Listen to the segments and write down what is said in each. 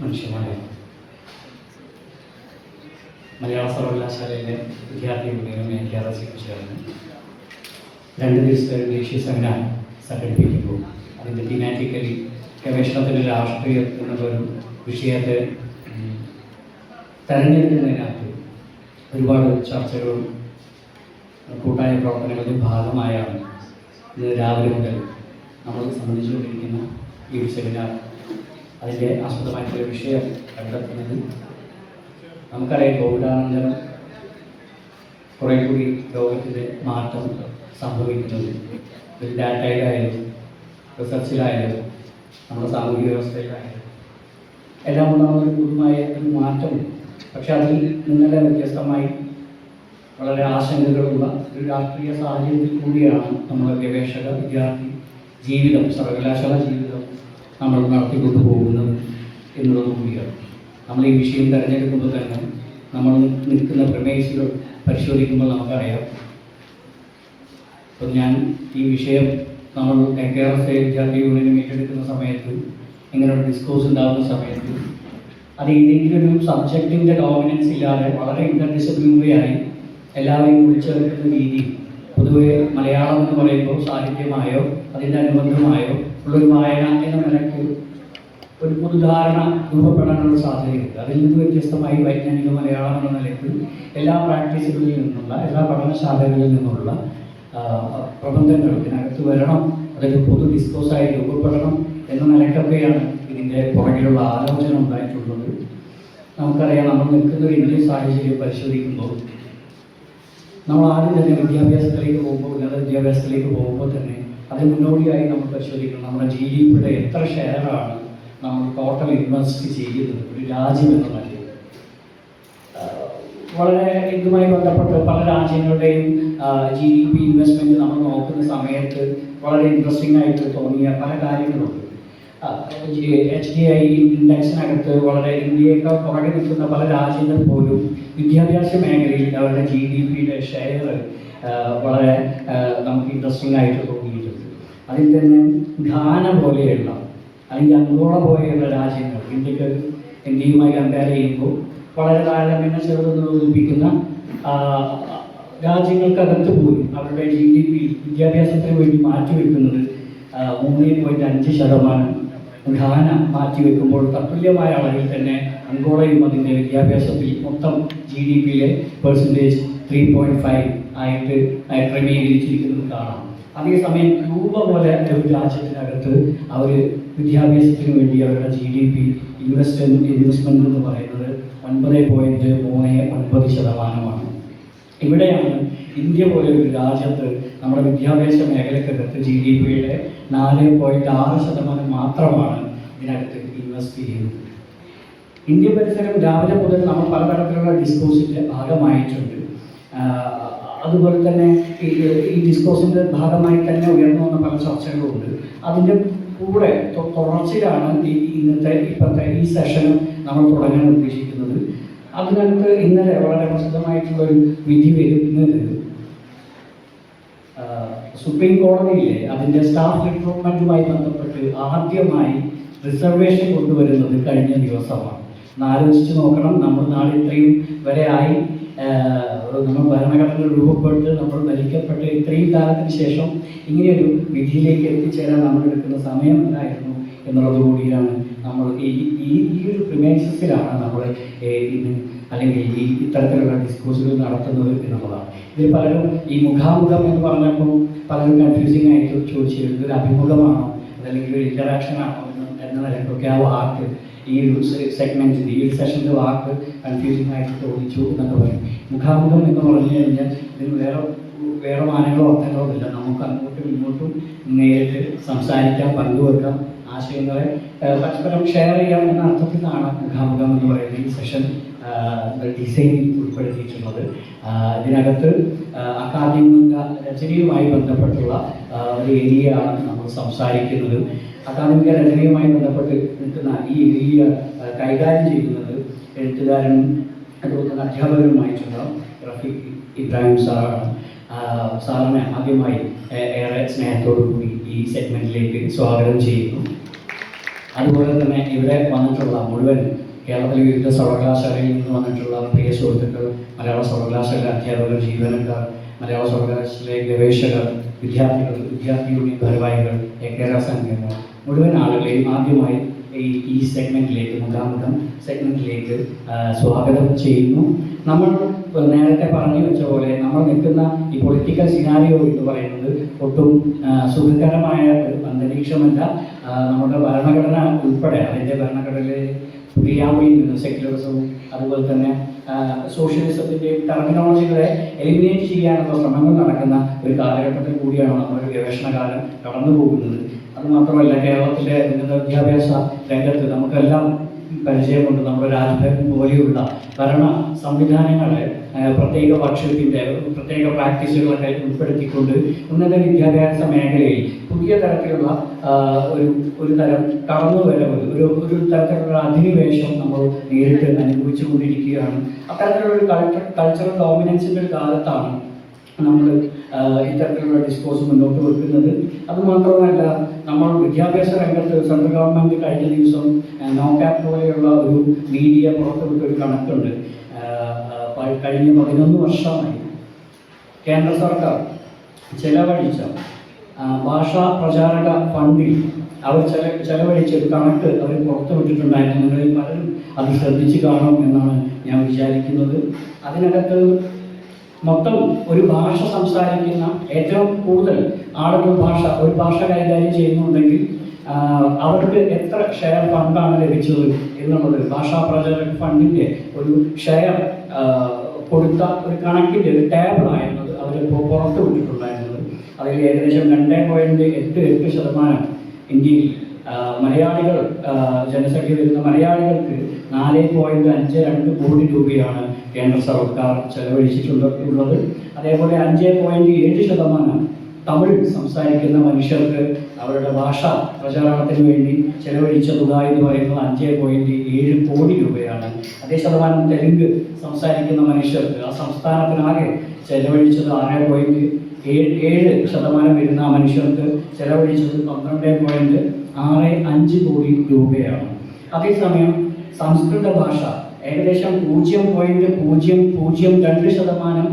മനുഷ്യനാണ്. മലയാള സർവകലാശാലയിലെ വിദ്യാർത്ഥി യൂണിയനും NKRSയും ചേർന്ന് 2 ദിവസത്തെ ദേശീയ സെമിനാർ സംഘടിപ്പിക്കുമ്പോൾ അതിൻ്റെ തീമാറ്റിക്കലി ഗവേഷണത്തിൻ്റെ രാഷ്ട്രീയം എന്നുള്ളൊരു വിഷയത്തെ തെരഞ്ഞെടുക്കുന്നതിനകത്ത് ഒരുപാട് ചർച്ചകളും കൂട്ടായ പ്രവർത്തനങ്ങളുടെ ഭാഗമായാണ് ഇന്ന് രാവിലെ മുതൽ നമ്മൾ സംബന്ധിച്ചുകൊണ്ടിരിക്കുന്ന ഈ ഒരു സെമിനാർ. അതിൻ്റെ ആസ്പദമായിട്ടുള്ള വിഷയം കണ്ടെത്തുന്നത് നമുക്കറിയാം, കോവിഡാനന്തരം കുറേ കൂടി ലോകത്തിൻ്റെ മാറ്റം സംഭവിക്കുന്നത് ഒരു ഡാറ്റയിലായാലും റിസർച്ചിലായാലും നമ്മുടെ സാമൂഹിക വ്യവസ്ഥയിലായാലും എല്ലാം ഉണ്ടാകുന്ന പൊതുവായ ഒരു മാറ്റമുണ്ട്. പക്ഷെ അതിൽ നിന്നെല്ലാം വ്യത്യസ്തമായി വളരെ ആശങ്കകളുള്ള ഒരു രാഷ്ട്രീയ സാഹചര്യത്തിൽ കൂടിയാണ് നമ്മുടെ ഗവേഷക വിദ്യാർത്ഥി ജീവിതം, സർവകലാശാല ജീവിതം നമ്മൾ നടത്തിക്കൊണ്ടു പോകുന്നത് എന്നുള്ളത് കൂടിയാണ്. നമ്മൾ ഈ വിഷയം തിരഞ്ഞെടുക്കുമ്പോൾ തന്നെ നമ്മൾ നിൽക്കുന്ന പ്രമേയസുകൾ പരിശോധിക്കുമ്പോൾ നമുക്കറിയാം. അപ്പോൾ ഞാൻ ഈ വിഷയം നമ്മൾ NKRS വിദ്യാർത്ഥി യൂണിയൻ ഏറ്റെടുക്കുന്ന സമയത്ത്, ഇങ്ങനെ ഒരു ഡിസ്കോഴ്സ് ഉണ്ടാകുന്ന സമയത്ത് അത് ഏതെങ്കിലും ഒരു സബ്ജക്റ്റിൻ്റെ ഡോമിനൻസ് ഇല്ലാതെ വളരെ ഇൻ്റർഡിസിപ്ലിനറി ആയി എല്ലാവരെയും വിളിച്ചെടുക്കുന്ന രീതി, പൊതുവെ മലയാളം എന്ന് പറയുമ്പോൾ സാഹിത്യമായോ അതിൻ്റെ അനുബന്ധമായോ ഉള്ളൊരു വായന എന്ന നിലയ്ക്ക് ഒരു പൊതുധാരണ രൂപപ്പെടാനുള്ള സാധ്യതയുണ്ട്. അതിൽ നിന്ന് വ്യത്യസ്തമായി വൈജ്ഞാനിക മലയാളം എന്ന നിലയ്ക്ക് എല്ലാ പ്രാക്ടീസുകളിൽ നിന്നുള്ള, എല്ലാ പഠനശാലകളിൽ നിന്നുള്ള പ്രബന്ധങ്ങൾ ഇതിനകത്ത് വരണം, അതൊരു പൊതു ഡിസ്കോഴ്സായി രൂപപ്പെടണം എന്ന നിലയ്ക്കൊക്കെയാണ് ഇതിൻ്റെ പുറകിലുള്ള ആലോചന ഉണ്ടായിട്ടുള്ളത്. നമുക്കറിയാം, നമ്മൾ നിൽക്കുന്ന ഒരു ഇന്ത്യൻ സാഹചര്യം പരിശോധിക്കുമ്പോൾ നമ്മൾ ആദ്യം തന്നെ വിദ്യാഭ്യാസത്തിലേക്ക് പോകുമ്പോൾ, ഉന്നത വിദ്യാഭ്യാസത്തിലേക്ക് പോകുമ്പോൾ തന്നെ അതിന് മുന്നോടിയായി നമ്മൾ പരിശോധിക്കണം നമ്മുടെ GDPയുടെ എത്ര ഷെയറാണ് നമ്മൾ ടോട്ടൽ ഇൻവെസ്റ്റ് ചെയ്യുന്നത് ഒരു രാജ്യം എന്ന നിലയിൽ. വളരെ ഇതുമായി ബന്ധപ്പെട്ട് പല രാജ്യങ്ങളുടെയും GDP ഇൻവെസ്റ്റ്മെൻറ്റ് നമ്മൾ നോക്കുന്ന സമയത്ത് വളരെ ഇൻട്രസ്റ്റിംഗ് ആയിട്ട് തോന്നിയ പല കാര്യങ്ങളുണ്ട്. HDI ഇൻഡെക്സിനകത്ത് വളരെ ഇന്ത്യയേക്കാൾ പുറകെ നിൽക്കുന്ന പല രാജ്യങ്ങൾ പോലും വിദ്യാഭ്യാസ മേഖലയിൽ അവരുടെ GDPയുടെ ഷെയർ വളരെ നമുക്ക് ഇൻട്രസ്റ്റിംഗ് ആയിട്ട് തോന്നിയിട്ടുണ്ട്. അതിൽ തന്നെ ഘാന പോലെയുള്ള അല്ലെങ്കിൽ അങ്കോള പോലെയുള്ള രാജ്യങ്ങൾ ഇന്ത്യയുമായി കമ്പയർ ചെയ്യുമ്പോൾ വളരെ താരതമ്യേന ചെറുതെന്ന് തോന്നിപ്പിക്കുന്ന രാജ്യങ്ങൾക്കകത്ത് പോലും അവരുടെ GDP വിദ്യാഭ്യാസത്തിന് വേണ്ടി മാറ്റിവെക്കുന്നത് 3.5%. ഘാന മാറ്റിവെക്കുമ്പോൾ തത്തുല്യമായ അളവിൽ തന്നെ അങ്കോളയും അതിൻ്റെ വിദ്യാഭ്യാസത്തിൽ മൊത്തം GDPയിലെ പെർസെൻറ്റേജ് 3.5 ആയിട്ട് ക്രമീകരിച്ചിരിക്കുന്നത് കാണാം. അതേസമയം ക്യൂബ പോലെ ഒരു രാജ്യത്തിനകത്ത് അവർ വിദ്യാഭ്യാസത്തിന് വേണ്ടി അവരുടെ GDP ഇൻവെസ്റ്റ്മെൻറ്റ് എന്ന് പറയുന്നത് 9.39%. ഇവിടെയാണ് ഇന്ത്യ പോലെ ഒരു രാജ്യത്ത് നമ്മുടെ വിദ്യാഭ്യാസ മേഖലക്കകത്ത് GDPയുടെ 4.6% മാത്രമാണ് ഇതിനകത്ത് ഇൻവെസ്റ്റ് ചെയ്യുന്നത്. ഇന്ത്യ പരിസരം രാവിലെ മുതൽ നമ്മൾ പലതരത്തിലുള്ള ഡിസ്കോഴ്സിൻ്റെ ഭാഗമായിട്ടുണ്ട്. അതുപോലെ തന്നെ ഈ ഡിസ്കോഴ്സിൻ്റെ ഭാഗമായി തന്നെ ഉയർന്നു വന്ന പല ചർച്ചകളുണ്ട്. അതിൻ്റെ കൂടെ തുടർച്ചയാണ് ഇപ്പോഴത്തെ ഈ സെഷനും നമ്മൾ തുടങ്ങാൻ ഉദ്ദേശിക്കുന്നത്. അതിനകത്ത് ഇന്നലെ വളരെ പ്രസിദ്ധമായിട്ടുള്ളൊരു വിധി വരുന്നത് സുപ്രീം കോടതിയിലെ അതിൻ്റെ സ്റ്റാഫ് റിക്രൂട്ട്മെൻറ്റുമായി ബന്ധപ്പെട്ട് ആദ്യമായി റിസർവേഷൻ കൊണ്ടുവരുന്നത് കഴിഞ്ഞ ദിവസമാണ്. ആലോചിച്ച് നോക്കണം, നമ്മൾ നാളെ ഇത്രയും വരെ ആയി, നമ്മൾ ഭരണഘടന രൂപപ്പെട്ട് നമ്മൾ ഭരിക്കപ്പെട്ട് ഇത്രയും കാലത്തിന് ശേഷം ഇങ്ങനെയൊരു വിധിയിലേക്ക് എത്തിച്ചേരാൻ നമ്മൾ എടുക്കുന്ന സമയമല്ലായിരുന്നു എന്നുള്ളത് കൂടിയാണ് നമ്മൾ ഈ ഒരു പ്രിമൈസസിലാണ് നമ്മൾ ഇന്ന് അല്ലെങ്കിൽ ഈ ഇത്തരത്തിലുള്ള ഡിസ്കോഴ്സുകൾ നടത്തുന്നത് എന്നുള്ളതാണ്. ഇതിൽ പലരും ഈ മുഖാമുഖം എന്ന് പറഞ്ഞപ്പോൾ പലരും കൺഫ്യൂസിങ് ആയിട്ട് ചോദിച്ചിരുന്നത് ഇതൊരു അഭിമുഖമാണോ അതല്ലെങ്കിൽ ഒരു ഇൻ്ററാക്ഷൻ ആണോ എന്ന നിലയ്ക്കൊക്കെ ആ വാക്ക് ഈ ഒരു സെഗ്മെൻറ്റിൻ്റെ ഈ ഒരു സെഷൻ്റെ വാക്ക് കൺഫ്യൂസിങ് ആയിട്ട് തോന്നിച്ചു എന്നൊക്കെ പറയും. മുഖാമുഖം എന്ന് പറഞ്ഞു കഴിഞ്ഞാൽ ഇതിന് വേറെ മാനങ്ങളോ അർത്ഥങ്ങളോ ഇല്ല. നമുക്ക് അങ്ങോട്ടും ഇങ്ങോട്ടും നേരിട്ട് സംസാരിക്കാം, പങ്കുവെക്കാം, ആശയങ്ങളെ പരസ്പരം ഷെയർ ചെയ്യാം എന്ന അർത്ഥത്തിലാണ് മുഖാമുഖം എന്ന് പറയുന്ന ഈ സെഷൻ ഡിസൈനിൽ ഉൾപ്പെടുത്തിയിട്ടുള്ളത്. ഇതിനകത്ത് അക്കാദമിക രചനയുമായി ബന്ധപ്പെട്ടുള്ള ഒരു ഏരിയയാണ് നമ്മൾ സംസാരിക്കുന്നത്. അക്കാദമിക രചനയുമായി ബന്ധപ്പെട്ട് നിൽക്കുന്ന ഈ ഏരിയ കൈകാര്യം ചെയ്യുന്നത് എഴുത്തുകാരനും അതുപോലെ തന്നെ അധ്യാപകരുമായിട്ടുള്ള റഫീഖ് ഇബ്രാഹിം സാറാണ്. സാറിനെ ആദ്യമായി ഏറെ സ്നേഹത്തോടു കൂടി ഈ സെഗ്മെൻറ്റിലേക്ക് സ്വാഗതം ചെയ്യുന്നു. അതുപോലെ തന്നെ ഇവിടെ വന്നിട്ടുള്ള മുഴുവൻ കേരളത്തിലെ വിവിധ സർവകലാശാലയിൽ നിന്ന് വന്നിട്ടുള്ള പ്രിയ സുഹൃത്തുക്കൾ, മലയാള സർവകലാശാല അധ്യാപകർ, ജീവനക്കാർ, മലയാള സർവകലാശാലയിലെ ഗവേഷകർ, വിദ്യാർത്ഥികൾ, വിദ്യാർത്ഥി യൂണിയൻ ഭാരവാഹികൾ, ഏകേര സംഘങ്ങൾ, മുഴുവൻ ആളുകളെയും ആദ്യമായി ഈ സെഗ്മെൻറ്റിലേക്ക്, മുഖാമുഖം സെഗ്മെൻറ്റിലേക്ക് സ്വാഗതം ചെയ്യുന്നു. നമ്മൾ നേരത്തെ പറഞ്ഞു വെച്ച പോലെ നമ്മൾ നിൽക്കുന്ന ഈ പൊളിറ്റിക്കൽ സിനാരിയോ എന്ന് പറയുന്നത് ഒട്ടും സുഖകരമായ ഒരു അന്തരീക്ഷമല്ല. നമ്മുടെ ഭരണഘടന ഉൾപ്പെടെ അതിൻ്റെ ഭരണഘടനയിലെ പ്രിയാമ്പിളിൽ നിന്ന് സെക്യുലറിസവും അതുപോലെ തന്നെ സോഷ്യലിസത്തിൻ്റെ ടെർമിനോളജികളെ എലിമിനേറ്റ് ചെയ്യാനുള്ള ശ്രമങ്ങൾ നടക്കുന്ന ഒരു കാലഘട്ടത്തിൽ കൂടിയാണ് നമ്മുടെ ഗവേഷണ കാലം കടന്നു പോകുന്നത്. അതുമാത്രമല്ല, കേരളത്തിലെ ഉന്നത വിദ്യാഭ്യാസ രംഗത്ത് നമുക്കെല്ലാം പരിചയമുണ്ട്. നമ്മുടെ രാജ്ഭവൻ പോലെയുള്ള ഭരണ സംവിധാനങ്ങളെ പ്രത്യേക വർക്ക്ഷോപ്പിൻ്റെ പ്രത്യേക പ്രാക്ടീസുകളൊക്കെ ഉൾപ്പെടുത്തിക്കൊണ്ട് ഉന്നത വിദ്യാഭ്യാസ മേഖലയിൽ പുതിയ തരത്തിലുള്ള ഒരു തരം കടന്നുവരവ്, ഒരു തരത്തിലുള്ള അധിനിവേശം നമ്മൾ നേരിട്ട് അനുഭവിച്ചുകൊണ്ടിരിക്കുകയാണ്. അത്തരത്തിലുള്ള ഒരു കൾച്ചറൽ ഡോമിനൻസിൻ്റെ ഒരു കാലത്താണ് നമ്മൾ ഇത്തരത്തിലുള്ള ഡിസ്കോഴ്സ് മുന്നോട്ട് വെക്കുന്നത്. അതുമാത്രമല്ല, നമ്മൾ വിദ്യാഭ്യാസ രംഗത്ത് സെൻട്രൽ ഗവൺമെൻറ് കഴിഞ്ഞ ദിവസം നോക്കാപ്പ് പോലെയുള്ള ഒരു മീഡിയ പുറത്തുവിട്ടൊരു കണക്കുണ്ട്. കഴിഞ്ഞ 11 വർഷമായി കേന്ദ്ര സർക്കാർ ചെലവഴിച്ച ഭാഷാ പ്രചാരക ഫണ്ടിൽ അവർ ചെലവഴിച്ച ഒരു കണക്ക് അവർ പുറത്തുവിട്ടിട്ടുണ്ടായിരുന്നു. നിങ്ങളിൽ പലരും അത് ശ്രദ്ധിച്ച് കാണും എന്നാണ് ഞാൻ വിചാരിക്കുന്നത്. അതിനകത്ത് മൊത്തം ഒരു ഭാഷ സംസാരിക്കുന്ന ഏറ്റവും കൂടുതൽ ആളുകൾ ഒരു ഭാഷ കൈകാര്യം ചെയ്യുന്നുണ്ടെങ്കിൽ അവർക്ക് എത്ര ഷെയർ ഫണ്ടാണ് ലഭിച്ചത് എന്നുള്ളത് ഭാഷാ പ്രചാരക ഫണ്ടിൻ്റെ ഒരു ഷെയർ കൊടുത്ത ഒരു കണക്കിൻ്റെ ഒരു ടേബിളായിരുന്നത് അവരിപ്പോൾ പുറത്തു വിട്ടിട്ടുണ്ടായിരുന്നത്. അതിൽ ഏകദേശം 2.88% ഇന്ത്യയിൽ മലയാളികൾ, ജനസംഖ്യ വരുന്ന മലയാളികൾക്ക് 4.52 കോടി രൂപയാണ് കേന്ദ്ര സർക്കാർ ചെലവഴിച്ചിട്ടുള്ളത്. അതേപോലെ 5.7% തമിഴ് സംസാരിക്കുന്ന മനുഷ്യർക്ക് അവരുടെ ഭാഷ പ്രചാരണത്തിന് വേണ്ടി ചെലവഴിച്ച തുക എന്ന് പറയുന്നത് 5.7 കോടി രൂപയാണ്. അതേ ശതമാനം തെലുങ്ക് സംസാരിക്കുന്ന മനുഷ്യർക്ക് ആ സംസ്ഥാനത്തിനാകെ ചെലവഴിച്ചത് 6.7% വരുന്ന മനുഷ്യർക്ക് ചെലവഴിച്ചത് 12.65 കോടി രൂപയാണ്. അതേസമയം സംസ്കൃത ഭാഷ ഏകദേശം 0.002%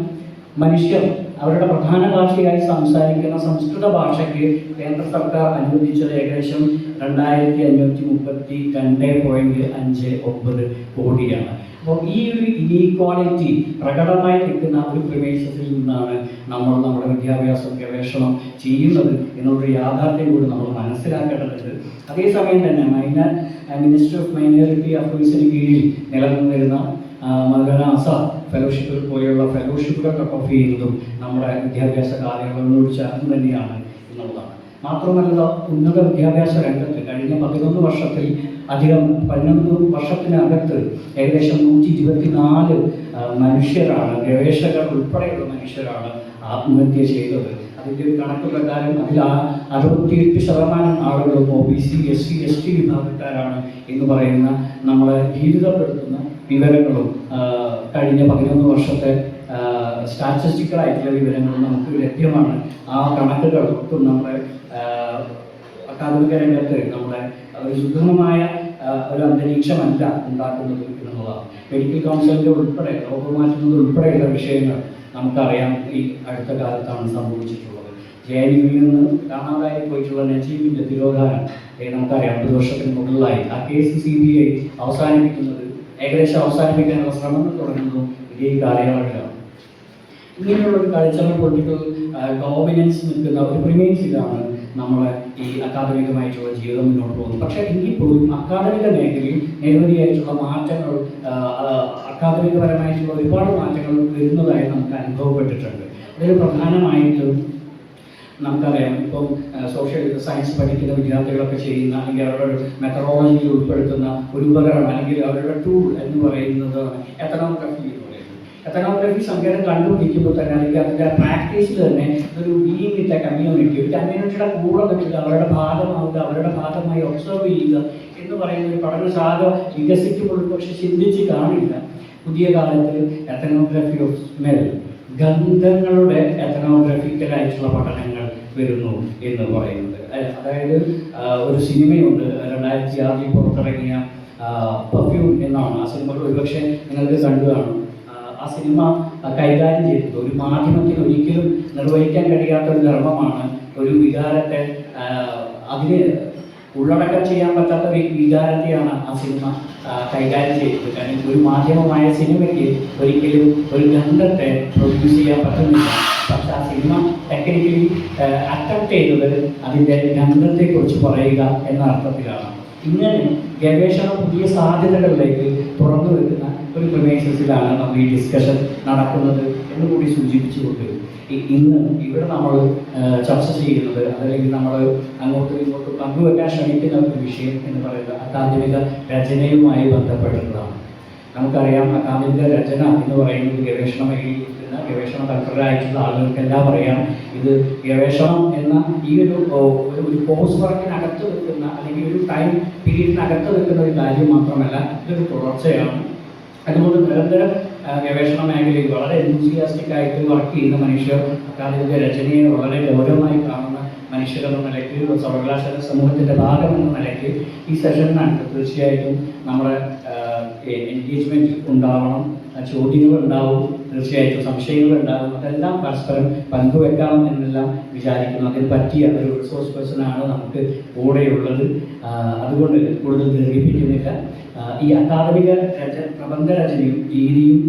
മനുഷ്യർ അവരുടെ പ്രധാന ഭാഷയായി സംസാരിക്കുന്ന സംസ്കൃത ഭാഷയ്ക്ക് കേന്ദ്ര സർക്കാർ അനുവദിച്ചത് ഏകദേശം 2532.59 കോടിയാണ്. അപ്പോൾ ഈ ഒരു ഇനീക്വാളിറ്റി പ്രകടമായി നിൽക്കുന്ന ഒരു പ്രിമൈസസിൽ നിന്നാണ് നമ്മൾ നമ്മുടെ വിദ്യാഭ്യാസം, ഗവേഷണം ചെയ്യുന്നത് എന്നുള്ളൊരു യാഥാർത്ഥ്യം കൂടി നമ്മൾ മനസ്സിലാക്കേണ്ടതുണ്ട്. അതേസമയം തന്നെ മിനിസ്റ്റർ ഓഫ് മൈനോറിറ്റി അഫയേഴ്സിന് കീഴിൽ നിലനിന്നിരുന്ന മൗലാന ആസാദ് ഫെലോഷിപ്പുകൾ പോലെയുള്ള ഫെലോഷിപ്പുകളൊക്കെ ഓഫ് ചെയ്യുന്നതും നമ്മുടെ വിദ്യാഭ്യാസ കാര്യങ്ങളോട് ചേർന്ന് തന്നെയാണ് എന്നുള്ളതാണ്. മാത്രമല്ല, ഉന്നത വിദ്യാഭ്യാസ രംഗത്ത് കഴിഞ്ഞ 11 വർഷത്തിൽ അധികം 11 വർഷത്തിനകത്ത് ഏകദേശം 124 മനുഷ്യരാണ്, ഗവേഷകർ ഉൾപ്പെടെയുള്ള മനുഷ്യരാണ് ആത്മഹത്യ ചെയ്തത്. അതിൻ്റെ ഒരു കണക്ക് പ്രകാരം അതിൽ 68% ആളുകളും OBC, SC, ST വിഭാഗക്കാരാണ് എന്ന് പറയുന്ന നമ്മളെ ഭീതിതപ്പെടുത്തുന്ന വിവരങ്ങളും കഴിഞ്ഞ 11 വർഷത്തെ സ്റ്റാറ്റിസ്റ്റിക്കലായിട്ടുള്ള വിവരങ്ങളും നമുക്ക് ലഭ്യമാണ്. ആ കണക്കുകൾ ഒട്ടും നമ്മുടെ അക്കാദമിക രംഗത്ത് നമ്മളെ ഒരു സുഗമമായ ഒരു അന്തരീക്ഷമല്ല ഉണ്ടാക്കുന്നത് എന്നുള്ളതാണ്. മെഡിക്കൽ കൗൺസിലിൻ്റെ ഉൾപ്പെടെ രോഗം മാറ്റുന്നത് ഉൾപ്പെടെയുള്ള വിഷയങ്ങൾ നമുക്കറിയാം ഈ അടുത്ത കാലത്താണ് സംഭവിച്ചിട്ടുള്ളത്. JNU നിന്ന് കാണാതായി പോയിട്ടുള്ള നജീബിൻ്റെ തിരോധാനം നമുക്കറിയാം 50 വർഷത്തിന് മുകളിലായി. ആ കേസ് CBI ഏകദേശം അവസാനിപ്പിക്കാനുള്ള ശ്രമങ്ങൾ തുടങ്ങുന്നതും ഇതേ കാലയളവിലാണ്. ഇങ്ങനെയുള്ളൊരു കൾച്ചറൽ പൊളിറ്റിക്കൽ ഡോമിനൻസ് നിൽക്കുന്ന ഒരു പ്രിമൈസിലാണ് നമ്മളെ ഈ അക്കാദമികമായിട്ടുള്ള ജീവിതം മുന്നോട്ട് പോകുന്നത്. പക്ഷേ എങ്കിൽ പോലും അക്കാദമിക മേഖലയിൽ നിരവധിയായിട്ടുള്ള മാറ്റങ്ങൾ, അക്കാദമികപരമായിട്ടുള്ള ഒരുപാട് മാറ്റങ്ങൾ വരുന്നതായി നമുക്ക് അനുഭവപ്പെട്ടിട്ടുണ്ട്. അതിൽ പ്രധാനമായിട്ടും നമുക്കറിയാം, ഇപ്പം സോഷ്യൽ സയൻസ് പഠിക്കുന്ന വിദ്യാർത്ഥികളൊക്കെ ചെയ്യുന്ന അല്ലെങ്കിൽ അവരുടെ മെത്തഡോളജിയിൽ ഉൾപ്പെടുത്തുന്ന ഒരു ഉപകരണം അല്ലെങ്കിൽ അവരുടെ ടൂൾ എന്ന് പറയുന്നത് എത്തനോഗ്രഫി എന്ന് പറയുന്നത്. എത്തനോഗ്രഫി സങ്കേതം കണ്ടുപിടിക്കുമ്പോൾ തന്നെ അല്ലെങ്കിൽ അതിൻ്റെ പ്രാക്ടീസിൽ തന്നെ ഒരു ബീയിങ് വിത്ത് എ കമ്മ്യൂണിറ്റി, ഒരു കമ്മ്യൂണിറ്റിയുടെ കൂടെ നിൽക്കുക, അവരുടെ ഭാഗമാവുക, അവരുടെ ഭാഗമായി ഒബ്സർവ് ചെയ്യുക എന്ന് പറയുന്ന ഒരു പഠനശാഖ വികസിക്കുമ്പോൾ പക്ഷെ ചിന്തിച്ച് കാണില്ല പുതിയ കാലത്ത് എത്തനോഗ്രഫി ഓഫ് സ്മെൽ, ഗന്ധങ്ങളുടെ എത്തനോഗ്രഫിക്കലായിട്ടുള്ള പഠനങ്ങൾ വരുന്നു എന്ന് പറയുന്നത്. അതായത് ഒരു സിനിമയുണ്ട് 2006 പുറത്തിറങ്ങിയ പെർഫ്യൂം എന്നാണ്. ആ സിനിമകൾ ഒരുപക്ഷെ നിങ്ങൾക്ക് കണ്ടു കാണും. ആ സിനിമ കൈകാര്യം ചെയ്തത് ഒരു മാധ്യമത്തിന് ഒരിക്കലും നിർവഹിക്കാൻ കഴിയാത്ത ഒരു ധർമ്മമാണ് ഒരു വികാരത്തെ അതിന് ഉള്ളടക്കം ചെയ്യാൻ പറ്റാത്ത ഒരു വികാരത്തെയാണ് ആ സിനിമ കൈകാര്യം ചെയ്തത്. കാരണം ഒരു മാധ്യമമായ സിനിമയ്ക്ക് ഒരിക്കലും ഒരു ഗന്ധത്തെ പ്രൊഡ്യൂസ് ചെയ്യാൻ പറ്റുന്നില്ല. പക്ഷെ ആ സിനിമ ടെക്നിക്കലി അറ്റംപ്റ്റ് ചെയ്തത് അതിൻ്റെ ഗന്ധത്തെക്കുറിച്ച് പറയുക എന്ന അർത്ഥത്തിലാണ്. ഇങ്ങനെ ഗവേഷണം പുതിയ സാധ്യതകളിലേക്ക് തുറന്നു വെക്കുന്ന ഒരു പ്രമേയത്തിലാണ് നമ്മൾ ഈ ഡിസ്കഷൻ നടക്കുന്നത് എന്ന് കൂടി സൂചിപ്പിച്ചുകൊണ്ട് ഇന്ന് ഇവിടെ നമ്മൾ ചർച്ച ചെയ്യുന്നത്, അല്ലെങ്കിൽ നമ്മൾ അങ്ങോട്ടും ഇങ്ങോട്ടും പങ്കുവെക്കാൻ ശ്രമിക്കുന്ന ഒരു വിഷയം എന്ന് പറയുന്നത് അക്കാദമിക രചനയുമായി ബന്ധപ്പെട്ടിട്ടുള്ളതാണ്. നമുക്കറിയാം, അക്കാദമിക രചന എന്ന് പറയുന്നത് ഗവേഷണ മേഖലയിൽ നിൽക്കുന്ന ഗവേഷണ തൽപരരായിട്ടുള്ള ആളുകൾക്കെല്ലാം അറിയാം, ഇത് ഗവേഷണം എന്ന ഈ ഒരു കോഴ്സ് വർക്കിനകത്ത് നിൽക്കുന്ന അല്ലെങ്കിൽ ഒരു ടൈം പീരീഡിനകത്ത് നിൽക്കുന്ന ഒരു കാര്യം മാത്രമല്ല, ഇതൊരു തുടർച്ചയാണ്. അതുകൊണ്ട് നിരന്തരം ഗവേഷണ മേഖലയിൽ വളരെ എൻതൂസിയാസ്റ്റിക് ആയിട്ട് വർക്ക് ചെയ്യുന്ന മനുഷ്യർ, അക്കാദമിക രചനയെ വളരെ ഗൗരവമായി കാണുന്ന മനുഷ്യരെന്ന നിലയ്ക്ക്, സർവകലാശാല സമൂഹത്തിൻ്റെ ഭാഗമെന്ന നിലയ്ക്ക് ഈ സെഷനിനകത്ത് തീർച്ചയായിട്ടും നമ്മുടെ എൻഗേജ്മെൻറ്റ് ഉണ്ടാവണം, ചോദ്യങ്ങൾ ഉണ്ടാവും, തീർച്ചയായിട്ടും സംശയങ്ങൾ ഉണ്ടാകും. അതെല്ലാം പരസ്പരം പങ്കുവെക്കാം എന്നെല്ലാം വിചാരിക്കുന്നു. അതിന് പറ്റിയ ഒരു റിസോഴ്സ് പേഴ്സണാണ് നമുക്ക് കൂടെയുള്ളത്. അതുകൊണ്ട് കൂടുതൽ ദീർഘിപ്പിക്കുന്നില്ല. ഈ അക്കാദമിക പ്രബന്ധ രചനയും രീതിയും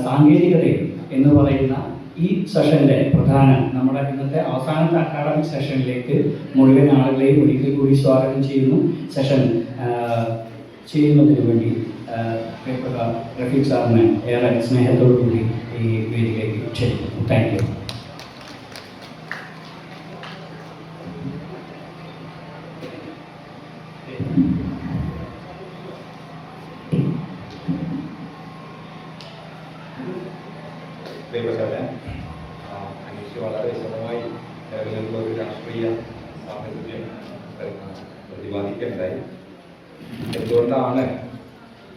സാങ്കേതികതയും എന്ന് പറയുന്ന ഈ സെഷൻ്റെ നമ്മുടെ ഇന്നത്തെ അവസാനത്തെ അക്കാദമിക് സെഷനിലേക്ക് മുഴുവൻ ആളുകളെയും ഒരിക്കൽ കൂടി സ്വാഗതം ചെയ്യുന്നു. സെഷൻ ചെയ്യുന്നതിന് വേണ്ടി റഫീഖ് സാറിനെ ഏറെ സ്നേഹത്തോടു കൂടി ഈ വേദിയിലേക്ക് ക്ഷണിക്കുന്നു. Thank you. അനീഷ് വളരെ വിശദമായി ഒരു രാഷ്ട്രീയ സാഹചര്യം പ്രതിപാദിക്കുകയുണ്ടായി. എന്തുകൊണ്ടാണ്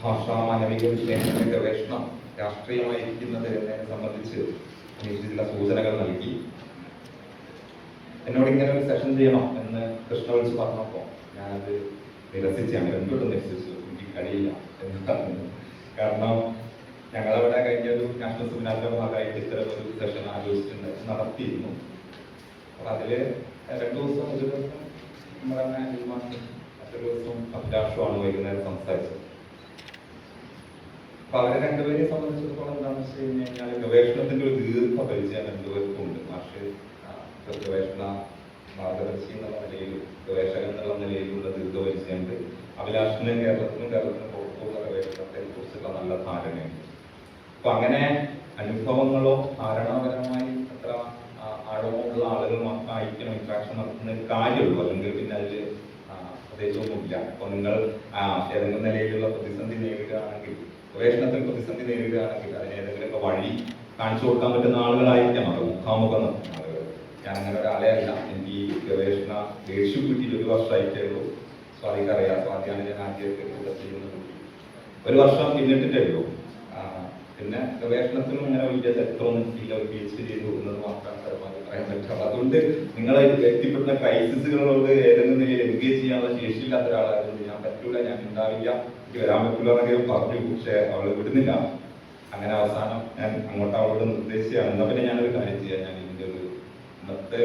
ഭാഷാ മാനവിക വിഷയങ്ങളുടെ ഗവേഷണം രാഷ്ട്രീയമായിരിക്കുന്നത് എന്നതിനെ സംബന്ധിച്ച് അനീഷ് ചില സൂചനകൾ നൽകി. എന്നോട് ഇങ്ങനെ ഒരു സെഷൻ ചെയ്യണം എന്ന് കൃഷ്ണ വിളിച്ച് പറഞ്ഞപ്പോൾ ഞാനത് നിരസിച്ചാണ്. എന്തുകൊണ്ടും നിരസിച്ചു, എനിക്ക് കഴിയില്ല എന്ന് പറഞ്ഞു. കാരണം ഞങ്ങളവിടെ കഴിഞ്ഞൊരു നാഷണൽ സെമിനാറിന്റെ ഭാഗമായിട്ട് ഇത്തരം ഒരു സെഷൻ നടത്തിയിരുന്നു. അപ്പൊ അതില് 2 ദിവസം, ഒരു ദിവസം നമ്മളെ മറ്റൊരു ദിവസം അഭിലാഷമാണ് വൈകുന്നേരം സംസാരിച്ചത്. അപ്പൊ അവരെ രണ്ടുപേരെയും സംബന്ധിച്ചിടത്തോളം എന്താണെന്ന് വെച്ച് കഴിഞ്ഞാൽ ഗവേഷണത്തിന്റെ ഒരു ദീർഘ പരിചയം രണ്ടുപേർക്കും ഉണ്ട്. മാഷ് ഗവേഷണ മാർഗദർശി എന്നുള്ള നിലയിലും ഗവേഷകൻ എന്നുള്ള നിലയിലുള്ള ദീർഘ പരിചയമുണ്ട്. അഭിലാഷിന് കേരളത്തിനും പുറത്തുള്ള ഗവേഷണത്തെ കുറിച്ചുള്ള നല്ല ധാരണയുണ്ട്. അപ്പൊ അങ്ങനെ അനുഭവങ്ങളോ ധാരണാപരമായി അത്ര ആഴമുള്ള ആളുകൾ മാത്രമായിരിക്കണം ഇന്ററാക്ഷൻ നടത്തുന്ന കാര്യമുള്ളൂ. അല്ലെങ്കിൽ പിന്നെ അതിൽ പ്രത്യേകിച്ചൊന്നുമില്ല. അപ്പൊ നിങ്ങൾ ഏതെങ്കിലും നിലയിലുള്ള പ്രതിസന്ധി നേരിടുകയാണെങ്കിൽ, ഗവേഷണത്തിൽ പ്രതിസന്ധി നേരിടുകയാണെങ്കിൽ അതിന് ഏതെങ്കിലുമൊക്കെ വഴി കാണിച്ചു കൊടുക്കാൻ പറ്റുന്ന ആളുകളായിരിക്കാം അത് മുഖാമുഖം നടത്തുന്ന ആളുകൾ. ഞാൻ അങ്ങനെ ഒരാളെ അല്ല. എനിക്ക് ഈ ഗവേഷണ ലീഡർഷിപ്പ് കിട്ടിയിട്ട് 1 വർഷമായിട്ടേ ഉള്ളൂ. സ്വാതിക്കറിയാം, സ്വാതിയാണ് ഞാൻ ആദ്യത്തെ കൂടെ ചെയ്യുന്നത്. 1 വർഷം പിന്നിട്ടിട്ടേ ഉള്ളൂ. പിന്നെ ഗവേഷണത്തിനും ഇങ്ങനെ വലിയ ചരിത്രമൊന്നും ഇല്ല. ഒരു PhD ചെയ്ത് കൊടുക്കുന്നത് മാത്രമാണ് പരമാവധി പറയാൻ പറ്റും. അതുകൊണ്ട് നിങ്ങളെ എത്തിപ്പെടുന്ന ക്രൈസിസുകളോട് ഏതെങ്കിലും നിലയിൽ എൻഗേജ് ചെയ്യാനുള്ള ശേഷിയില്ലാത്ത ഒരാളായതുകൊണ്ട് ഞാൻ പറ്റൂല, ഞാൻ ഉണ്ടാവില്ല, എനിക്ക് വരാൻ പറ്റൂല എന്നൊക്കെ പറഞ്ഞു. പക്ഷെ അവള് വിടുന്നില്ല. അങ്ങനെ അവസാനം ഞാൻ അങ്ങോട്ട് അവളോട് നിർദ്ദേശിച്ചാണ്, എന്നാ പിന്നെ ഞാനൊരു കാര്യം ചെയ്യാം, ഞാൻ ഇതിൻ്റെ ഒരു ഇന്നത്തെ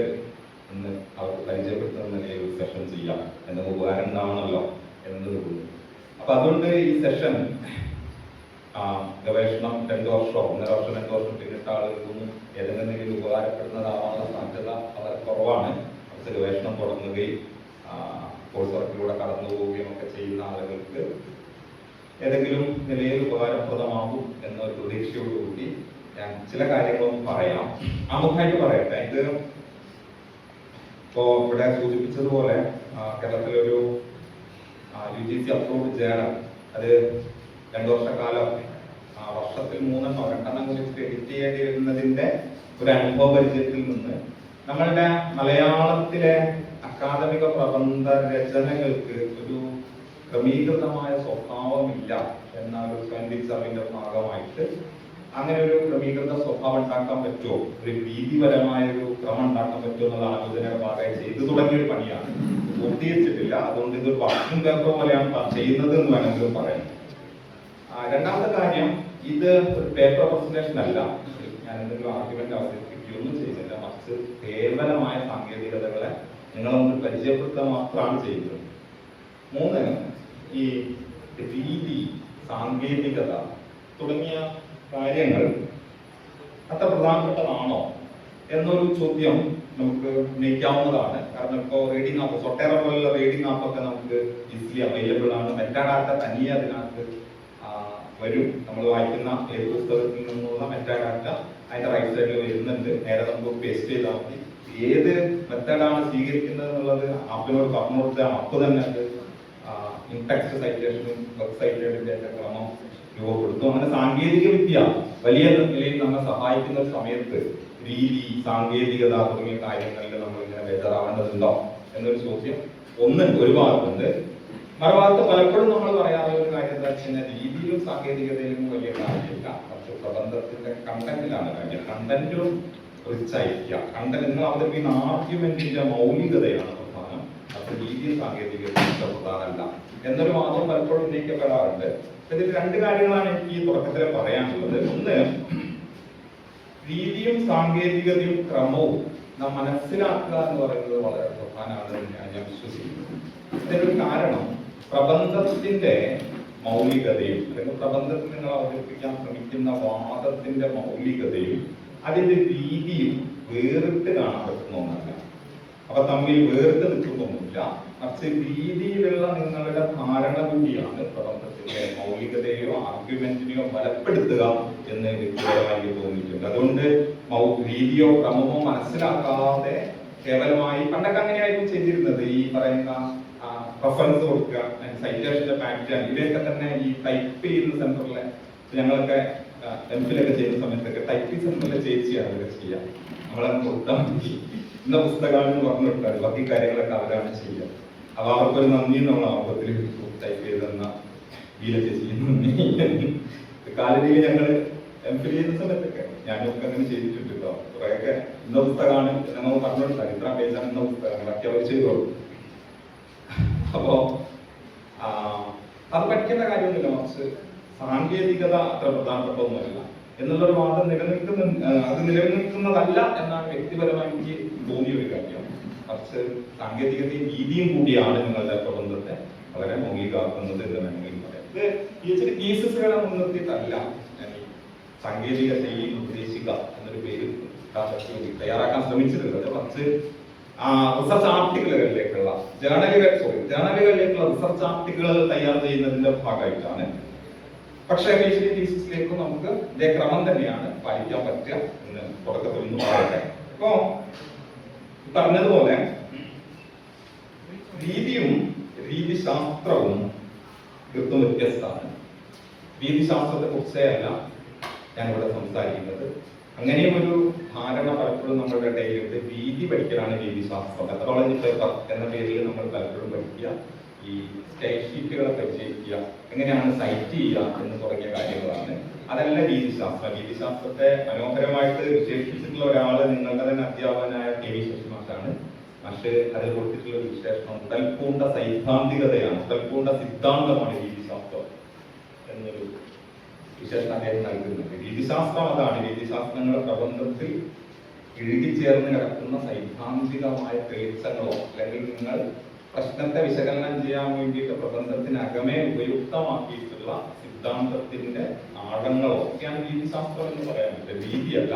ഒന്ന് അവർക്ക് പരിചയപ്പെടുത്തുന്ന നിലയിൽ ഒരു സെഷൻ ചെയ്യാം, എന്ന ഉപകാരം ഉണ്ടാവണമല്ലോ എന്നത് തോന്നുന്നു. അപ്പൊ അതുകൊണ്ട് ഈ സെഷൻ ഗവേഷണം 2 വർഷമോ 1.5 വർഷം 2 വർഷം പിന്നിട്ട ആളുകൾക്കൊന്നും ഏതെങ്കിലും നിലയിൽ ഉപകാരപ്പെടുന്നതാവാനുള്ള സാധ്യത വളരെ കുറവാണ്. പക്ഷെ ഗവേഷണം തുടങ്ങുകയും കോഴ്സ് വർക്കിലൂടെ കടന്നു പോവുകയും ഒക്കെ ചെയ്യുന്ന ആളുകൾക്ക് ഏതെങ്കിലും നിലയിൽ ഉപകാരപ്രദമാകും എന്നൊരു പ്രതീക്ഷയോടുകൂടി ഞാൻ ചില കാര്യങ്ങളൊന്നും പറയാം. ആമുഖമായിട്ട് പറയട്ടെ. ഇത് ഇപ്പോ ഇവിടെ സൂചിപ്പിച്ചതുപോലെ കേരളത്തിലൊരു UGC അപ്രൂവ്ഡ് ജേണൽ, അത് 2 വർഷക്കാലം വർഷത്തിൽ 3 or 2 കൂടി എഡിറ്റ് ചെയ്യേണ്ടി വരുന്നതിന്റെ ഒരു അനുഭവ പരിചയത്തിൽ നിന്ന് നമ്മളുടെ മലയാളത്തിലെ അക്കാദമിക പ്രബന്ധ രചനകൾക്ക് ഒരു ക്രമീകൃതമായ സ്വഭാവമില്ല എന്ന ഒരു സ്വയംതിരിച്ചറിവിന്റെ ഭാഗമായിട്ട് അങ്ങനെ ഒരു ക്രമീകൃത സ്വഭാവം ഉണ്ടാക്കാൻ പറ്റുമോ, ഒരു രീതിപരമായ ഒരു ക്രമം ഉണ്ടാക്കാൻ പറ്റുമോ എന്നുള്ള ആലോചനയുടെ ഭാഗമായി ചെയ്തു തുടങ്ങിയൊരു പണിയാണ്. പൂർത്തീകരിച്ചിട്ടില്ല. അതുകൊണ്ട് ഇതൊരു വർക്കിംഗ് പേപ്പർ പോലെയാണ് ചെയ്യുന്നത് എന്ന് വേണമെങ്കിൽ പറയാം. രണ്ടാമത്തെ കാര്യം, ഇത് ഒരു പേപ്പർ പ്രസന്റേഷൻ അല്ല. ഞാൻ എന്തെങ്കിലും ആർഗ്യുമെന്റ് അവതരിപ്പിക്കുകയൊന്നും ചെയ്യുന്നില്ല. മറിച്ച് കേവലമായ സാങ്കേതികതകളെ നിങ്ങളെ മുന്നിൽ പരിചയപ്പെടുത്തുക മാത്രമാണ് ചെയ്യുന്നത്. 3, ഈ രീതി, സാങ്കേതികത തുടങ്ങിയ കാര്യങ്ങൾ അത്ര പ്രധാനപ്പെട്ടതാണോ എന്നൊരു ചോദ്യം നമുക്ക് ഉന്നയിക്കാവുന്നതാണ്. കാരണം ഇപ്പോൾ റീഡിംഗ് ആപ്പ്, സൊട്ടേറ പോലുള്ള റീഡിംഗ് ആപ്പൊക്കെ നമുക്ക് ഈസിലി അവൈലബിൾ ആണ്. മെറ്റാഡാറ്റ തനിയെ അതിനകത്ത് വരും. നമ്മൾ വായിക്കുന്ന ഏത് പുസ്തകത്തിൽ നിന്നുള്ള മെറ്റാഡാറ്റ അതിന്റെ റൈറ്റ് സൈഡിൽ വരുന്നുണ്ട്. നേരെ നമുക്ക് പേസ്റ്റ് ചെയ്താൽ മതി. ഏത് മെത്തേഡാണ് സ്വീകരിക്കുന്നത് എന്നുള്ളത് ആപ്പിനോട് പറഞ്ഞു കൊടുത്താൽ ആപ്പ് തന്നെ അത് ഇൻടെക്സ്റ്റ് സൈറ്റേഷനും വെബ്സൈറ്റിന്റെ ക്രമം രൂപപ്പെടുത്തും. അങ്ങനെ സാങ്കേതിക വിദ്യ വലിയ നിലയിൽ നമ്മെ സഹായിക്കുന്ന ഒരു സമയത്ത് രീതി, സാങ്കേതികത തുടങ്ങിയ കാര്യങ്ങളിൽ നമ്മൾ ഇങ്ങനെ ബേജാറാവേണ്ടതുണ്ടോ എന്നൊരു ചോദ്യം ഒരു ഭാഗത്തുണ്ട്. മറുഭാഗത്ത് പലപ്പോഴും നമ്മൾ പറയാറുള്ള ഒരു കാര്യം എന്താ വെച്ച് കഴിഞ്ഞാൽ രീതിയിലും സാങ്കേതികതയിലും വലിയ കാര്യമില്ല. പക്ഷെ പ്രബന്ധത്തിന്റെ കണ്ടന്റിലാണ് കാര്യം. കണ്ടന്റും റിച്ച് ആയിരിക്കുക. കണ്ടന്റ് നിങ്ങൾ അവതരിപ്പിക്കുന്ന ആർഗ്യുമെന്റിന്റെ മൗലികതയാണ് പ്രധാനം. അപ്പൊ രീതിയും സാങ്കേതികതയും പ്രധാനമല്ല എന്നൊരു വാദം പലപ്പോഴും ഉന്നയിക്കപ്പെടാറുണ്ട്. ഇതിൽ 2 കാര്യങ്ങളാണ് എനിക്ക് ഈ തുടക്കത്തിൽ പറയാനുള്ളത്. ഒന്ന്, രീതിയും സാങ്കേതികതയും ക്രമവും നാം മനസ്സിലാക്കുക എന്ന് പറയുന്നത് വളരെ പ്രധാനമാണെന്ന് ഞാൻ വിശ്വസിക്കുന്നു. ഇതിനൊരു കാരണം പ്രബന്ധത്തിന്റെ മൗലികതയും അല്ലെങ്കിൽ പ്രബന്ധത്തിൽ നിങ്ങൾ അവതരിപ്പിക്കാൻ ശ്രമിക്കുന്ന വാദത്തിന്റെ മൗലികതയും അതിന്റെ രീതിയും വേറിട്ട് കാണാൻ പറ്റുന്ന ഒന്നല്ല. അപ്പൊ തമ്മിൽ വേറിട്ട് നിൽക്കുന്നൊന്നുമില്ല. മറിച്ച് രീതിയിലുള്ള നിങ്ങളുടെ ധാരണ കൂടിയാണ് പ്രബന്ധത്തിന്റെ മൗലികതയോ ആർഗ്യുമെന്റിനെയോ ബലപ്പെടുത്തുക എന്ന് വ്യക്തിപരമായി തോന്നിയിട്ടുണ്ട്. അതുകൊണ്ട് രീതിയോ ക്രമമോ മനസ്സിലാക്കാതെ കേവലമായി പണ്ടൊക്കെ അങ്ങനെയായിരുന്നു ചെയ്തിരുന്നത്. ഈ പറയുന്ന റഫറൻസ് കൊടുക്കുക, സൈറ്റേഷന്റെ പാറ്റേൺ, ഇവയൊക്കെ തന്നെ ഈ ടൈപ്പ് ചെയ്യുന്ന സെന്ററിലെ ഞങ്ങളൊക്കെ എംഫിലൊക്കെ ചെയ്യുന്ന സമയത്തൊക്കെ ടൈപ്പിംഗ് സെന്ററിലെ ചേച്ചിയാണ് ഇതൊക്കെ ചെയ്യുക. നമ്മളങ്ങ് കൊടുത്താൽ മതി, ഇന്ന പുസ്തകമാണെന്ന് പറഞ്ഞു കൊടുത്താൽ ബാക്കി കാര്യങ്ങളൊക്കെ അവരാണ് ചെയ്യുക. അപ്പൊ അവർക്കൊരു നന്ദി നമ്മൾ ആപത്തിൽ ടൈപ്പ് ചെയ്തെന്ന ഗീല ചേച്ചി കാലടിയിൽ ഞങ്ങൾ എംഫിൽ ചെയ്യുന്ന സമയത്തൊക്കെ ഞാനൊക്കെ അങ്ങനെ ചെയ്തിട്ടുണ്ട് കേട്ടോ. കുറെയൊക്കെ ഇന്ന പുസ്തകമാണ് നമ്മൾ പറഞ്ഞു കൊടുത്താൽ ഇത്ര പേജാണ് ഇന്ന പുസ്തകം, ബാക്കി അവർ ചെയ്തോളൂ. അപ്പോ അത് പഠിക്കേണ്ട കാര്യമൊന്നുമില്ല. മറിച്ച് സാങ്കേതികത അത്ര പ്രധാനപ്പെട്ടൊന്നുമല്ല എന്നുള്ളൊരു വാദം നിലനിൽക്കുന്നതല്ല എന്നാണ് വ്യക്തിപരമായി എനിക്ക് തോന്നിയ ഒരു കാര്യം. മറിച്ച് സാങ്കേതികതയും രീതിയും കൂടിയാണ് നിങ്ങളുടെ പ്രബന്ധത്തെ വളരെ മൗലികമാക്കുന്നത് എന്ന് വേണമെങ്കിൽ പറയാം. ഇത് PhD തീസിസുകളെ മുൻനിർത്തിയിട്ടല്ല ഞാൻ ഈ സാങ്കേതിക ശൈലി നിർദ്ദേശിക്കുക എന്നൊരു പേര് തയ്യാറാക്കാൻ ശ്രമിച്ചിട്ടുള്ളത്. മറിച്ച് റിസർച്ച് ആർട്ടിക്കിളുകളിലേക്കുള്ള ജേണലുകളിലേക്കുള്ള റിസർച്ച് ആർട്ടിക്കിളുകൾ തയ്യാർ ചെയ്യുന്നതിന്റെ ഭാഗമായിട്ടാണ്. പക്ഷേ PhD തീസിസിലേക്കും നമുക്ക് ഇതേ ക്രമം തന്നെയാണ് പാലിക്കാൻ പറ്റുക എന്ന് തുടക്കത്തിൽ നിന്ന് പറയട്ടെ. അപ്പോ പറഞ്ഞതുപോലെ രീതിയും രീതിശാസ്ത്രവും തീർത്തും വ്യത്യസ്തമാണ്. രീതിശാസ്ത്രത്തെ കുറിച്ചേ അല്ല ഞാനിവിടെ സംസാരിക്കുന്നത്. അങ്ങനെയും ഒരു ധാരണ പലപ്പോഴും നമ്മളുടെ ഇടയിലുണ്ട്. രീതി പഠിക്കലാണ് രീതിശാസ്ത്രം. മെത്തഡോളജി പേപ്പർ എന്ന പേരിൽ നമ്മൾ പലപ്പോഴും പഠിക്കുക, ഈ സ്റ്റൈൽ ഷീറ്റുകളെ പരിചയിക്കുക, എങ്ങനെയാണ് സൈറ്റ് ചെയ്യുക എന്ന് തുടങ്ങിയ കാര്യങ്ങളാണ്. അതല്ല രീതിശാസ്ത്രം. രീതിശാസ്ത്രത്തെ മനോഹരമായിട്ട് വിശേഷിപ്പിച്ചിട്ടുള്ള ഒരാള് നിങ്ങളുടെ തന്നെ അധ്യാപകനായ KV ശശിമാഷാണ്. പക്ഷേ അതിൽ കൊടുത്തിട്ടുള്ള ഒരു വിശേഷണം ഉടൽപൂണ്ട സൈദ്ധാന്തികതയാണ്, ഉടൽപൂണ്ട സിദ്ധാന്തമാണ് രീതിശാസ്ത്രം എന്നൊരു വിശേഷണം അദ്ദേഹം നൽകുന്നുണ്ട്. രീതിശാസ്ത്രം അതാണ്. രീതിശാസ്ത്രങ്ങളുടെ പ്രബന്ധത്തിൽ ഇഴുകിച്ചേർന്ന് കിടക്കുന്ന സൈദ്ധാന്തികമായ തെളിച്ചങ്ങളോ അല്ലെങ്കിൽ നിങ്ങൾ പ്രശ്നത്തെ വിശകലനം ചെയ്യാൻ വേണ്ടിയിട്ട് പ്രബന്ധത്തിനകമേ ഉപയുക്തമാക്കിയിട്ടുള്ള സിദ്ധാന്തത്തിന്റെ ആഴങ്ങളോ ഒക്കെയാണ് രീതിശാസ്ത്രം എന്ന് പറയാൻ പറ്റും. രീതിയല്ല.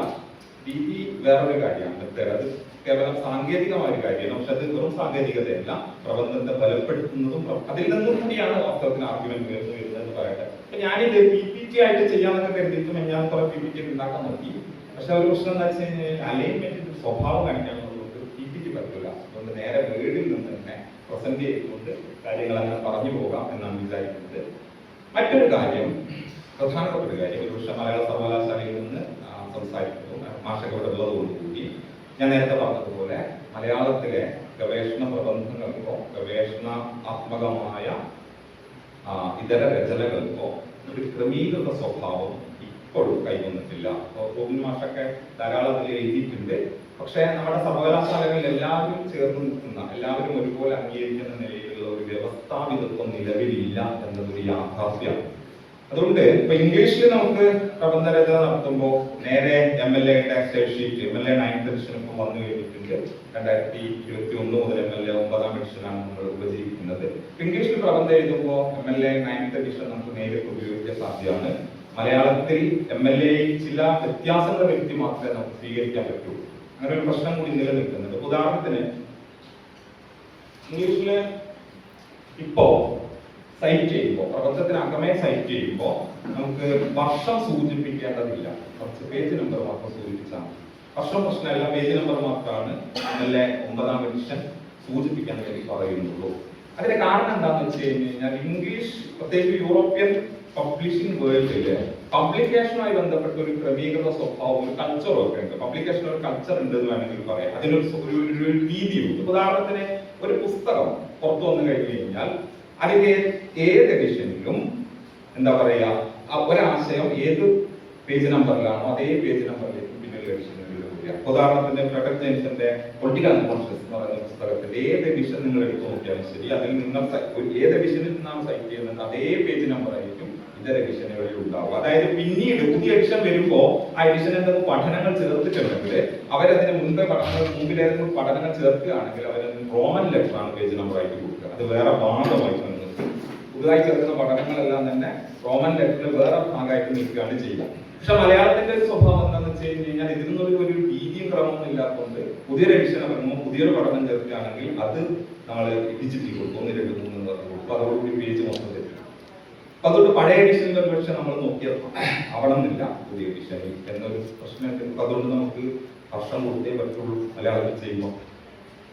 രീതി വേറൊരു കാര്യമാണ്. അത് കേവലം സാങ്കേതികമായ ഒരു കാര്യമാണ്. പക്ഷെ അത് വെറും സാങ്കേതികതയല്ല, പ്രബന്ധത്തെ ബലപ്പെടുത്തുന്നതും അതിൽ നിന്നും കൂടിയാണ് വാസ്തവത്തിന് ആർഗ്യുമെന്റ് ഉയർന്നു വരുന്നതെന്ന് പറയട്ടെ. അപ്പൊ ഞാനിത് PPT ആയിട്ട് ചെയ്യാന്നൊക്കെ കരുതിയിട്ടും ഞാൻ കുറെ PPT ഉണ്ടാക്കാൻ നോക്കി. പക്ഷെ ഒരു പ്രശ്നം എന്താ വെച്ച് കഴിഞ്ഞാൽ അലൈൻമെന്റിന്റെ സ്വഭാവം കാണിക്കാനുള്ളത് PPT പറ്റില്ല. അതുകൊണ്ട് നേരെ വേർഡിൽ നിന്ന് തന്നെ പ്രസന്റ് ചെയ്തുകൊണ്ട് കാര്യങ്ങൾ അങ്ങനെ പറഞ്ഞു പോകാം എന്നാണ് വിചാരിക്കുന്നത്. മറ്റൊരു കാര്യം, പ്രധാനപ്പെട്ട ഒരു കാര്യം, ഒരു പക്ഷേ മലയാള സർവകലാശാലയിൽ നിന്ന് സംസാരിക്കുന്നു മാഷകവിടെ ഉള്ളതുകൊണ്ടുകൂടി ഞാൻ നേരത്തെ പറഞ്ഞതുപോലെ മലയാളത്തിലെ ഗവേഷണ പ്രബന്ധങ്ങൾക്കോ ഗവേഷണാത്മകമായ ഇതര രചനകൾക്കോ ഒരു ക്രമീകൃത സ്വഭാവം ഇപ്പോഴും കൈവന്നിട്ടില്ല. റോബിൻ മാഷൊക്കെ ധാരാളം അതിൽ എഴുതിയിട്ടുണ്ട്. പക്ഷേ നമ്മുടെ സർവകലാശാലകളിൽ എല്ലാവരും ചേർന്ന് നിൽക്കുന്ന, എല്ലാവരും ഒരുപോലെ അംഗീകരിക്കുന്ന നിലയിലുള്ള ഒരു വ്യവസ്ഥാപിതത്വം നിലവിലില്ല എന്നതൊരു യാഥാർത്ഥ്യമാണ്. അതുകൊണ്ട് ഇപ്പൊ ഇംഗ്ലീഷിൽ നമുക്ക് പ്രബന്ധരചന നടത്തുമ്പോൾ നേരെ MLA state sheet, MLA 9th edition ഇപ്പം വന്നു കഴിഞ്ഞിട്ടുണ്ട്. 2021 മുതൽ MLA 9ാം എഡിഷനാണ് നമ്മൾ ഉപജീവിക്കുന്നത്. ഇംഗ്ലീഷിൽ പ്രബന്ധം എഴുതുമ്പോൾ MLA 9th എഡിഷൻ നമുക്ക് നേരിട്ട് ഉപയോഗിക്കാൻ സാധ്യമാണ്. മലയാളത്തിൽ MLA ചില വ്യത്യാസങ്ങൾ വരുത്തി മാത്രമേ നമുക്ക് സ്വീകരിക്കാൻ പറ്റൂ. അങ്ങനെ ഒരു പ്രശ്നം കൂടി നിലനിൽക്കുന്നുണ്ട്. ഉദാഹരണത്തിന് ഇംഗ്ലീഷില് ഇപ്പോ സൈറ്റ് ചെയ്യുമ്പോൾ, പ്രബന്ധത്തിനകമേ സൈറ്റ് ചെയ്യുമ്പോൾ നമുക്ക് വർഷം സൂചിപ്പിക്കേണ്ടതില്ല, കുറച്ച് പേജ് നമ്പർ മാത്രം സൂചിപ്പിച്ചാൽ മതി. വർഷം പ്രശ്നമല്ല, പേജ് നമ്പർ മാത്രമാണ് MLA 9ാം എഡിഷൻ സൂചിപ്പിക്കാൻ വേണ്ടി പറയുന്നുള്ളൂ. അതിന്റെ കാരണം എന്താണെന്ന് വെച്ച് കഴിഞ്ഞാൽ ഇംഗ്ലീഷ്, പ്രത്യേകിച്ച് യൂറോപ്യൻ പബ്ലിഷിംഗ് വേൾഡില് പബ്ലിക്കേഷനുമായി ബന്ധപ്പെട്ട ഒരു ക്രമീകൃത സ്വഭാവം, ഒരു കൾച്ചറും ഒക്കെ ഉണ്ട്. പബ്ലിക്കേഷൻ ഒരു കൾച്ചർ ഉണ്ട് എന്ന് വേണമെങ്കിൽ പറയാം. അതിനൊരു രീതിയുണ്ട്. ഉദാഹരണത്തിന് ഒരു പുസ്തകം പുറത്തു വന്നു കഴിഞ്ഞു കഴിഞ്ഞാൽ അതിന്റെ ഏത് എഡിഷനിലും എന്താ പറയാ, ഒരാശയം ഏത് പേജ് നമ്പറിലാണോ അതേ പേജ് നമ്പറിലേക്ക് പിന്നീട് എഡിഷനുകളിൽ വരിക. ഉദാഹരണത്തിന് ഫ്രെഡറിക് ജെയിംസിന്റെ പൊളിറ്റിക്കൽ അൺകോൺഷ്യസ് എന്ന് പറയുന്ന പുസ്തകത്തിന്റെ ഏത് എഡിഷൻ നിങ്ങൾ എടുത്തു നോക്കിയാലും ശരി, അതിൽ നിങ്ങൾ ഏത് എഡിഷനിൽ നിന്നാണ് സൈറ്റ് ചെയ്യുന്നത് അതേ പേജ് നമ്പർ ആയിരിക്കും ഇതര എഡിഷനുകളിൽ ഉണ്ടാവും. അതായത് പിന്നീട് പുതിയ എഡിഷൻ വരുമ്പോൾ ആ എഡിഷൻ എന്തെങ്കിലും പഠനങ്ങൾ ചേർത്തിട്ടുണ്ടെങ്കിൽ അവരതിന് മുമ്പിലേതെങ്കിലും പഠനങ്ങൾ ചേർക്കുകയാണെങ്കിൽ അവരതിന് റോമൻ ലെറ്റർ ആണ് പേജ് നമ്പർ ആയിട്ട് കൊടുക്കുക. അത് വേറെ ഭാഗമായിട്ട് നിൽക്കും. പുതുതായി ചേർക്കുന്ന പഠനങ്ങളെല്ലാം തന്നെ റോമൻ ലെറ്ററിൽ വേറെ ഭാഗമായിട്ട് നിൽക്കുകയാണ് ചെയ്യുക. പക്ഷെ മലയാളത്തിന്റെ ഒരു സ്വഭാവം എന്താണെന്ന് വെച്ച് കഴിഞ്ഞാൽ ഇതിനൊരു രീതിയും ക്രമമൊന്നും ഇല്ലാത്തതുകൊണ്ട് പുതിയൊരു എഡിഷൻ ഇറങ്ങുമ്പോൾ പുതിയൊരു പഠനം ചേർക്കുകയാണെങ്കിൽ അത് നമ്മൾ ഡിജിറ്റൽ കൊടുക്കും, 1, 2, 3 കൊടുക്കും. അതോടുകൂടി പേജ് മൊത്തം തെറ്റും. അപ്പൊ അതുകൊണ്ട് പഴയ എഡിഷനിൽ ഒരു പക്ഷെ നമ്മൾ നോക്കിയാൽ ആവണമെന്നില്ല പുതിയ എഡിഷനിൽ എന്നൊരു പ്രശ്നമൊക്കെ. അതുകൊണ്ട് നമുക്ക് വർഷം കൊടുത്തേ പറ്റുള്ളൂ മലയാളത്തിൽ ചെയ്യുമ്പോൾ.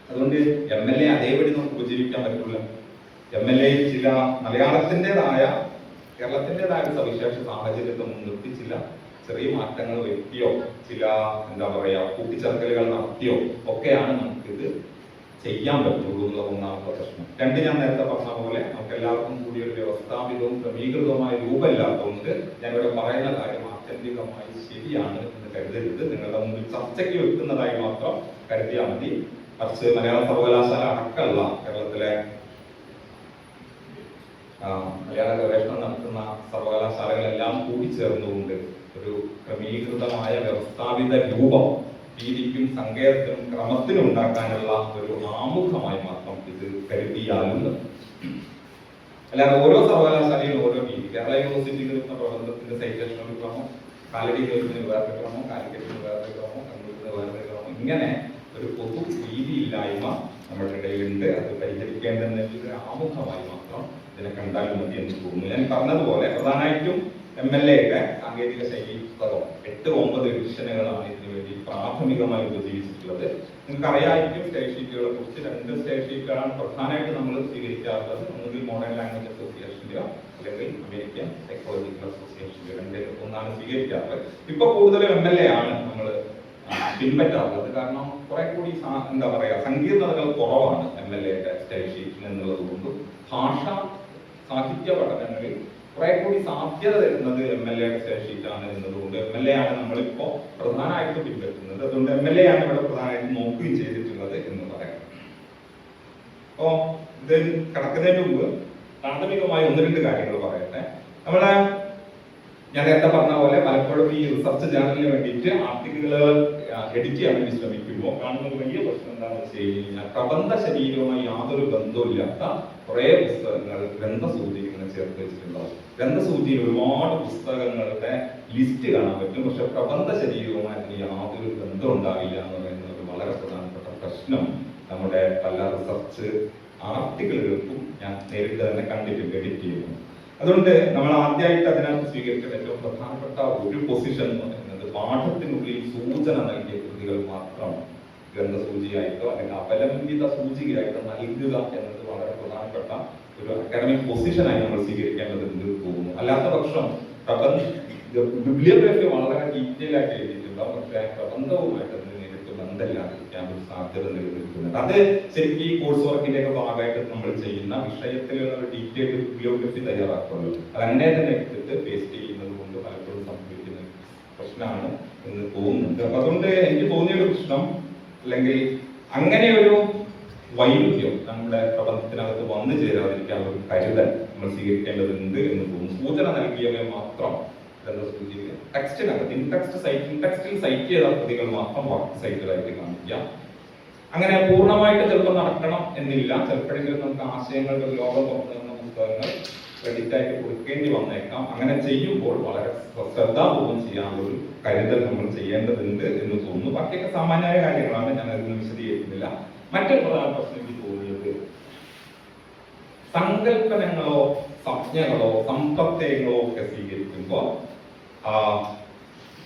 അതുകൊണ്ട് MLA അതേപടി നമുക്ക് ഉപജീവിക്കാൻ പറ്റില്ല. MLA ചില മലയാളത്തിൻ്റെതായ, കേരളത്തിൻ്റെതായ ഒരു സവിശേഷ സാഹചര്യത്തെ മുൻനിർത്തി ചില ചെറിയ മാറ്റങ്ങൾ വരുത്തിയോ ചില എന്താ പറയാ കൂട്ടിച്ചേർക്കലുകൾ നടത്തിയോ ഒക്കെയാണ് നമുക്കിത് ചെയ്യാൻ പറ്റുള്ളൂ എന്നുള്ള ഒന്നാമത്തെ പ്രശ്നം. രണ്ട്, ഞാൻ നേരത്തെ പറഞ്ഞ പോലെ നമുക്ക് എല്ലാവർക്കും കൂടി ഒരു വ്യവസ്ഥാപിതവും ക്രമീകൃതവുമായ രൂപമില്ലാത്തതുകൊണ്ട് ഞാൻ ഇവിടെ പറയുന്ന കാര്യം ആത്യന്തികമായി ശരിയാണ് എന്ന് കരുതരുത്. നിങ്ങളുടെ മുമ്പിൽ ചർച്ചയ്ക്ക് വെക്കുന്നതായി മാത്രം കരുതിയാൽ മതി. മറിച്ച് മലയാള സർവകലാശാല അടക്കമുള്ള കേരളത്തിലെ മലയാള ഗവേഷണം നടത്തുന്ന സർവകലാശാലകളെല്ലാം കൂടി ചേർന്നുകൊണ്ട് ഒരു ക്രമീകൃതമായ വ്യവസ്ഥാപിത രൂപം രീതിക്കും സങ്കേതത്തിനും ക്രമത്തിനും ഉണ്ടാക്കാനുള്ള ഒരു ആമുഖമായി മാത്രം ഇത് കരുതിയാലും. അല്ലാതെ ഓരോ സർവകലാശാലയും ഓരോ രീതി, കേരള യൂണിവേഴ്സിറ്റി എടുക്കുന്ന പ്രബന്ധത്തിന്റെ സൈറ്റേഷൻ ഒരു ക്രമം, കാലടി യൂണിവേഴ്സിറ്റിന് വേറെ ക്രമം, കാലിക്കറ്റിന് വേറെ ക്രമം, കണ്ണൂരിന് വേറെ ക്രമം, ഇങ്ങനെ ഒരു പൊതു രീതിയില്ലായ്മ നമ്മുടെ ഇടയിലുണ്ട്. അത് പരിഹരിക്കേണ്ടതിന്റെ ആമുഖമായി മാത്രം ഇതിനെ കണ്ടാൽ മതി എന്ന് തോന്നുന്നു. ഞാൻ പറഞ്ഞതുപോലെ പ്രധാനമായിട്ടും MLA സാങ്കേതിക ശൈലി പുസ്തകം 8, 9 എഡിഷനുകളാണ് ഇതിനു വേണ്ടി പ്രാഥമികമായി ഉപയോഗിച്ചിട്ടുള്ളത്. നിങ്ങൾക്ക് അറിയാമായിരിക്കും സ്റ്റേറ്റ് ഷീറ്റുകളെ കുറിച്ച്. 2 സ്റ്റേറ്റ് ഷീറ്റുകളാണ് പ്രധാനമായിട്ട് നമ്മൾ സ്വീകരിക്കാറുള്ളത്. ഒന്നുകിൽ മോഡേൺ ലാംഗ്വേജ് അസോസിയേഷന്റെയോ അല്ലെങ്കിൽ അമേരിക്കൻ സൈക്കോളജിക്കൽ അസോസിയേഷന്റെ ഒന്നാണ് സ്വീകരിക്കാറുള്ളത്. ഇപ്പൊ കൂടുതലും MLA ആണ് നമ്മൾ പിൻപറ്റാറുള്ളത്. കാരണം കുറെ കൂടി എന്താ പറയാ സങ്കീർണതകൾ കുറവാണ് MLA സ്റ്റേറ്റ് ഷീറ്റിൽ എന്നുള്ളത് കൊണ്ടും ഭാഷ സാഹിത്യ പഠനങ്ങളിൽ കുറെ കൂടി സാധ്യത തരുന്നത് MLA സ്റ്റേറ്റ് ഷീറ്റ് ആണ് എന്നതുകൊണ്ട് MLA ആണ് നമ്മളിപ്പോ പ്രധാനമായിട്ട് പിൻപറ്റുന്നത്. അതുകൊണ്ട് MLA ആണ് ഇവിടെ പ്രധാനമായിട്ട് നോക്കുകയും ചെയ്തിട്ടുള്ളത് എന്ന് പറയാം. അപ്പോ ഇത് കടക്കുന്നതിന് മുമ്പ് പ്രാഥമികമായി 1-2 കാര്യങ്ങൾ പറയട്ടെ. നമ്മളെ ഞാൻ നേരത്തെ പറഞ്ഞ പോലെ പലപ്പോഴും ഈ റിസർച്ച് ജേർണലിന് വേണ്ടിയിട്ട് ആർട്ടിക്കിളുകൾ എഡിറ്റ് ചെയ്യാൻ വേണ്ടി ശ്രമിക്കുമ്പോൾ കാണുന്ന ഒരു വലിയ പ്രശ്നം എന്താണെന്ന് വെച്ച് കഴിഞ്ഞാൽ പ്രബന്ധ ശരീരവുമായി യാതൊരു ബന്ധവുമില്ലാത്ത കുറെ പുസ്തകങ്ങൾ ഗ്രന്ഥസൂചിയിൽ ഇങ്ങനെ ചേർത്ത് വെച്ചിട്ടുണ്ടാവും. ഗ്രന്ഥസൂചിയിൽ ഒരുപാട് പുസ്തകങ്ങളുടെ ലിസ്റ്റ് കാണാൻ പറ്റും. പക്ഷെ പ്രബന്ധ ശരീരവുമായി അതിന് യാതൊരു ബന്ധം ഉണ്ടാവില്ല എന്ന് പറയുന്ന ഒരു വളരെ പ്രധാനപ്പെട്ട പ്രശ്നം നമ്മുടെ പല റിസർച്ച് ആർട്ടിക്കിളുകൾക്കും ഞാൻ നേരിട്ട് തന്നെ കണ്ടിട്ടുണ്ട് എഡിറ്റ് ചെയ്യുന്നു. അതുകൊണ്ട് നമ്മൾ ആദ്യമായിട്ട് അതിനകത്ത് സ്വീകരിക്കുന്ന ഏറ്റവും പ്രധാനപ്പെട്ട ഒരു പൊസിഷൻ എന്ന് പറയുന്നത് പാഠത്തിനുള്ളിൽ സൂചന നൽകിയ കൃതികൾ മാത്രം ഗ്രന്ഥസൂചിയായിട്ടോ അല്ലെങ്കിൽ അപലംബിത സൂചികയായിട്ടോ നൽകുക എന്നത് വളരെ പ്രധാനപ്പെട്ട ഒരു അക്കാഡമിക് പൊസിഷനായി നമ്മൾ സ്വീകരിക്കേണ്ടതുണ്ട് തോന്നുന്നു. അല്ലാത്ത പക്ഷം ബിബ്ലിയോഗ്രഫി വളരെ ഡീറ്റെയിൽ ആയിട്ട് എഴുതിയിട്ടുണ്ടാവും. പക്ഷേ പ്രബന്ധവുമായിട്ട് അതിന് നേരിട്ട് ബന്ധമില്ലാതിരിക്കാൻ ഒരു സാധ്യത നിലനിൽക്കുന്നുണ്ട്. അത് ശരിക്കും ഈ കോഴ്സ് വർക്കിന്റെ ഒക്കെ ഭാഗമായിട്ട് നമ്മൾ ചെയ്യുന്ന വിഷയത്തിലുള്ള ഒരു ഡീറ്റെയിൽഡ് ബിബ്ലിയോഗ്രഫി തയ്യാറാക്കുമല്ലോ. അത് അങ്ങനെ തന്നെ എടുത്തിട്ട് പേസ്റ്റ് ചെയ്യുന്നത് കൊണ്ട് പലപ്പോഴും സംഭവിക്കുന്ന പ്രശ്നമാണ് എന്ന് തോന്നുന്നുണ്ട്. അപ്പൊ അതുകൊണ്ട് എനിക്ക് തോന്നിയൊരു പ്രശ്നം അല്ലെങ്കിൽ അങ്ങനെ ഒരു വൈരുദ്ധ്യം നമ്മുടെ പ്രബന്ധത്തിനകത്ത് വന്നു ചേരാതിരിക്കാനുള്ള ഒരു കരുതൽ നമ്മൾ സ്വീകരിക്കേണ്ടതുണ്ട് എന്ന് തോന്നുന്നു. സൂചന നൽകിയവയെ മാത്രം ടെക്സ്റ്റിനകത്ത് ഇൻടെക്സ്റ്റിൽ സൈറ്റ് ചെയ്ത കൃതികൾ മാത്രം വർക്ക് സൈറ്റുകളായിട്ട് കാണിക്കാം. അങ്ങനെ പൂർണ്ണമായിട്ട് ചിലപ്പോൾ നടക്കണം എന്നില്ല. ചിലപ്പോഴെങ്കിലും നമുക്ക് ആശയങ്ങളുടെ ഒരു ലോകം തുറന്നു പുസ്തകങ്ങൾ ക്രെഡിറ്റ് ആയിട്ട് കൊടുക്കേണ്ടി വന്നേക്കാം. അങ്ങനെ ചെയ്യുമ്പോൾ വളരെ ശ്രദ്ധാപൂർവം ചെയ്യാനുള്ള ഒരു കരുതൽ നമ്മൾ ചെയ്യേണ്ടതുണ്ട് എന്ന് തോന്നുന്നു. ബാക്കിയൊക്കെ സാമാന്യമായ കാര്യങ്ങളാണ്, ഞാൻ അതിന് വിശദീകരിക്കുന്നില്ല. മറ്റൊരു പ്രധാന പ്രശ്നം എനിക്ക് തോന്നിയത് സങ്കല്പനങ്ങളോ സംജ്ഞകളോ സമ്പ്രത്യയങ്ങളോ ഒക്കെ സ്വീകരിക്കുമ്പോൾ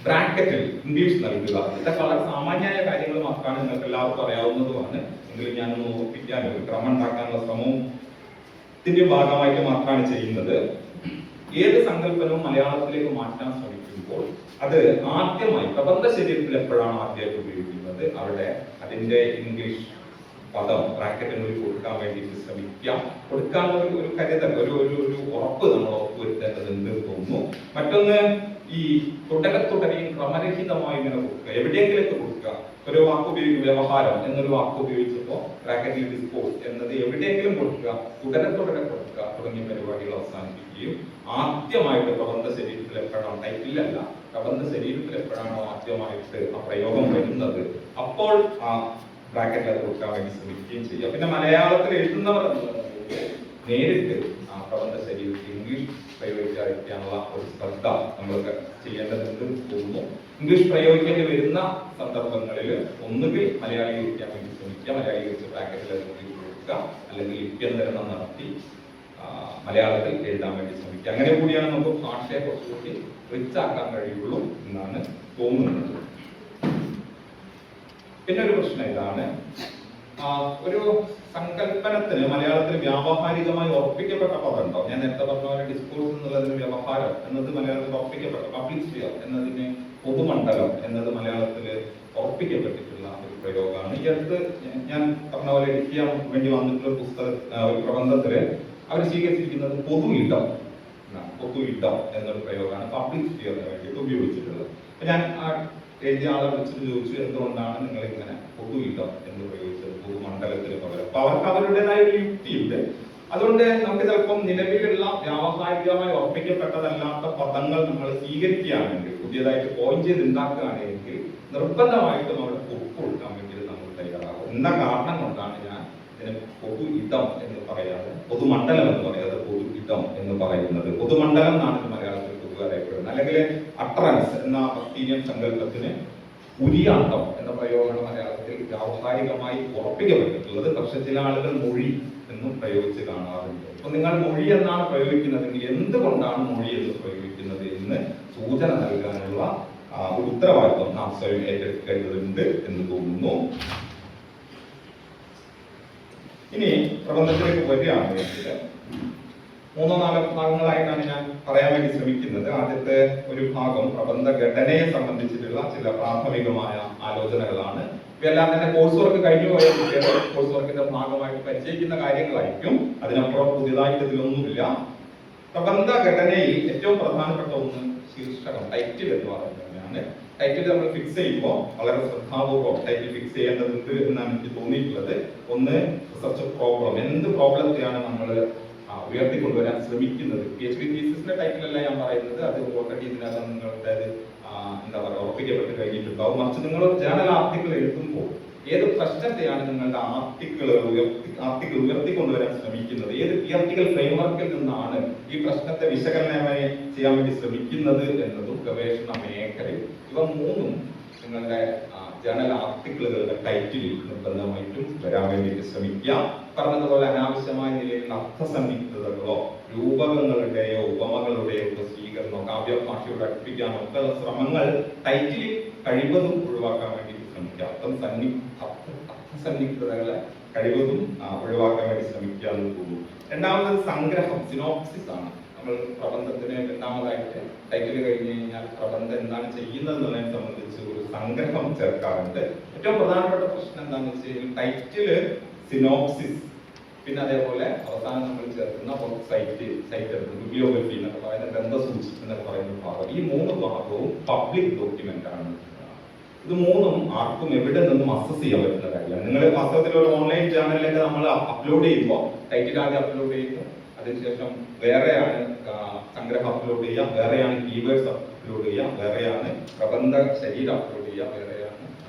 ബ്രാക്കറ്റിൽ ഇംഗ്ലീഷ് നൽകുക. ഇതൊക്കെ വളരെ സാമാന്യമായ കാര്യങ്ങൾ മാത്രമാണ്, നിങ്ങൾക്ക് എല്ലാവർക്കും അറിയാവുന്നതുമാണ്. എങ്കിലും ഞാനൊന്ന് ഓർപ്പിക്കാൻ ഒരു ക്രമം ഉണ്ടാക്കാനുള്ള ശ്രമവും ഇതിന്റെ ഭാഗമായിട്ട് മാത്രമാണ് ചെയ്യുന്നത്. ഏത് സങ്കല്പനവും മലയാളത്തിലേക്ക് മാറ്റാൻ ശ്രമിക്കുമ്പോൾ അത് ആദ്യമായി പ്രബന്ധ ശരീരത്തിൽ എപ്പോഴാണ് ആദ്യമായിട്ട് ഉപയോഗിക്കുന്നത് അവിടെ അതിന്റെ ഇംഗ്ലീഷ് പദം ബ്രാക്കറ്റിനുള്ളിൽ കൊടുക്കാൻ വേണ്ടിയിട്ട് ശ്രമിക്കാം. കൊടുക്കാനുള്ള ഒരു കരുതൽ, ഒരു ഉറപ്പ് നമ്മൾ ഉറപ്പുവരുത്തേണ്ടതുണ്ട് തോന്നുന്നു. മറ്റൊന്ന്, ഈ തുടരെയും ക്രമരഹിതമായി ഇങ്ങനെ കൊടുക്കുക, എവിടെയെങ്കിലൊക്കെ കൊടുക്കുക. ഒരു വാക്ക് ഉപയോഗിക്കും, വ്യവഹാരം എന്നൊരു വാക്ക് ഉപയോഗിച്ചപ്പോൾ ബ്രാക്കറ്റിൽ ഡിസ്പോസ് എന്നത് എവിടെയെങ്കിലും കൊടുക്കുക, തുടരെ കൊടുക്കുക തുടങ്ങിയ പരിപാടികൾ അവസാനിപ്പിക്കുകയും ആദ്യമായിട്ട് പ്രബന്ധ ശരീരത്തിൽ എപ്പോഴാണ്, ടൈറ്റിലല്ല പ്രബന്ധ ശരീരത്തിൽ എപ്പോഴാണോ ആദ്യമായിട്ട് ആ പ്രയോഗം വരുന്നത് അപ്പോൾ ആ ബ്രാക്കറ്റിൽ അത് കൊടുക്കാൻ വേണ്ടി ശ്രമിക്കുകയും ചെയ്യുക. പിന്നെ മലയാളത്തിൽ എഴുതുന്നവർ നേരിട്ട് ആ പ്രബന്ധ ശരീരത്തിൽ ഇംഗ്ലീഷ് പ്രയോഗിക്കാതിരിക്കാനുള്ള ഒരു ശ്രദ്ധ നമ്മൾ ചെയ്യേണ്ടതുണ്ട് തോന്നുന്നു. ഇംഗ്ലീഷ് പ്രയോഗിക്കേണ്ടി വരുന്ന സന്ദർഭങ്ങളിൽ ഒന്നുകിൽ മലയാളീകരിക്കാൻ വേണ്ടി ശ്രമിക്കുക, മലയാളീകരിച്ച് ബ്രാക്കറ്റിൽ അത് കൊടുക്കുക, അല്ലെങ്കിൽ ലിപ്യന്തരണം നടത്തി മലയാളത്തിൽ എഴുതാൻ വേണ്ടി ശ്രമിക്കുക. അങ്ങനെ കൂടിയാണ് നമുക്ക് ഭാഷയെ കുറച്ചുകൂടി റിച്ചാക്കാൻ കഴിയുള്ളൂ എന്നാണ് തോന്നുന്നത്. പിന്നെ ഒരു പ്രശ്നം ഇതാണ്, ഒരു സങ്കല്പനത്തിന് മലയാളത്തിൽ വ്യാവഹാരികമായി ഉറപ്പിക്കപ്പെട്ട പദമുണ്ടോ? ഞാൻ നേരത്തെ പറഞ്ഞ പോലെ ഡിസ്കോഴ്സ് എന്നുള്ളതിന് വ്യവഹാരം എന്നത് മലയാളത്തിൽ ഉറപ്പിക്കപ്പെട്ട, പബ്ലിക് സ്ഫിയർ എന്നതിന് പൊതുമണ്ഡലം എന്നത് മലയാളത്തിൽ ഉറപ്പിക്കപ്പെട്ടിട്ടുള്ള ഒരു പ്രയോഗമാണ്. ഈ അടുത്ത് ഞാൻ പറഞ്ഞ പോലെ എഡിറ്റ് ചെയ്യാൻ വേണ്ടി വന്നിട്ടുള്ള ഒരു പ്രബന്ധത്തില് അവർ സ്വീകരിച്ചിരിക്കുന്നത് പൊതു ഇടം എന്നൊരു പ്രയോഗമാണ് പബ്ലിക് സ്ഫിയറിന് വേണ്ടിയിട്ട് ഉപയോഗിച്ചിട്ടുള്ളത്. അപ്പൊ ഞാൻ എഴുതിയ ആളെ വിളിച്ചിട്ട് ചോദിച്ചു, എന്തുകൊണ്ടാണ് നിങ്ങൾ ഇങ്ങനെ പൊതു ഇടം എന്ന് പ്രയോഗിച്ചത് പൊതുമണ്ഡലത്തിന് പകരം? അപ്പൊ അവർക്ക് അവരുടേതായ ഒരു യുക്തിയുണ്ട്. അതുകൊണ്ട് നമുക്ക് ചിലപ്പം നിലവിലുള്ള വ്യാവഹാരികമായി ഉറപ്പിക്കപ്പെട്ടതല്ലാത്ത പദങ്ങൾ നമ്മൾ സ്വീകരിക്കുകയാണെങ്കിൽ, പുതിയതായിട്ട് കോയിൻ ചെയ്ത് ഉണ്ടാക്കുകയാണെങ്കിൽ നിർബന്ധമായിട്ടും അവിടെ ഉൾക്കൊടുക്കാൻ വേണ്ടി നമ്മൾ തയ്യാറാകും. എന്ന കാരണം കൊണ്ടാണ് ഞാൻ ഇതിന് പൊതു ഇടം എന്ന് പറയാതെ പൊതുമണ്ഡലം എന്ന് പറയാതെ പൊതു ഇടം എന്ന് പറയുന്നത്. പൊതുമണ്ഡലം എന്നാണ് മലയാളത്തിൽ അറിയപ്പെടുന്നത്. അല്ലെങ്കിൽ അട്രൻസ് എന്ന പസ്തീനിയൻ സങ്കല്പത്തിന് ഉരിയാട്ടം എന്ന പ്രയോഗമാണ് മലയാളത്തിൽ വ്യാവഹാരികമായി ഉറപ്പിക്കപ്പെട്ടിട്ടുള്ളത്. പക്ഷെ ചില ആളുകൾ മൊഴി എന്നും പ്രയോഗിച്ച് കാണാറുണ്ട്. അപ്പൊ നിങ്ങൾ മൊഴി എന്നാണ് പ്രയോഗിക്കുന്നതെങ്കിൽ എന്തുകൊണ്ടാണ് മൊഴി എന്ന് പ്രയോഗിക്കുന്നത് എന്ന് സൂചന നൽകാനുള്ള ഒരു ഉത്തരവാദിത്വം നാം സ്വയം ഏറ്റെടുക്കേണ്ടതുണ്ട് എന്ന് തോന്നുന്നു. ഇനി പ്രബന്ധത്തിലേക്ക് വരികയാണെങ്കിൽ 3-4 ഭാഗങ്ങളായിട്ടാണ് ഞാൻ പറയാൻ വേണ്ടി ശ്രമിക്കുന്നത്. ആദ്യത്തെ ഒരു ഭാഗം പ്രബന്ധ ഘടനയെ സംബന്ധിച്ചിട്ടുള്ള ചില പ്രാഥമികമായ ആലോചനകളാണ്. ഇവയെല്ലാം തന്നെ കോഴ്സ് വർക്ക് കഴിഞ്ഞു പോയ കുട്ടികൾ കോഴ്സ് വർക്കിന്റെ ഭാഗമായിട്ട് പരിചയിക്കുന്ന കാര്യങ്ങളായിരിക്കും. അതിനപ്പുറം പുതിയതായിട്ട് ഇതിലൊന്നുമില്ല. പ്രബന്ധ ഘടനയിൽ ഏറ്റവും പ്രധാനപ്പെട്ട ഒന്ന് ശീർഷകം, ടൈറ്റിൽ എന്ന് പറയുന്നതാണ്. ടൈറ്റിൽ നമ്മൾ ഫിക്സ് ചെയ്യുമ്പോൾ വളരെ ശ്രദ്ധാപൂർവ്വം ടൈറ്റിൽ ഫിക്സ് ചെയ്യേണ്ടതുണ്ട് എന്നാണ് എനിക്ക് തോന്നിയിട്ടുള്ളത്. ഒന്ന്, റിസർച്ച് പ്രോബ്ലം, എന്ത് പ്രോബ്ലത്തെയാണ് നമ്മൾ ഉയർത്തിക്കൊണ്ടുവരാൻ ശ്രമിക്കുന്നത്. PhD തീസിസിന്റെ ടൈറ്റിലല്ല ഞാൻ പറയുന്നത്, അത് ഓൾറെഡി ഇതിനകം നിങ്ങളുടെ എന്താ പറയുക ഉറപ്പിക്കപ്പെട്ട് കഴിഞ്ഞിട്ടുണ്ടാവും. മറിച്ച് നിങ്ങൾ ഒരു ജേണൽ ആർട്ടിക്കിൾ എഴുതുമ്പോൾ ഏത് പ്രശ്നത്തെയാണ് നിങ്ങളുടെ ആർട്ടിക്കിൾ ഉയർത്തിക്കൊണ്ടുവരാൻ ശ്രമിക്കുന്നത്, ഏത് തിയറിറ്റിക്കൽ ഫ്രെയിംവർക്കിൽ നിന്നാണ് ഈ പ്രശ്നത്തെ വിശകലനമായി ചെയ്യാൻ വേണ്ടി ശ്രമിക്കുന്നത് എന്നതും ഗവേഷണ മേഖലയും, ഇവ മൂന്നും നിങ്ങളുടെ ജേണൽ ആർട്ടിക്കിളുകളുടെ ടൈറ്റിലിൽ നിർബന്ധമായിട്ടും വരാൻ വേണ്ടിയിട്ട് ശ്രമിക്കുക. പറഞ്ഞതുപോലെ അനാവശ്യമായ നിലയിൽ അർത്ഥസന്നിഗ്ധതകളോ രൂപകങ്ങളുടെയോ ഉപമകളുടെയോ സ്വീകരണമോ കാവ്യഭാഷയോട് അടുപ്പിക്കാനോ ഒക്കെ ശ്രമങ്ങൾ ടൈറ്റിലിൽ കഴിവതും ഒഴിവാക്കാൻ വേണ്ടിയിട്ട് ശ്രമിക്കുക. അർത്ഥസന്നിഗ്ധതകളെ കഴിവതും ഒഴിവാക്കാൻ വേണ്ടി ശ്രമിക്കുക എന്ന് തോന്നുന്നു. രണ്ടാമത് സംഗ്രഹം, സിനോപ്സിസ് ആണ്. നമ്മൾ പ്രബന്ധത്തിന് രണ്ടാമതായിട്ട് ടൈറ്റിൽ കഴിഞ്ഞ് കഴിഞ്ഞാൽ പ്രബന്ധം എന്താണ് ചെയ്യുന്നത് എന്നതിനെ സംബന്ധിച്ച് ഒരു സംഗ്രഹം ചേർക്കാറുണ്ട്. ഏറ്റവും പ്രധാനപ്പെട്ട പ്രശ്നം എന്താണെന്ന് വെച്ച് കഴിഞ്ഞാൽ ടൈറ്റില്, സിനോപ്സിസ്, പിന്നെ അതേപോലെ അവസാനം നമ്മൾ ചേർക്കുന്ന സൈറ്റ് ബിബ്ലിയോഗ്രഫി എന്നൊക്കെ പറയുന്ന ഗ്രന്ഥസൂചി എന്നൊക്കെ പറയുന്ന ഭാഗം, ഈ 3 ഭാഗവും പബ്ലിക് ഡോക്യുമെന്റ് ആണ്. ഇത് മൂന്നും ആർക്കും എവിടെ നിന്നും അക്സസ് ചെയ്യാൻ പറ്റുന്ന കാര്യമാണ്. നിങ്ങൾ വാസ്തവത്തിൽ ഒരു ഓൺലൈൻ ചാനലിലൊക്കെ നമ്മൾ അപ്ലോഡ് ചെയ്യുമ്പോൾ ടൈറ്റിൽ ആദ്യം അപ്ലോഡ് ചെയ്യുന്നു, അതിനുശേഷം വേറെയാണ് സംഗ്രഹം അപ്ലോഡ് ചെയ്യുക, വേറെയാണ് കീവേഡ്സ് അപ്ലോഡ് ചെയ്യുക, വേറെയാണ് പ്രബന്ധ ശരീരം അപ്ലോഡ് ചെയ്യുക, വേറെയാണ്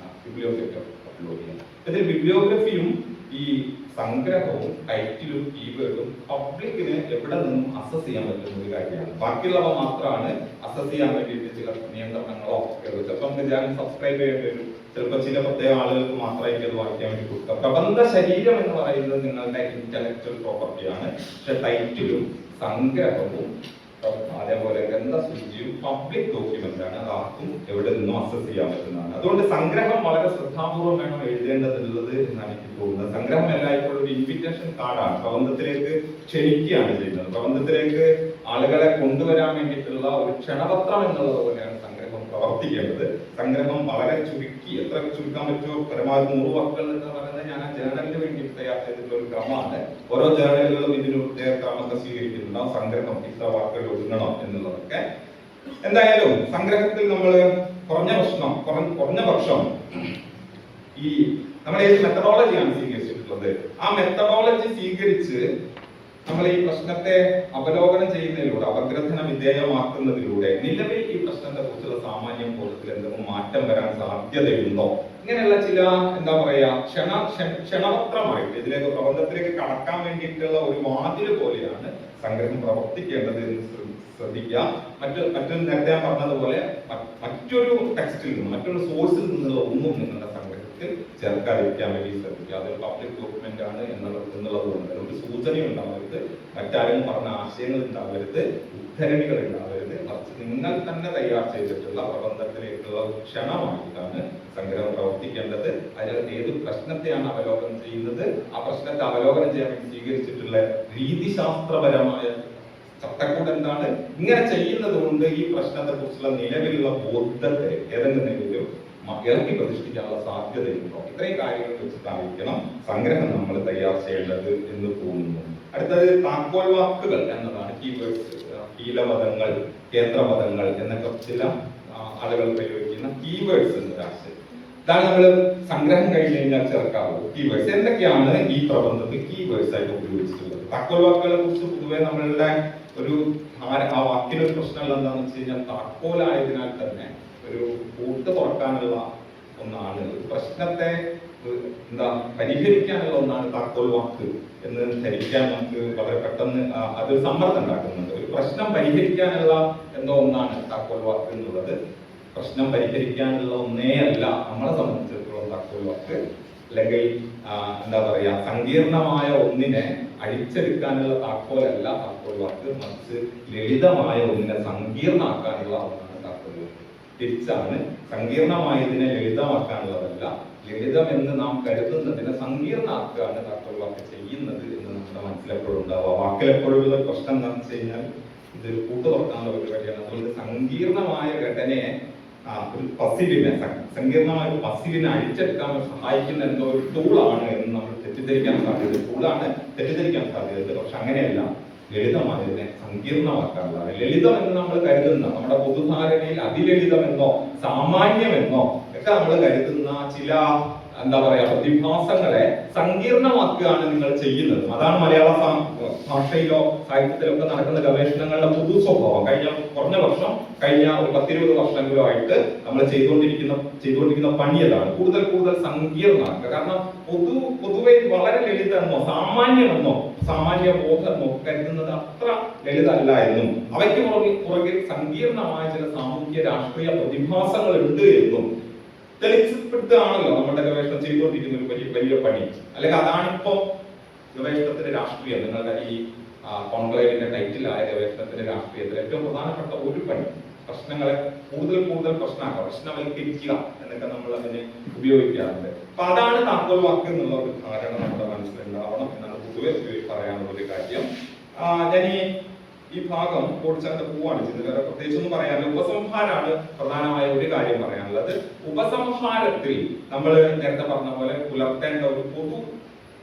ബിബ്ലിയോഗ്രഫി അപ്ലോഡ് ചെയ്യുക. ഇതിൽ ബിബ്ലിയോഗ്രഫിയും ഈ സംഗ്രഹവും ടൈറ്റിലും കീവേഡും പബ്ലിക്കിന് എവിടെ നിന്നും അക്സസ് ചെയ്യാൻ പറ്റുന്ന ഒരു കാര്യമാണ്. ബാക്കിയുള്ളവ മാത്രമാണ് അക്സസ് ചെയ്യാൻ വേണ്ടിയിട്ട് ചില നിയന്ത്രണങ്ങളോ ചിലപ്പോൾ ഞാൻ സബ്സ്ക്രൈബ് ചെയ്യേണ്ടി വരും, ചിലപ്പോൾ ചില പ്രത്യേക ആളുകൾക്ക് മാത്രമായിട്ട് അത് വായിക്കാൻ വേണ്ടി കൊടുക്കുക. പ്രബന്ധ ശരീരം എന്ന് പറയുന്നത് നിങ്ങളുടെ ഇന്റലക്ച്വൽ പ്രോപ്പർട്ടിയാണ്. പക്ഷെ ടൈറ്റിലും സംഗ്രഹവും അതേപോലെ ഗ്രന്ഥസൂചിയും പബ്ലിക് ഡോക്യുമെന്റ് ആണ്, അത് ആർക്കും എവിടെ നിന്നും അക്സസ് ചെയ്യാൻ പറ്റുന്നതാണ്. അതുകൊണ്ട് സംഗ്രഹം വളരെ ശ്രദ്ധാപൂർവം വേണം എഴുതേണ്ടതുള്ളത് എന്നാണ് എനിക്ക് തോന്നുന്നത്. സംഗ്രഹം എല്ലായ്പ്പോഴും ഒരു ഇൻവിറ്റേഷൻ കാർഡാണ്, പ്രബന്ധത്തിലേക്ക് ക്ഷണിക്കുകയാണ് ചെയ്യുന്നത്. പ്രബന്ധത്തിലേക്ക് ആളുകളെ കൊണ്ടുവരാൻ വേണ്ടിയിട്ടുള്ള ഒരു ക്ഷണപത്രം എന്നുള്ളത് പോലെയാണ് സംഗ്രഹം പ്രവർത്തിക്കേണ്ടത്. സംഗ്രഹം വളരെ ചുരുക്കി, എത്ര ചുരുക്കാൻ പറ്റുമോ പരമാവധി 100 വാക്കുകൾ എന്ന് പറയുന്നത് ഞാൻ ആ ജേർണലിന് വേണ്ടി തയ്യാർ ചെയ്തിട്ടുള്ള ഒരു ക്രമമാണ്. ഓരോ ജേർണലുകളും ഇതിന് പ്രത്യേക ക്രമമൊക്കെ സ്വീകരിക്കുന്നുണ്ടാവും. സംഗ്രഹം ഇത്ര വാക്കുകൾ ഒതുങ്ങണം എന്നുള്ളതൊക്കെ. എന്തായാലും സംഗ്രഹത്തിൽ നമ്മൾ കുറഞ്ഞ പക്ഷം ഈ നമ്മുടെ ഏത് മെത്തഡോളജിയാണ് സ്വീകരിച്ചിട്ടുള്ളത്, ആ മെത്തഡോളജി സ്വീകരിച്ച് നമ്മൾ ഈ പ്രശ്നത്തെ അവലോകനം ചെയ്യുന്നതിലൂടെ, അപഗ്രഥന വിധേയമാക്കുന്നതിലൂടെ നിലവിൽ ഈ പ്രശ്നത്തെ കുറിച്ചുള്ള സാമാന്യ ബോധത്തിൽ എന്തെങ്കിലും മാറ്റം വരാൻ സാധ്യതയുണ്ടോ, ഇങ്ങനെയുള്ള ചില എന്താ പറയാ ക്ഷണപത്രമായിട്ട് ഇതിലേക്ക് പ്രബന്ധത്തിലേക്ക് കടക്കാൻ വേണ്ടിയിട്ടുള്ള ഒരു വാതിൽ പോലെയാണ് സംഗ്രഹം പ്രവർത്തിക്കേണ്ടത് എന്ന് ശ്രദ്ധിക്കുക. മറ്റൊരു നേരത്തെ ഞാൻ പറഞ്ഞതുപോലെ മറ്റൊരു ടെക്സ്റ്റിൽ നിന്നും മറ്റൊരു സോഴ്സിൽ നിന്നുള്ള ഒന്നും നിങ്ങളുടെ സംഗ്രഹത്തിൽ ചേർക്കാതിരിക്കാൻ വേണ്ടി ശ്രദ്ധിക്കുക. അതൊരു പബ്ലിക് ഡോക്യുമെന്റ് ആണ് എന്നുള്ളത് കൊണ്ട് ഒരു സൂചനയും ഉണ്ടാവരുത്, മറ്റാരും പറഞ്ഞ ആശയങ്ങൾ ഉണ്ടാവരുത്, ഉദ്ധരണികൾ ഉണ്ടാവരുത്. മറിച്ച് നിങ്ങൾ തന്നെ തയ്യാർ ചെയ്തിട്ടുള്ള പ്രബന്ധത്തിലേക്കുള്ള ക്ഷണമായിട്ടാണ് സംഗ്രഹം പ്രവർത്തിക്കേണ്ടത്. അതിനകത്ത് ഏത് പ്രശ്നത്തെയാണ് അവലോകനം ചെയ്യുന്നത്, ആ പ്രശ്നത്തെ അവലോകനം ചെയ്യാൻ വേണ്ടി സ്വീകരിച്ചിട്ടുള്ള രീതിശാസ്ത്രപരമായ ചട്ടക്കൂട് എന്താണ്, ഇങ്ങനെ ചെയ്യുന്നത് കൊണ്ട് ഈ പ്രശ്നത്തെ കുറിച്ചുള്ള നിലവിലുള്ള ബോധത്തെ ഏതെങ്കിലും ഇറക്കി പ്രതിഷ്ഠിക്കാനുള്ള സാധ്യതയുണ്ടോ, ഇത്രയും കാര്യങ്ങൾ വെച്ചിട്ടായിരിക്കണം സംഗ്രഹം നമ്മൾ തയ്യാർ ചെയ്യേണ്ടത് എന്ന് തോന്നുന്നു. അടുത്തത് താക്കോൽ വാക്കുകൾ എന്നതാണ്. കീവേഡ്സ്, കീലപദങ്ങൾ, കേന്ദ്രപദങ്ങൾ എന്നൊക്കെ ചില ആളുകൾ പ്രയോഗിക്കുന്ന കീവേഡ്സ് എന്നൊരാശയം. ഇതാണ് നമ്മൾ സംഗ്രഹം കഴിഞ്ഞ് കഴിഞ്ഞാൽ ചേർക്കാവുള്ളൂ കീവേഡ്സ്. എന്തൊക്കെയാണ് ഈ പ്രബന്ധത്തിൽ കീവേഡ്സ് ആയിട്ട് ഉപയോഗിച്ചിട്ടുള്ളത്? താക്കോൽ വാക്കുകളെ കുറിച്ച് പൊതുവെ നമ്മളുടെ ഒരു ആ വാക്കിനൊരു പ്രശ്നമുള്ള എന്താണെന്ന് വെച്ച് കഴിഞ്ഞാൽ താക്കോലായതിനാൽ തന്നെ ഒരു കൂട്ട് തുറക്കാനുള്ള ഒന്നാണ്, ഒരു പ്രശ്നത്തെ എന്താ പരിഹരിക്കാനുള്ള ഒന്നാണ് താക്കോൽ വാക്ക് എന്ന് ധരിക്കാൻ നമുക്ക് വളരെ പെട്ടെന്ന് അതൊരു സമ്മർദ്ദം ഉണ്ടാക്കുന്നുണ്ട്. ഒരു പ്രശ്നം പരിഹരിക്കാനുള്ള എന്തോ ഒന്നാണ് താക്കോൽ വാക്ക് എന്നുള്ളത്. പ്രശ്നം പരിഹരിക്കാനുള്ള ഒന്നേ അല്ല നമ്മളെ സംബന്ധിച്ചിടത്തോളം താക്കോൽ വാക്ക്. അല്ലെങ്കിൽ എന്താ പറയാ, സങ്കീർണമായ ഒന്നിനെ അഴിച്ചെടുക്കാനുള്ള താക്കോലല്ല താക്കോൽ വാക്ക്, മറിച്ച് ലളിതമായ ഒന്നിനെ സങ്കീർണമാക്കാനുള്ള ഒന്നാണ് താക്കോൽ വാക്ക്. തിരിച്ചാണ്, സങ്കീർണമായതിനെ ലളിതമാക്കാനുള്ളതല്ല, ലളിതം എന്ന് നാം കരുതുന്നതിനെ സങ്കീർണമാക്കുകയാണ് താക്കോൽ വാക്ക് ചെയ്യുന്നത് എന്ന് നമ്മുടെ മനസ്സിലെപ്പോഴും ഉണ്ടാവുക. വാക്കിലെപ്പോഴും ഉള്ള പ്രശ്നം എന്താണെന്ന് വെച്ച് കഴിഞ്ഞാൽ ഇതൊരു കൂട്ടു തുറക്കാനുള്ള പരിപാടിയാണ്. അതുകൊണ്ട് സങ്കീർണമായ ഘടനയെ ഒരു പസിലിനെ, സങ്കീർണമായ ഒരു പസിലിനെ അഴിച്ചെടുക്കാൻ സഹായിക്കുന്ന എന്തോ ഒരു ടൂളാണ് എന്ന് നമ്മൾ തെറ്റിദ്ധരിക്കാൻ സാധ്യത, ടൂളാണ് തെറ്റിദ്ധരിക്കാൻ സാധ്യത. പക്ഷെ അങ്ങനെയല്ല, ലളിതമായതിനെ സങ്കീർണമാക്കാനുള്ളതാണ്. ലളിതം എന്ന് നമ്മൾ കരുതുന്ന നമ്മുടെ പൊതുധാരണയിൽ അതിലളിതമെന്നോ സാമാന്യമെന്നോ ഒക്കെ നമ്മൾ കരുതുന്ന ചില എന്താ പറയാ പ്രതിഭാസങ്ങളെ സങ്കീർണമാക്കുകയാണ് നിങ്ങൾ ചെയ്യുന്നത്. അതാണ് മലയാള ഭാഷയിലോ സാഹിത്യത്തിലോ ഒക്കെ നടക്കുന്ന ഗവേഷണങ്ങളുടെ പൊതു സ്വഭാവം. കഴിഞ്ഞ ഒരു 10-20 വർഷങ്ങളോ ആയിട്ട് നമ്മൾ ചെയ്തുകൊണ്ടിരിക്കുന്ന പണി അതാണ്, കൂടുതൽ സങ്കീർണമാക്കുക. കാരണം പൊതുവെ വളരെ ലളിതമെന്നോ സാമാന്യമെന്നോ സാമാന്യ ബോധമെന്നോ കരുതുന്നത് അത്ര ലളിതമല്ല എന്നും അവയ്ക്ക് പുറകിൽ സങ്കീർണമായ ചില സാമൂഹ്യ രാഷ്ട്രീയ പ്രതിഭാസങ്ങൾ ഉണ്ട് എന്നും തെളിച്ചപ്പെടുത്തുകയാണല്ലോ നമ്മുടെ ഗവേഷണം ചെയ്തുകൊണ്ടിരിക്കുന്ന ഒരു വലിയ പണി. അല്ലെങ്കിൽ അതാണിപ്പോ ഗവേഷണത്തിന്റെ രാഷ്ട്രീയം. നിങ്ങളുടെ ഈ കോൺക്ലേവിന്റെ ടൈറ്റിലായ ഗവേഷണത്തിന്റെ രാഷ്ട്രീയത്തിൽ ഏറ്റവും പ്രധാനപ്പെട്ട ഒരു പണി പ്രശ്നങ്ങളെ കൂടുതൽ പ്രശ്നവൽക്കരിക്കുക എന്നൊക്കെ നമ്മൾ അതിനെ ഉപയോഗിക്കാറുണ്ട്. അപ്പൊ അതാണ് താക്കോൽ വാക്ക് എന്നുള്ള ഒരു ധാരണ നമ്മുടെ മനസ്സിലുണ്ടാവണം എന്നാണ് പൊതുവെ പറയാനുള്ള ഒരു കാര്യം. ഞാൻ ഈ ഭാഗം ഓടിച്ചങ്ങനെ പോവാണ് ചെയ്തത്. വേറെ പ്രത്യേകിച്ചൊന്നും പറയാനില്ല. ഉപസംഹാരമാണ് പ്രധാനമായ ഒരു കാര്യം പറയാനുള്ളത്. ഉപസംഹാരത്തിൽ നമ്മൾ നേരത്തെ പറഞ്ഞ പോലെ പുലർത്തേണ്ട ഒരു പൊതു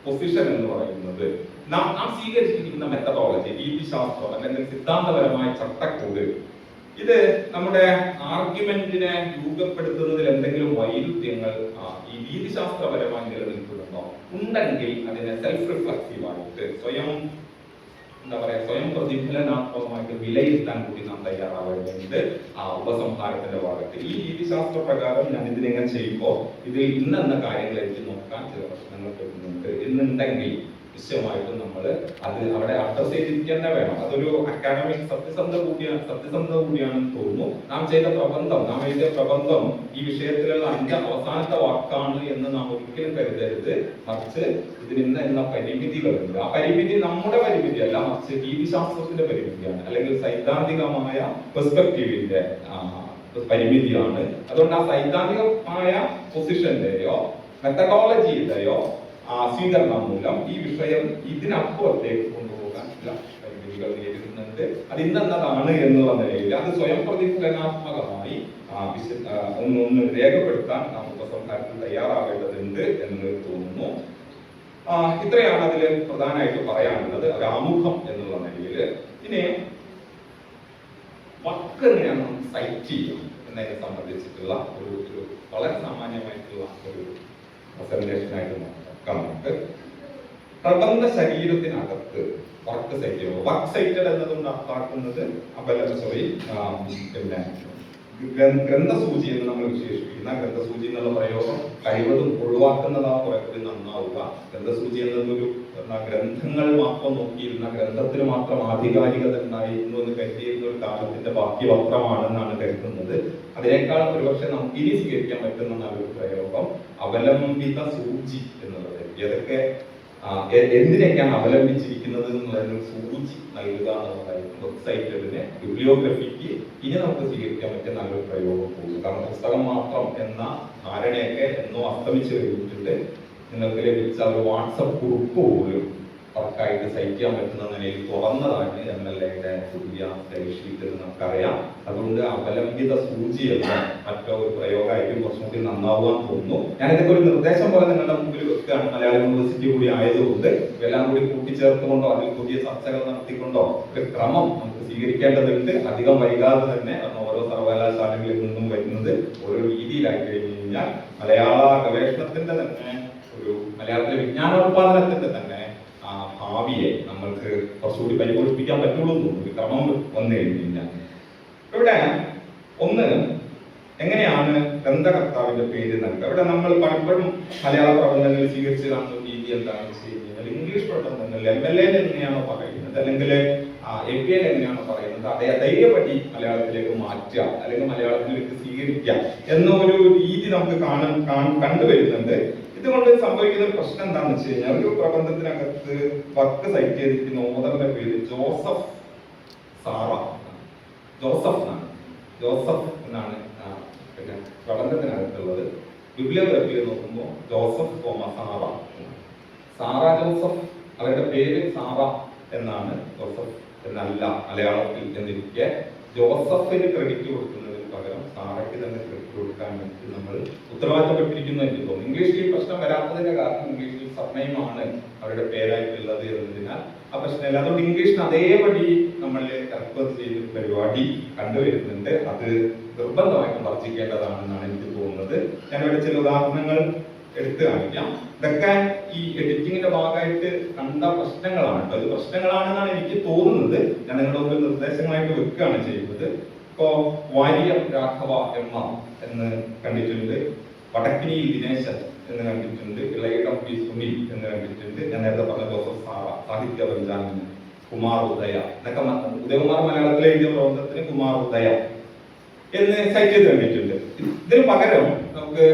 പൊസിഷൻ എന്ന് പറയുന്നത് നാം സ്വീകരിച്ചിരിക്കുന്ന മെത്തഡോളജി, രീതിശാസ്ത്രം അല്ലെങ്കിൽ സിദ്ധാന്തപരമായ ചട്ടക്കൂട് ഇത് നമ്മുടെ ആർഗ്യുമെന്റിനെ രൂപപ്പെടുത്തുന്നതിൽ എന്തെങ്കിലും വൈരുദ്ധ്യങ്ങൾ ഈ രീതിശാസ്ത്രപരമായി നിലനിൽക്കുന്നുണ്ടോ? ഉണ്ടെങ്കിൽ അതിനെ സെൽഫ് റിഫ്ലക്റ്റീവ് ആയിട്ട് സ്വയം സ്വയം പ്രതിഫലനാത്മകമായിട്ട് വിലയിരുത്താൻ കൂടി നാം തയ്യാറാവേണ്ടത് ഉപസംഹാരത്തിന്റെ ഭാഗത്ത്. ഈ രീതിശാസ്ത്ര പ്രകാരം ഞാൻ ഇതിനെങ്ങനെ ചെയ്യുമ്പോൾ ഇതിൽ ഇന്നെന്ന കാര്യങ്ങൾ എനിക്ക് നോക്കാൻ ചില പ്രശ്നങ്ങൾ വരുന്നുണ്ട് എന്നുണ്ടെങ്കിൽ നിശ്ചയമായിട്ടും നമ്മൾ അത് അവിടെ അഡ്രസ് ചെയ്തിരിക്കുക തന്നെ വേണം. അതൊരു അക്കാഡമിക് സത്യസന്ധത കൂടിയാണെന്ന് തോന്നുന്നു. നാം ചെയ്ത പ്രബന്ധം, നാം എഴുതിയ പ്രബന്ധം ഈ വിഷയത്തിലുള്ള അതിന്റെ അവസാനത്തെ വാക്കാണ് എന്ന് നാം ഒരിക്കലും കരുതരുത്. മറിച്ച് ഇതിന് ഇന്ന പരിമിതികളുണ്ട്. ആ പരിമിതി നമ്മുടെ പരിമിതിയല്ല, മറിച്ച് രീതിശാസ്ത്രത്തിന്റെ പരിമിതിയാണ്, അല്ലെങ്കിൽ സൈദ്ധാന്തികമായ പെർസ്പെക്റ്റീവിന്റെ പരിമിതിയാണ്. അതുകൊണ്ട് ആ സൈദ്ധാന്തികമായ പൊസിഷന്റെയോ മെത്തഡോളജിയുടെയോ സ്വീകരണം മൂലം ഈ വിഷയം ഇതിനപ്പുറത്തേക്ക് കൊണ്ടുപോകാൻ ചില പരിമിതികൾ നേരിടുന്നുണ്ട്. അത് ഇന്നതാണ് എന്നുള്ള നിലയിൽ അത് സ്വയം പ്രതിഫലനാത്മകമായി ഒന്ന് രേഖപ്പെടുത്താൻ നാം ഉപസംഹാരത്തിൽ തയ്യാറാവേണ്ടതുണ്ട് എന്ന് തോന്നുന്നു. ഇത്രയാണ് അതിൽ പ്രധാനമായിട്ട് പറയാനുള്ളത് ഒരു ആമുഖം എന്നുള്ള നിലയിൽ. ഇനി വർക്ക് എങ്ങനെയാണ് നമുക്ക് സൈറ്റ് ചെയ്യാം എന്നതിനെ സംബന്ധിച്ചിട്ടുള്ള ഒരു വളരെ സാമാന്യമായിട്ടുള്ള ഒരു പ്രസന്റേഷനായിട്ട് നോക്കാം. നമുക്ക് പ്രബന്ധ ശരീരത്തിനകത്ത് വർക്ക് സൈറ്റ് ചെയ്യുമ്പോൾ വർക്ക് സൈറ്റഡ് എന്നതുകൊണ്ട് അർത്ഥമാക്കുന്നത് പിന്നെ ഗ്രന്ഥസൂചി എന്ന് നമ്മൾ വിശേഷിപ്പിക്കുന്ന ഗ്രന്ഥസൂചി എന്നുള്ള പ്രയോഗം കഴിവതും ഒഴിവാക്കുന്നതാ കുറെ കൂടി നന്നാവുക. ഗ്രന്ഥസൂചി എന്നതൊരു ഗ്രന്ഥങ്ങൾ മാത്രം നോക്കിയിരുന്ന, ഗ്രന്ഥത്തിന് മാത്രം ആധികാരികത ഉണ്ടായിരുന്നു എന്ന് കരുതിയിരുന്ന ഒരു കാലത്തിന്റെ ബാക്കി പത്രമാണെന്നാണ് കരുതുന്നത്. അതിനേക്കാൾ ഒരുപക്ഷെ നമുക്ക് ഇനി സ്വീകരിക്കാൻ പറ്റുന്ന നല്ലൊരു പ്രയോഗം അവലംബിത സൂചി എന്നുള്ളത്. ഏതൊക്കെ എന്തിനൊക്കെയാണ് അവലംബിച്ചിരിക്കുന്നത് എന്നുള്ളതിന് സൂചി നൽകുക എന്നുള്ളതായിരിക്കും വെബ്സൈറ്റിന് ബിബ്ലിയോഗ്രഫിക്ക് ഇനി നമുക്ക് സ്വീകരിക്കാൻ പറ്റിയ നല്ലൊരു പ്രയോഗം പോകും. കാരണം പുസ്തകം മാത്രം എന്ന ധാരണയൊക്കെ എന്നോ അസ്തമിച്ചു കഴിഞ്ഞിട്ടുണ്ട്. നിങ്ങൾക്ക് ലഭിച്ച ഒരു വാട്സപ്പ് ഗ്രൂപ്പ് പോലും വർക്കായിട്ട് സൈറ്റ് ചെയ്യാൻ പറ്റുന്ന നിലയിൽ തുറന്നതാണ് MLA-യുടെ പുതിയ ഷീറ്റ് എന്ന് നമുക്കറിയാം. അതുകൊണ്ട് അവലംബിത സൂചി എന്ന മറ്റൊരു പ്രയോഗമായിരിക്കും കുറച്ചും കൂടി നന്നാവാൻ തോന്നുന്നു. ഞാനിതൊക്കെ ഒരു നിർദ്ദേശം പോലെ നിങ്ങളുടെ മുമ്പിൽ വെക്കുകയാണ്. മലയാളം യൂണിവേഴ്സിറ്റി കൂടി ആയതുകൊണ്ട് എല്ലാം കൂടി കൂട്ടിച്ചേർത്തുകൊണ്ടോ അതിൽ പുതിയ ചർച്ചകൾ നടത്തിക്കൊണ്ടോ ഒരു ക്രമം നമുക്ക് സ്വീകരിക്കേണ്ടതുണ്ട്. അധികം വൈകാതെ തന്നെ ഓരോ സർവകലാശാലകളിൽ നിന്നും വരുന്നത് ഓരോ രീതിയിലായി കഴിഞ്ഞു കഴിഞ്ഞാൽ മലയാള ഗവേഷണത്തിന്റെ തന്നെ ഒരു മലയാളത്തിലെ വിജ്ഞാനോത്പാദനത്തിന്റെ തന്നെ ഭാവിയെ നമ്മൾക്ക് കുറച്ചുകൂടി പരിപോഷിപ്പിക്കാൻ പറ്റുള്ളൂ എന്ന് ക്രമം വന്നു കഴിഞ്ഞു കഴിഞ്ഞാൽ. ഇവിടെ ഒന്ന് എങ്ങനെയാണ് ഗ്രന്ഥകർത്താവിന്റെ പേര് നൽകുക? ഇവിടെ നമ്മൾ പലപ്പോഴും മലയാള പ്രബന്ധങ്ങളിൽ സ്വീകരിച്ച് കാണുന്ന രീതി എന്താണെന്ന് വെച്ച് കഴിഞ്ഞാൽ ഇംഗ്ലീഷ് പ്രബന്ധങ്ങളിൽ MLA എങ്ങനെയാണോ പറയുന്നത് അല്ലെങ്കിൽ APL എങ്ങനെയാണോ പറയുന്നത് അതേപടി മലയാളത്തിലേക്ക് മാറ്റുക അല്ലെങ്കിൽ മലയാളത്തിലേക്ക് സ്വീകരിക്കുക എന്ന ഒരു രീതി നമുക്ക് കണ്ടുവരുന്നുണ്ട്. ഇതുകൊണ്ട് സംഭവിക്കുന്ന ഒരു പ്രശ്നം എന്താണെന്ന് വെച്ച് കഴിഞ്ഞാൽ ഒരു പ്രബന്ധത്തിനകത്ത് വർക്ക് സൈറ്റ് ചെയ്തിരിക്കുന്ന ഓതറിന്റെ പേര് ജോസഫ് സാറ, ജോസഫ് എന്നാണ് പിന്നെ പ്രബന്ധത്തിനകത്തുള്ളത്. ബിബ്ലിയോഗ്രഫിയിൽ നോക്കുമ്പോൾ ജോസഫ് സാറ ജോസഫ്, അവരുടെ പേര് സാറ എന്നാണ്, ജോസഫ് എന്നല്ല മലയാളത്തിൽ എന്നിരിക്കെ ജോസഫിന് ക്രെഡിറ്റ് കൊടുക്കുന്നതിന് പകരം സാറയ്ക്ക് തന്നെ ക്രെഡിറ്റ് കൊടുക്കാൻ വേണ്ടി നമ്മൾ ഉത്തരവാദിത്തപ്പെട്ടിരിക്കുന്നു എന്ന് തോന്നുന്നു. ഇംഗ്ലീഷിൽ പ്രശ്നം വരാത്തതിന്റെ കാരണം ഇംഗ്ലീഷിൽ സർനെയിമാണ് അവരുടെ പേരായിട്ടുള്ളത് എന്നതിനാൽ ആ പ്രശ്നമില്ല. അതുകൊണ്ട് ഇംഗ്ലീഷിന് അതേപടി നമ്മൾ ഇറക്കുമതി ചെയ്ത പരിപാടി കണ്ടുവരുന്നുണ്ട്. അത് നിർബന്ധമായിട്ടും വർദ്ധിക്കേണ്ടതാണെന്നാണ് എനിക്ക് തോന്നുന്നത്. ഞാനിവിടെ ചില ഉദാഹരണങ്ങൾ എടുത്തു കാണിക്കാം. ഇതൊക്കെ ഈ എഡിറ്റിങ്ങിന്റെ ഭാഗമായിട്ട് കണ്ട പ്രശ്നങ്ങളാണ്. അത് പ്രശ്നങ്ങളാണെന്നാണ് എനിക്ക് തോന്നുന്നത്. ഞാൻ നിങ്ങളുടെ മുമ്പിൽ നിർദ്ദേശങ്ങളായിട്ട് വെക്കുകയാണ് ചെയ്യുന്നത്. ഇപ്പോ വാര്യർ രാഘവ MR എന്ന് കണ്ടിട്ടുണ്ട്, വടക്കിനി ദിനേശൻ എന്ന് കണ്ടിട്ടുണ്ട്, ഇളയിടം P സുനിൽ എന്ന് കണ്ടിട്ടുണ്ട്. ഞാൻ നേരത്തെ പറഞ്ഞ ജോസഫ് സാറ, സാഹിത്യ പഞ്ചാംഗം, കുമാർ ഉദയ എന്നൊക്കെ ഉദയകുമാർ മലയാളത്തിലെ എഴുതിയ പ്രബന്ധത്തിന് കുമാർ ഉദയ എന്ന് സൈറ്റ് ചെയ്ത് കണ്ടിട്ടുണ്ട്. ഇതിന് പകരം നമുക്ക്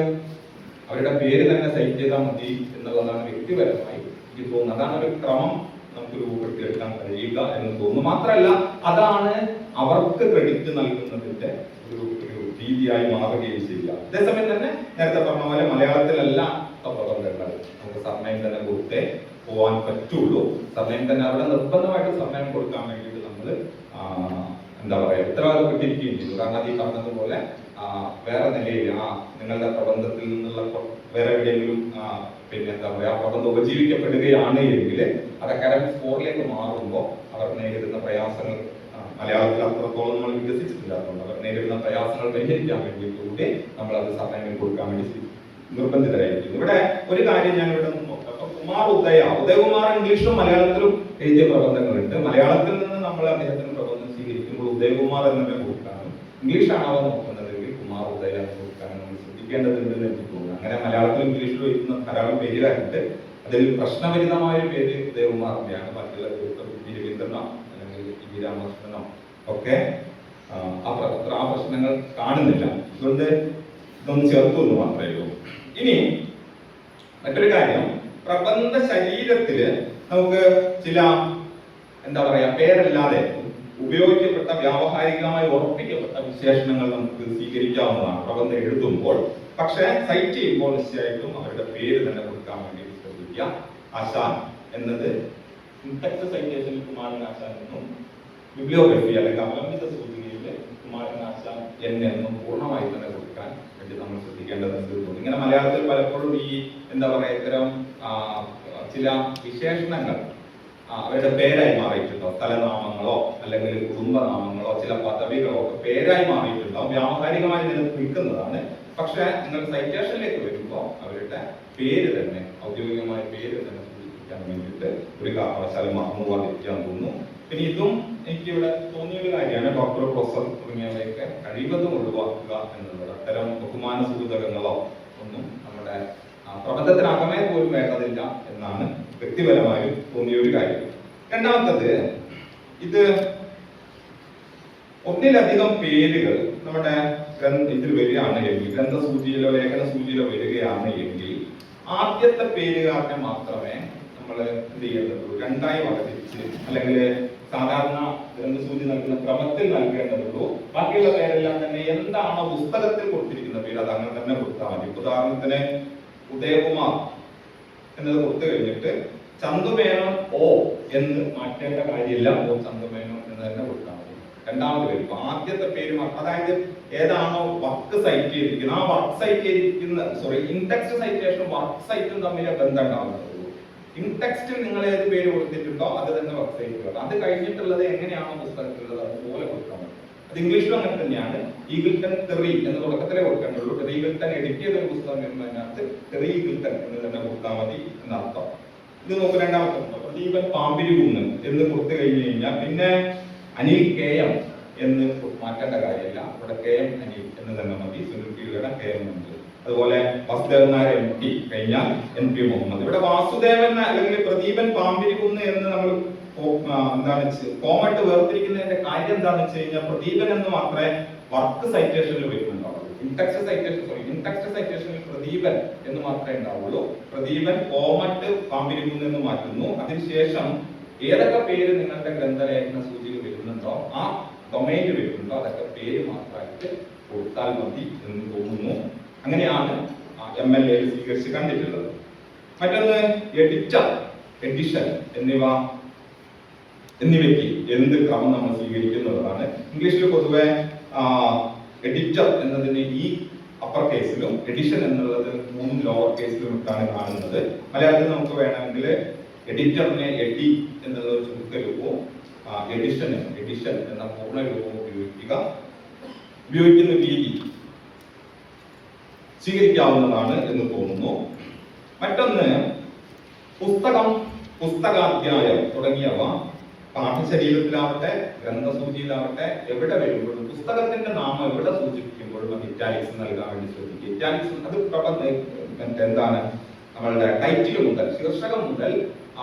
അവരുടെ പേര് തന്നെ സൈറ്റ് ചെയ്താൽ മതി എന്നുള്ളതാണ് വ്യക്തിപരമായി എനിക്ക് തോന്നുന്നത്. അതാണ് ഒരു ക്രമം നമുക്ക് രൂപപ്പെടുത്തിയെടുക്കാൻ കഴിയുക എന്ന് തോന്നുന്നു. മാത്രമല്ല അതാണ് അവർക്ക് ക്രെഡിറ്റ് നൽകുന്നതിന്റെ ഒരു രീതിയായി മാറുകയും ചെയ്യുക. അതേസമയം തന്നെ നേരത്തെ പറഞ്ഞ പോലെ മലയാളത്തിലല്ല പ്രബന്ധങ്ങൾ നമുക്ക് സർനെയിം തന്നെ കൊടുത്തേ പോവാൻ പറ്റുള്ളൂ. സർനെയിം തന്നെ അവിടെ നിർബന്ധമായിട്ട് സർനെയിം കൊടുക്കാൻ വേണ്ടിയിട്ട് നമ്മൾ എന്താ പറയാ ഉത്തരവാദപ്പെട്ടിരിക്കുകയും ചെയ്തു. കാരണം അത് ഈ പറഞ്ഞതുപോലെ വേറെ നിലയിൽ നിങ്ങളുടെ പ്രബന്ധത്തിൽ നിന്നുള്ള വേറെ എവിടെയെങ്കിലും പിന്നെ എന്താ പറയാ പ്രബന്ധം ഉപജീവിക്കപ്പെടുകയാണ് എങ്കിൽ അത് അക്കാഡമിക് സ്കോറിലേക്ക് മാറുമ്പോൾ അവർ നേരിടുന്ന പ്രയാസങ്ങൾ മലയാളത്തിൽ അത്രത്തോളം നമ്മൾ വികസിച്ചിട്ടില്ലാത്തതുകൊണ്ട് അവർ നേരിടുന്ന പ്രയാസങ്ങൾ പരിഹരിക്കാൻ വേണ്ടിയിട്ട് കൂടി നമ്മൾ അത് സമയം കൊടുക്കാൻ വേണ്ടി നിർബന്ധിതരായിരിക്കുന്നു. ഇവിടെ ഒരു കാര്യം ഞാൻ ഇവിടെ കുമാർ ഉദയകുമാർ ഇംഗ്ലീഷിലും മലയാളത്തിലും എഴുതിയ പ്രബന്ധങ്ങളുണ്ട്. മലയാളത്തിൽ നിന്ന് നമ്മൾ അദ്ദേഹത്തിന് പ്രബന്ധം സ്വീകരിക്കുമ്പോൾ ഉദയകുമാർ എന്നൊക്കെ കൊടുക്കാനും ഇംഗ്ലീഷാണ് അവ നോക്കുന്നതെങ്കിൽ കുമാർ ഉദയ എന്ന് കൊടുക്കാനും നമ്മൾ ശ്രദ്ധിക്കേണ്ടതുണ്ട് എന്ന് എനിക്ക് തോന്നുന്നു. അങ്ങനെ മലയാളത്തിലും ഇംഗ്ലീഷിലും എഴുതുന്ന ധാരാളം പേരുകാരുണ്ട്. അതിൽ പ്രശ്നപരിതമായ ഒരു പേര് ഉദയകുമാറിന്റെയാണ്. മറ്റുള്ള രവീന്ദ്രനോ അല്ലെങ്കിൽ ടി രാമകൃഷ്ണനോ ഒക്കെ ആ പ്രശ്നങ്ങൾ കാണുന്നില്ല. അതുകൊണ്ട് ഇതൊന്ന് ചേർത്തു എന്ന് മാത്രമേ ഉള്ളൂ. ഇനി മറ്റൊരു കാര്യം, പ്രബന്ധ ശരീരത്തില് നമുക്ക് ചില എന്താ പറയാ പേരല്ലാതെ ഉപയോഗിക്കപ്പെട്ട വ്യാവഹാരികമായി ഉറപ്പിക്കപ്പെട്ട വിശേഷണങ്ങൾ നമുക്ക് സ്വീകരിക്കാവുന്നതാണ് പ്രബന്ധം എഴുതുമ്പോൾ. പക്ഷെ സൈറ്റ് ചെയ്യുമ്പോൾ നിശ്ചയമായിട്ടും അവരുടെ പേര് തന്നെ കൊടുക്കാൻ വേണ്ടി ശ്രദ്ധിക്കുക. ആശാൻ എന്നത് ടെക്സ്റ്റ് സൈറ്റേഷനിൽ കുമാരൻ ആശാൻ എന്നും, ബിബ്ലിയോഗ്രഫി അല്ലെങ്കിൽ അവലംബിത സൂചികയിൽ കുമാരൻ ആശാൻ എന്നും പൂർണ്ണമായി തന്നെ കൊടുക്കാൻ വേണ്ടി നമ്മൾ ശ്രദ്ധിക്കേണ്ടതുണ്ട്. ഇങ്ങനെ മലയാളത്തിൽ പലപ്പോഴും ഈ എന്താ പറയാ ഇത്തരം ചില വിശേഷണങ്ങൾ അവരുടെ പേരായി മാറിയിട്ടുണ്ടോ, സ്ഥലനാമങ്ങളോ അല്ലെങ്കിൽ കുടുംബനാമങ്ങളോ ചില പദവികളോ ഒക്കെ പേരായി മാറിയിട്ടുണ്ടോ, വ്യാവഹാരികമായി നിൽക്കുന്നതാണ്. പക്ഷെ നിങ്ങൾ സൈറ്റേഷനിലേക്ക് വരുമ്പോൾ അവരുടെ പേര് തന്നെ, ഔദ്യോഗികമായ പേര് തന്നെ സൂചിപ്പിക്കാൻ വേണ്ടിയിട്ട് ഒരു കാരണവശാലും മറന്നു പോകാതിരിക്കാൻ തോന്നുന്നു. പിന്നെ ഇതും എനിക്കിവിടെ തോന്നിയൊരു കാര്യമാണ്, ഡോക്ടർ, പ്രൊഫസർ തുടങ്ങിയവയൊക്കെ കഴിവതും ഒഴിവാക്കുക എന്നുള്ളത്. അത്തരം ബഹുമാന സൂചകങ്ങളോ ഒന്നും നമ്മുടെ പ്രബന്ധത്തിനകമേ പോലും വേണ്ടതില്ല എന്നാണ് വ്യക്തിപരമായി തോന്നിയ ഒരു കാര്യം. രണ്ടാമത്തത്, ഇത് ഒന്നിലധികം പേരുകൾ നമ്മുടെ ഇതിൽ വരികയാണ് എങ്കിൽ, ഗ്രന്ഥസൂചിയിലോ ലേഖന സൂചിയിലോ വരികയാണ് എങ്കിൽ ആദ്യത്തെ പേരുകാരനെ മാത്രമേ നമ്മൾ എന്ത് ചെയ്യേണ്ടതുള്ളൂ, രണ്ടായി വകതിരിച്ച് അല്ലെങ്കിൽ സാധാരണ ഗ്രന്ഥസൂചി നൽകുന്ന ക്രമത്തിൽ നൽകേണ്ടതുള്ളൂ. ബാക്കിയുള്ള പേരെല്ലാം തന്നെ എന്താണോ പുസ്തകത്തിൽ കൊടുത്തിരിക്കുന്ന പേര് അത് അങ്ങനെ തന്നെ കൊടുത്താൽ മതി. ഉദാഹരണത്തിന് ഉദയകുമാർ എന്നത് കൊടുത്തു കഴിഞ്ഞിട്ട് ചന്തുമേനോൻ ഓ എന്ന് മാറ്റേണ്ട കാര്യമില്ല. ഓ ചന്തുമേനോൻ എന്ന് തന്നെ കൊടുത്താൽ മതി. രണ്ടാമത് പേര് ആദ്യത്തെ പേര്, അതായത് ഏതാണോ വർക്ക് സൈറ്റ് ചെയ്തിരിക്കുന്നത് ആ വർക്ക് സൈറ്റ് ചെയ്തിരിക്കുന്ന ഇൻടെക്സ്റ്റ് സൈറ്റേഷനും വർക്ക് സൈറ്റും തമ്മിൽ ബന്ധം ഉണ്ടാവുന്നത്. ഇൻടെക്സ്റ്റിൽ നിങ്ങൾ ഏത് പേര് കൊടുത്തിട്ടുണ്ടോ അത് തന്നെ വർക്ക് സൈറ്റിലുള്ളത്. അത് കഴിഞ്ഞിട്ടുള്ളത് എങ്ങനെയാണോ പുസ്തകത്തിലുള്ളത് അതുപോലെ കൊടുക്കാൻ പറ്റും. അത് ഇംഗ്ലീഷിലും അങ്ങനെ തന്നെയാണ്. ഈഗിൾട്ടൺ ടെറി എന്ന് തുടക്കത്തിലേ കൊടുക്കേണ്ടുള്ളൂ. ടെറി ഈഗിൾട്ടൺ എഡിറ്റ് ചെയ്ത ഒരു പുസ്തകം വരുന്നതിനകത്ത് ടെറി ഈഗിൾട്ടൺ എന്ന് തന്നെ കൊടുത്താൽ മതി എന്നർത്ഥം. ഇത് നോക്ക്, രണ്ടാമത്തെ പ്രദീപൻ പാമ്പിരികുന്ന് എന്ന് കൊടുത്തു കഴിഞ്ഞു കഴിഞ്ഞാൽ പിന്നെ അനിൽ KM എന്ന് മാറ്റേണ്ട കാര്യമില്ല. ഇവിടെ KM അനിൽ എന്ന് തന്നെ മതി. സുനിൽപിയുടെ KM ഉണ്ട്. അതുപോലെ വാസുദേവൻ നായർ MP കഴിഞ്ഞാൽ NP മുഹമ്മദ്. ഇവിടെ വാസുദേവൻ അല്ലെങ്കിൽ പ്രദീപൻ പാമ്പിരികുന്ന് എന്ന് നമ്മൾ എന്താണ് കോമട്ട് വേർതിരിക്കുന്നതിന്റെ കാര്യം എന്താണെന്ന് വെച്ച് കഴിഞ്ഞാൽ പ്രദീപൻ എന്ന് മാത്രമേ വർക്ക് സൈറ്റേഷനിൽ വരുന്നുണ്ടാവുള്ളൂ. ഇൻടെക്സ്റ്റ് സൈറ്റേഷനിൽ പ്രദീപൻ എന്ന് മാത്രമേ ഉണ്ടാവുള്ളൂ. പ്രദീപൻ കോമട്ട് പാമ്പിരികുന്ന് എന്ന് മാറ്റുന്നു. അതിനുശേഷം ഏതൊക്കെ പേര് നിങ്ങളുടെ ഗ്രന്ഥലേഖന സൂചിയിൽ വരുന്നുണ്ടോ, ആ ഡൊമൈനിൽ വരുന്നുണ്ടോ, അതൊക്കെ പേര് മാത്രമായിട്ട് കൊടുത്താൽ മതി എന്ന് തോന്നുന്നു. അങ്ങനെയാണ് MLA സ്വീകരിച്ച് കണ്ടിട്ടുള്ളത്. മറ്റൊന്ന് എഡിറ്റർ, എഡിഷൻ എന്നിവയ്ക്ക് എന്ത് ക്രമം നമ്മൾ സ്വീകരിക്കുന്നതാണ്. ഇംഗ്ലീഷിൽ പൊതുവെ എഡിറ്റർ എന്നതിന് ഈ അപ്പർ കേസിലും എഡിഷൻ എന്നുള്ളത് 3 ലോവർ കേസിലും ഇട്ടാണ് കാണുന്നത്. മലയാളത്തിൽ നമുക്ക് വേണമെങ്കിൽ എഡിറ്ററിനെ എഡി എന്നുള്ള ചുരുക്കരൂപവും എഡിഷൻ എന്ന പൂർണ്ണ രൂപവും ഉപയോഗിക്കുന്ന രീതി സ്വീകരിക്കാവുന്നതാണ് എന്ന് തോന്നുന്നു. മറ്റൊന്ന് പുസ്തകം, പുസ്തകാധ്യായം തുടങ്ങിയവ പാഠശരീരത്തിലാവട്ടെ ഗ്രന്ഥസൂചിയിലാവട്ടെ എവിടെ വരുമ്പോഴും പുസ്തകത്തിന്റെ നാമം എവിടെ സൂചിപ്പിക്കുമ്പോഴും അത് ഇറ്റാലിക്സ് നൽകാൻ വേണ്ടി ശ്രദ്ധിക്കുക. ഇറ്റാലിക്സ് അത് എന്താണ് നമ്മളുടെ ടൈറ്റിൽ മുതൽ ശീർഷകം മുതൽ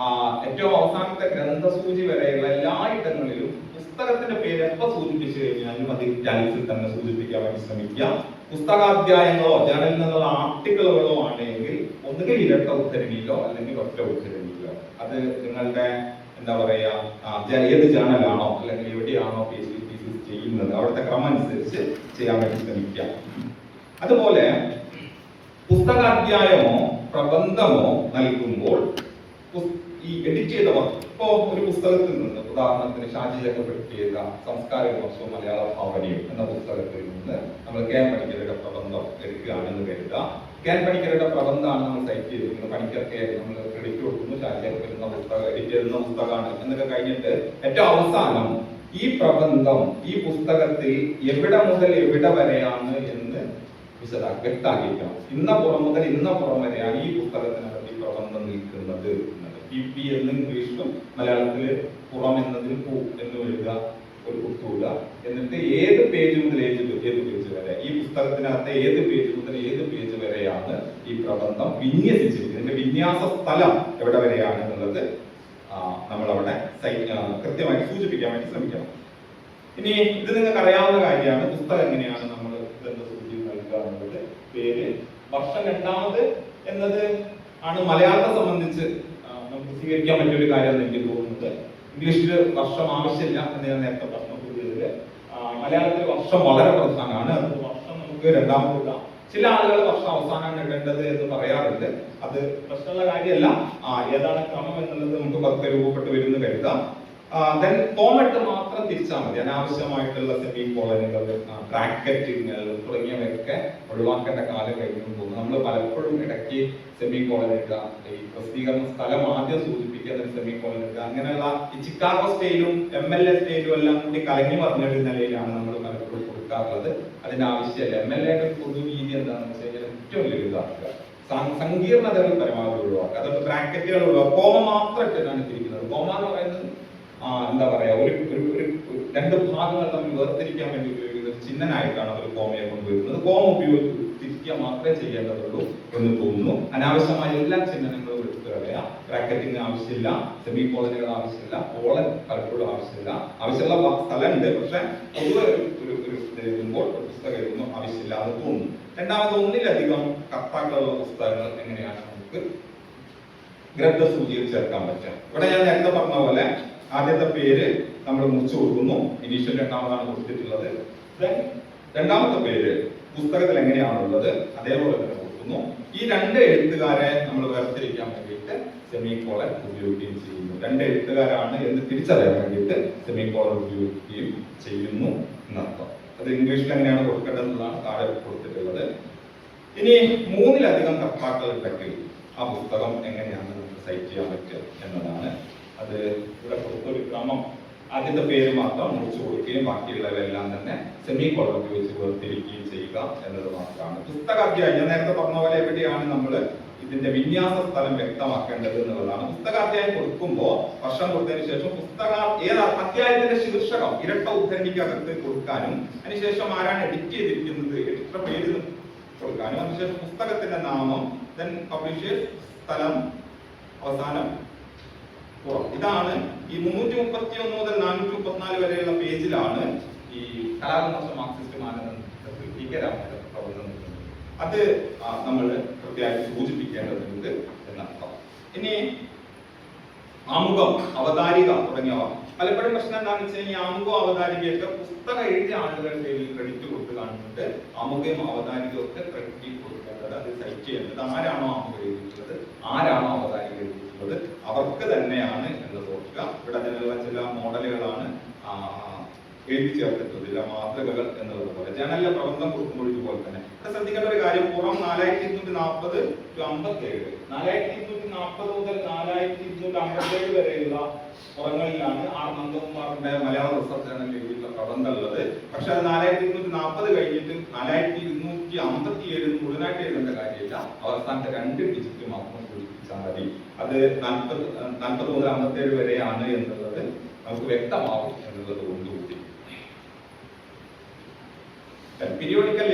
ഏറ്റവും അവസാനത്തെ ഗ്രന്ഥസൂചി വരെയുള്ള എല്ലായിടങ്ങളിലും പുസ്തകത്തിന്റെ പേര് എപ്പോൾ സൂചിപ്പിച്ചു കഴിഞ്ഞാലും അത് ഇറ്റാലിക്സിൽ തന്നെ സൂചിപ്പിക്കാൻ വേണ്ടി ശ്രമിക്കുക. പുസ്തകാധ്യായങ്ങളോ ജേണലിൽ നിന്നുള്ള ആർട്ടിക്കിളുകളോ ആണെങ്കിൽ ഒന്നുകിൽ ഇരട്ട ഉദ്ധരണിയിലോ അല്ലെങ്കിൽ ഒറ്റ ഉദ്ധരണിയിലോ, അത് നിങ്ങളുടെ എന്താ പറയാ ഏത് ജേണലാണോ അല്ലെങ്കിൽ എവിടെയാണോ PhD തീസിസ് ചെയ്യുന്നത് അവിടുത്തെ ക്രമം അനുസരിച്ച് ചെയ്യാൻ വേണ്ടി ശ്രമിക്കുക. അതുപോലെ പുസ്തകാധ്യായമോ പ്രബന്ധമോ നൽകുമ്പോൾ ഈ എഡിറ്റ് ചെയ്ത വർക്ക്, ഇപ്പോ ഒരു പുസ്തകത്തിൽ നിന്ന് ഉദാഹരണത്തിന് ഷാജി ചക്രവർത്തി എഴുത സംസ്കാര വിമർശവും മലയാള ഭാവനയും എന്ന പുസ്തകത്തിൽ നിന്ന് നമ്മൾ KM പണിക്കരുടെ പ്രബന്ധം എടുക്കുകയാണെന്ന് കരുതുക. KM പണിക്കരുടെ പ്രബന്ധമാണ് നമ്മൾ സൈറ്റ് ചെയ്തിരിക്കുന്നത്. പണിക്കൊക്കെ നമ്മൾ ക്രെഡിറ്റ് കൊടുക്കുന്നു, ഷാജി ചക്രവർത്തി പുസ്തകം എഡിറ്റ് ചെയ്യുന്ന പുസ്തകമാണ് എന്നൊക്കെ കഴിഞ്ഞിട്ട് ഏറ്റവും അവസാനം ഈ പ്രബന്ധം ഈ പുസ്തകത്തിൽ എവിടെ മുതൽ എവിടെ വരെയാണ് എന്ന് വ്യക്തമാക്കിയിരിക്കണം. ഇന്നപ്പുറം മുതൽ ഇന്നപ്പുറം വരെയാണ് ഈ പുസ്തകത്തിനകത്ത് ഈ പ്രബന്ധം നിൽക്കുന്നത്. PP എന്ന് ഇംഗ്ലീഷിലും മലയാളത്തില് പുറം എന്നതിൽ പൂ എന്ന് എഴുതുക, ഒരു കുത്തൂല. എന്നിട്ട് ഏത് പേജ് മുതൽ ഏത് പേജ് വരെ, ഈ പുസ്തകത്തിനകത്ത് ഏത് പേജ് മുതൽ ഏത് പേജ് വരെയാണ് ഈ പ്രബന്ധം വിന്യസിച്ചിരിക്കുന്നത്, ഇതിന്റെ വിന്യാസ സ്ഥലം എവിടെ വരെയാണ് എന്നുള്ളത് നമ്മളവിടെ കൃത്യമായി സൂചിപ്പിക്കാൻ വേണ്ടി ശ്രമിക്കണം. ഇനി ഇത് നിങ്ങൾക്ക് അറിയാവുന്ന കാര്യമാണ്. പുസ്തകം എങ്ങനെയാണ് നമ്മൾ ഗ്രന്ഥസൂചി നൽകുക എന്നുള്ളത്. പേര്, വർഷം, രണ്ടാമത് എന്നത് ആണ് മലയാളത്തെ സംബന്ധിച്ച് നമുക്ക് സ്വീകരിക്കാൻ പറ്റിയ ഒരു കാര്യം എന്ന് എനിക്ക് തോന്നുന്നത്. ഇംഗ്ലീഷിൽ വർഷം ആവശ്യമില്ല എന്ന് ഞാൻ നേരത്തെ പറഞ്ഞു. മലയാളത്തിൽ വർഷം വളരെ പ്രധാനമാണ്. അത് വർഷം നമുക്ക് രണ്ടാമത് ഇടാം. ചില ആളുകൾ വർഷം അവസാനമാണ് ഇടേണ്ടത് എന്ന് പറയാറുണ്ട്. അത് പ്രശ്നമുള്ള കാര്യമല്ല. ഏതാണ് ക്രമം എന്നുള്ളത് നമുക്ക് പതുക്കെ രൂപപ്പെട്ട് വരുന്ന കരുതാം. കോമട്ട് മാത്രം തിരിച്ചാൽ മതി. അനാവശ്യമായിട്ടുള്ള സെമി കോളനുകൾ, ബ്രാക്കറ്റുകൾ തുടങ്ങിയവയൊക്കെ ഒഴിവാക്കേണ്ട കാലം കഴിഞ്ഞു തോന്നുന്നു. നമ്മൾ പലപ്പോഴും ഇടയ്ക്ക് സെമി കോളൻ ഇടുക, ഈ പ്രസിദ്ധീകരണ സ്ഥലം ആദ്യം സൂചിപ്പിക്കുന്ന സെമി കോളൻ ഇടുക, അങ്ങനെയുള്ള ഈ ചിക്കാഗോ സ്റ്റൈലും MLA സ്റ്റൈലും എല്ലാം കൂടി കലങ്ങി പറഞ്ഞൊരു നിലയിലാണ് നമ്മൾ പലപ്പോഴും കൊടുക്കാറുള്ളത്. അതിന്റെ ആവശ്യമല്ല. MLAയുടെ പൊതു രീതി എന്താണെന്ന് വെച്ച് കഴിഞ്ഞാൽ ഏറ്റവും ലളിതമാക്കുക, സങ്കീർണതകൾ പരമാവധി ഒഴിവാക്കുക. അതുകൊണ്ട് ബ്രാക്കറ്റുകൾ ഒഴിവാക്കുക. കോമ മാത്രം ഇട്ടിട്ടാണ് തിരിക്കുന്നത്. കോമ എന്ന് പറയുന്നത് എന്താ പറയാ, ഒരു രണ്ട് ഭാഗങ്ങൾ തമ്മിൽ വേർതിരിക്കാൻ വേണ്ടി ഉപയോഗിക്കുന്ന ഒരു ചിഹ്നനായിട്ടാണ് അവർ കോമയെ കൊണ്ടുവരുന്നത്. കോമ ഉപയോഗിച്ച് തിരിക്കുക മാത്രമേ ചെയ്യേണ്ടതുള്ളൂ എന്ന് തോന്നുന്നു. അനാവശ്യമായ എല്ലാ ചിഹ്നങ്ങളും എടുത്തു കളയാം. ബ്രാക്കറ്റിംഗ് ആവശ്യമില്ല, സെമി കോളനുകൾ ആവശ്യമില്ല, കോളൻ പലപ്പോഴും ആവശ്യമില്ല. ആവശ്യമുള്ള സ്ഥലമുണ്ട്, പക്ഷെ പൊതുവെ ഒരു എഴുതുമ്പോൾ പുസ്തകം എഴുതുന്നു ആവശ്യമില്ല എന്ന് തോന്നുന്നു. രണ്ടാമത്, ഒന്നിലധികം കർത്താക്കളുള്ള പുസ്തകങ്ങൾ എങ്ങനെയാണ് നമുക്ക് ഗ്രന്ഥസൂചിയിൽ ചേർക്കാൻ പറ്റുക. ഇവിടെ ഞാൻ നേരത്തെ പറഞ്ഞ പോലെ ആദ്യത്തെ പേര് നമ്മൾ മുറിച്ചു കൊടുക്കുന്നു. ഇനീഷ്യൽ രണ്ടാമതാണ് കൊടുത്തിട്ടുള്ളത്. രണ്ടാമത്തെ പേര് പുസ്തകത്തിൽ എങ്ങനെയാണുള്ളത് അതേപോലെ തന്നെ കൊടുക്കുന്നു. ഈ രണ്ട് എഴുത്തുകാരെ നമ്മൾ വേർതിരിക്കാൻ വേണ്ടിയിട്ട് സെമി കോളൻ ഉപയോഗിക്കുകയും ചെയ്യുന്നു. രണ്ട് എഴുത്തുകാരാണ് എന്ന് തിരിച്ചറിയാൻ വേണ്ടിയിട്ട് സെമി കോളൻ ഉപയോഗിക്കുകയും ചെയ്യുന്നു എന്നർത്ഥം. അത് ഇംഗ്ലീഷിൽ എങ്ങനെയാണ് കൊടുക്കേണ്ടതെന്നുള്ളതാണ് താഴെ കൊടുത്തിട്ടുള്ളത്. ഇനി മൂന്നിലധികം കർത്താക്കൾ ഉണ്ടെങ്കിൽ ആ പുസ്തകം എങ്ങനെയാണ് നമുക്ക് സൈറ്റ് ചെയ്യാൻ പറ്റുക എന്നതാണ്. അത് ഇവിടെ കൊടുത്തൊരു ക്രമം. ആദ്യത്തെ പേര് മാത്രം മുറിച്ചു കൊടുക്കുകയും ബാക്കിയുള്ളവരെല്ലാം തന്നെ സെമി കോളൻ ഉപയോഗിച്ച് വേർതിരിക്കുകയും ചെയ്യുക എന്നത് മാത്രമാണ്. പുസ്തകാധ്യായം ഞാൻ നേരത്തെ പറഞ്ഞ പോലെ എവിടെയാണ് നമ്മൾ ഇതിന്റെ വിന്യാസ സ്ഥലം വ്യക്തമാക്കേണ്ടത് എന്നുള്ളതാണ്. പുസ്തകാധ്യായം കൊടുക്കുമ്പോൾ വർഷം കൊടുത്തതിന് ശേഷം അധ്യായത്തിന്റെ ശീർഷകം ഇരട്ട ഉദ്ധരണിക്കകത്ത് കൊടുക്കാനും, അതിനുശേഷം ആരാണ് എഡിറ്റ് ചെയ്തിരിക്കുന്നത്, എഡിറ്റർ പേര് കൊടുക്കാനും, അതിനുശേഷം പുസ്തകത്തിന്റെ നാമം, ദെൻ പബ്ലിഷേഴ്സ്, സ്ഥലം, അവസാനം, പുറം. ഇതാണ് ഈ 331 മുതൽ 434 വരെയുള്ള പേജിലാണ് ഈ കലാവിമർശ മാർക്സിസ്റ്റ് മാനദണ്ഡത്തിൽ പ്രബന്ധം. അത് നമ്മൾ കൃത്യമായിട്ട് സൂചിപ്പിക്കേണ്ടതുണ്ട് എന്നർത്ഥം. ഇനി ആമുഖം, അവതാരിക തുടങ്ങിയവ പലപ്പോഴും പ്രശ്നം എന്താണെന്ന് വെച്ചാൽ ഈ ആമുഖം അവതാരികയൊക്കെ പുസ്തകം എഴുതിയ ആളുകളുടെ ക്രെഡിറ്റ് കൊടുത്ത് കാണുന്നുണ്ട്. ആമുഖയും അവതാരികയും ഒക്കെ ക്രെഡിറ്റ് കൊടുക്കേണ്ടത്, അത് സൈറ്റ് ചെയ്യേണ്ടത് ആരാണോ ആമുഖം എഴുതിയിട്ടുള്ളത്, ആരാണോ അവതാരിക എഴുതിയിട്ടുള്ളത് അവർക്ക് തന്നെയാണ് എന്ന് ഓർക്കുക. ഇവിടെ അതിനുള്ള ചില മോഡലുകളാണ് എഴുതി ചേർത്തിട്ടുള്ളത്, ചില മാതൃകകൾ എന്നുള്ളതുപോലെ. ജേണലിലെ പ്രബന്ധം കൊടുക്കുമ്പോൾ ഇതുപോലെ തന്നെ ഇവിടെ ശ്രദ്ധിക്കേണ്ട ഒരു കാര്യം, പുറം 4240 to 57, 4240 മുതൽ 4257 വരെയുള്ള പുറങ്ങളിലാണ് ആർ നന്ദകുമാറിന്റെ മലയാള റിസർച്ച് ജേണലിൽ എഴുതിയിട്ടുള്ള പ്രബന്ധം ഉള്ളത്. പക്ഷെ അത് 4240 കഴിഞ്ഞിട്ട് 4257 മുഴുവനായിട്ട് എഴുതേണ്ട കാര്യമില്ല. അവസാനത്തെ 2 ഡിജിറ്റ് മാത്രം സൂചിപ്പിച്ചാൽ മതി. അത് 40 മുതൽ 57 വരെയാണ് എന്നുള്ളത് നമുക്ക് വ്യക്തമാവും എന്നുള്ളത് കൊണ്ടുകൂടി. പീരിയോഡിക്കൽ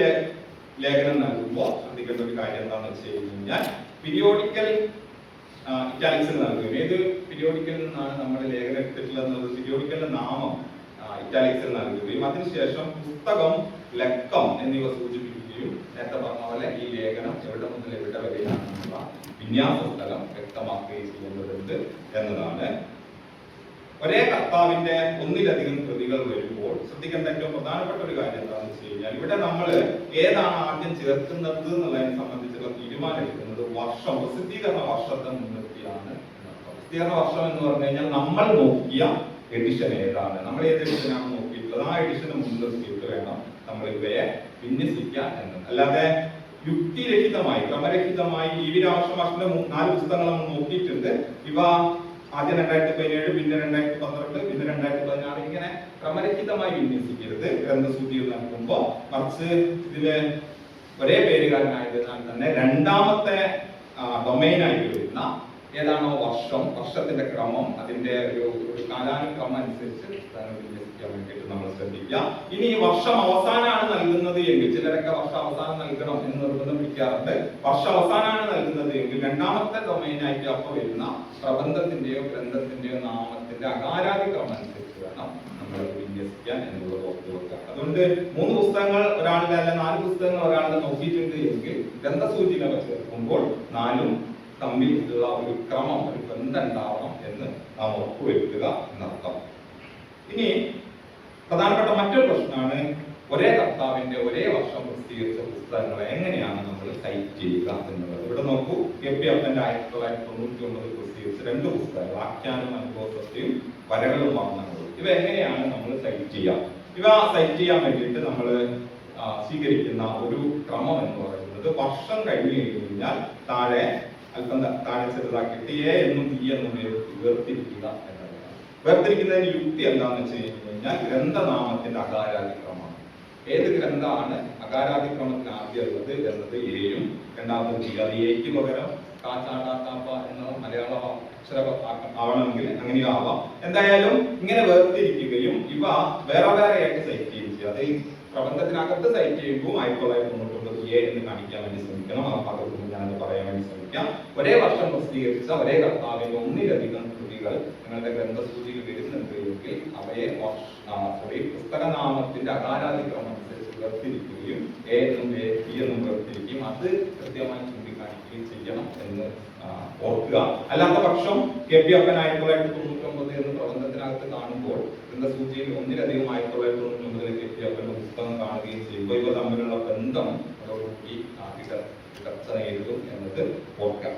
ലേഖനം നൽകുമ്പോൾ ശ്രദ്ധിക്കേണ്ട ഒരു കാര്യം എന്താണെന്ന് വെച്ച് കഴിഞ്ഞാൽ, പീരിയോഡിക്കൽ ഇറ്റാലിക്സിൽ നൽകുകയും, ഏത് പീരിയോഡിക്കൽ നിന്നാണ് നമ്മുടെ ലേഖനം എടുത്തിട്ടുള്ളത് എന്നുള്ളത് പീരിയോഡിക്കലിന്റെ നാമം ഇറ്റാലിക്സിൽ നൽകുകയും, അതിനുശേഷം പുസ്തകം, ലക്കം എന്നിവ സൂചിപ്പിക്കുകയും, നേരത്തെ പറഞ്ഞ പോലെ ഈ ലേഖനം എവിടെ മുതൽ എവിടെ വരെയാണെന്നുള്ള വിന്യാസ സ്ഥലം വ്യക്തമാക്കുകയും ചെയ്യേണ്ടതുണ്ട് എന്നതാണ്. ഒരേ കർത്താവിന്റെ ഒന്നിലധികം കൃതികൾ വരുമ്പോൾ ശ്രദ്ധിക്കേണ്ട ഏറ്റവും പ്രധാനപ്പെട്ട ഒരു കാര്യം എന്താണെന്ന് വെച്ച് കഴിഞ്ഞാൽ, ഇവിടെ നമ്മൾ ഏതാണ് ആദ്യം ചേർക്കുന്നത് എന്നുള്ളതിനെ സംബന്ധിച്ചുള്ള തീരുമാനം എടുക്കുന്നത് വർഷം, പ്രസിദ്ധീകരണ വർഷത്തെ മുൻനിർത്തിയാണ്. പ്രസിദ്ധീകരണ വർഷം എന്ന് പറഞ്ഞു കഴിഞ്ഞാൽ നമ്മൾ നോക്കിയ എഡിഷൻ ഏതാണ്, നമ്മൾ ഏത് എഡിഷനാണ് നോക്കിയിട്ടുള്ളത്, ആ എഡിഷനെ മുൻനിർത്തിയിട്ട് വേണം നമ്മൾ ഇവയെ വിന്യസിക്കാൻ എന്ന്. അല്ലാതെ യുക്തിരഹിതമായി, ക്രമരഹിതമായി ഈ രാമകൃഷ്ണ 4 പുസ്തകങ്ങൾ നമ്മൾ നോക്കിയിട്ടുണ്ട്, ഇവ ആദ്യം 2017, പിന്നെ 2012, പിന്നെ 2016 ഇങ്ങനെ വ്യത്യസ്തമായി വിന്യസിക്കരുത് ഗ്രന്ഥസൂചികൾ നൽകുമ്പോൾ. മറിച്ച് ഇതില് ഒരേ പേരുകാരനായതിനാൽ തന്നെ രണ്ടാമത്തെ ഡൊമൈനായിട്ട് വരുന്ന ഏതാണോ വർഷത്തിന്റെ ക്രമം, അതിന്റെ ഒരു കാലാനുക്രമം അനുസരിച്ച് വിന്യസിക്കാൻ വേണ്ടിയിട്ട് നമ്മൾ ശ്രദ്ധിക്കുക. ഇനി ഈ വർഷം അവസാനമാണ് നൽകുന്നത് എങ്കിൽ, ചിലരൊക്കെ വർഷം അവസാനം നൽകണം എന്ന് നിർബന്ധം പിടിക്കാറുണ്ട്. വർഷം അവസാനമാണ് നൽകുന്നത് എങ്കിൽ രണ്ടാമത്തെ ഡൊമൈനായിട്ട് അപ്പൊ വരുന്ന പ്രബന്ധത്തിന്റെയോ ഗ്രന്ഥത്തിന്റെയോ നാമത്തിന്റെ അകാരാദി ക്രമം അനുസരിച്ച് വേണം നമ്മൾ വിന്യസിക്കാൻ എന്നുള്ളത് ഓർത്തു വെക്കുക. അതുകൊണ്ട് 3 പുസ്തകങ്ങൾ ഒരാളുടെ അല്ല 4 പുസ്തകങ്ങൾ ഒരാളുടെ നോക്കിയിട്ടുണ്ട് എങ്കിൽ ഗ്രന്ഥസൂചിക ചേർക്കുമ്പോൾ 4ഉം തമ്മിലുള്ള ഒരു ക്രമം, ഒരു ബന്ധം ഉണ്ടാവണം എന്ന് നാം ഉറപ്പുവരുത്തുക എന്നർത്ഥം. ഇനി പ്രധാനപ്പെട്ട മറ്റൊരു പ്രശ്നമാണ് ഒരേ കർത്താവിന്റെ ഒരേ വർഷം പ്രസിദ്ധീകരിച്ച പുസ്തകങ്ങളെ എങ്ങനെയാണ് നമ്മൾ സൈറ്റ് ചെയ്യുക എന്നുള്ളത്. ഇവിടെ നോക്കൂ, KP അപ്പന്റെ 1999 പ്രസിദ്ധീകരിച്ച 2 പുസ്തകങ്ങൾ, ആഖ്യാനും അനുഭവസത്യവും വരകളും വർണ്ണങ്ങളും, ഇവ എങ്ങനെയാണ് നമ്മൾ സൈറ്റ് ചെയ്യുക? ഇവ സൈറ്റ് ചെയ്യാൻ വേണ്ടിയിട്ട് നമ്മൾ സ്വീകരിക്കുന്ന ഒരു ക്രമം എന്ന് പറയുന്നത് വർഷം കഴിഞ്ഞു കഴിഞ്ഞാൽ താഴെ അല്പം താഴെ ചെറുതാക്കിയിട്ട് A എന്നും B എന്നും വേർതിരിക്കുക എന്നതാണ്. വേർതിരിക്കുന്നതിന് യുക്തി എന്താണെന്ന് വെച്ച് കഴിഞ്ഞാൽ ഗ്രന്ഥനാമത്തിന്റെ അകാരാതിക്രമമാണ്. ഏത് ഗ്രന്ഥമാണ് അകാരാതിക്രമത്തിന് ആദ്യം ഉള്ളത് എന്നത് എയും രണ്ടാമത് B. അത് എക്ക് പകരം കാച്ചാടാത്താപ്പ എന്ന മലയാള അക്ഷര ആവണമെങ്കിൽ അങ്ങനെയോ ആവാം. എന്തായാലും ഇങ്ങനെ വേർതിരിക്കുകയും ഇവ വേറെ വേറെയായിട്ട് സൈറ്റ് ചെയ്യുകയും ചെയ്യുക. അത് പ്രബന്ധത്തിനകത്ത് സൈറ്റ് ചെയ്യുമ്പോൾ 1999 A എന്ന് കാണിക്കാൻ വേണ്ടി ശ്രമിക്കണം. ആ ഭാഗത്ത് ഞാനത് പറയാൻ വേണ്ടി ശ്രമിക്കാം. ഒരേ വർഷം പ്രസിദ്ധീകരിച്ച ഒരേ കർത്താവിന്റെ ഒന്നിലധികം കൃതികൾ നിങ്ങളുടെ ഗ്രന്ഥസൂചിയിൽ വരുന്നുണ്ട് എങ്കിൽ അവയെ പുസ്തകനാമത്തിന്റെ അകാരാതിക്രമം അനുസരിച്ച് വേർതിരിക്കുകയും A എന്നും B എന്നും വേർതിരിക്കുകയും അത് കൃത്യമായി ചൂണ്ടിക്കാണിക്കുകയും ചെയ്യണം എന്ന് ഓർക്കുക. അല്ലാത്ത പക്ഷം KP അപ്പൻ 1999 എന്ന് പ്രബന്ധത്തിനകത്ത് കാണുമ്പോൾ ഗ്രന്ഥസൂചിയിൽ ഒന്നിലധികം 1999 KP അപ്പന്റെ പുസ്തകം കാണുകയും ചെയ്യുമ്പോൾ ഇവ തമ്മിലുള്ള ബന്ധം അതോടുകൂടി ചർച്ച നേരിടും എന്നത് ഓർക്കാം.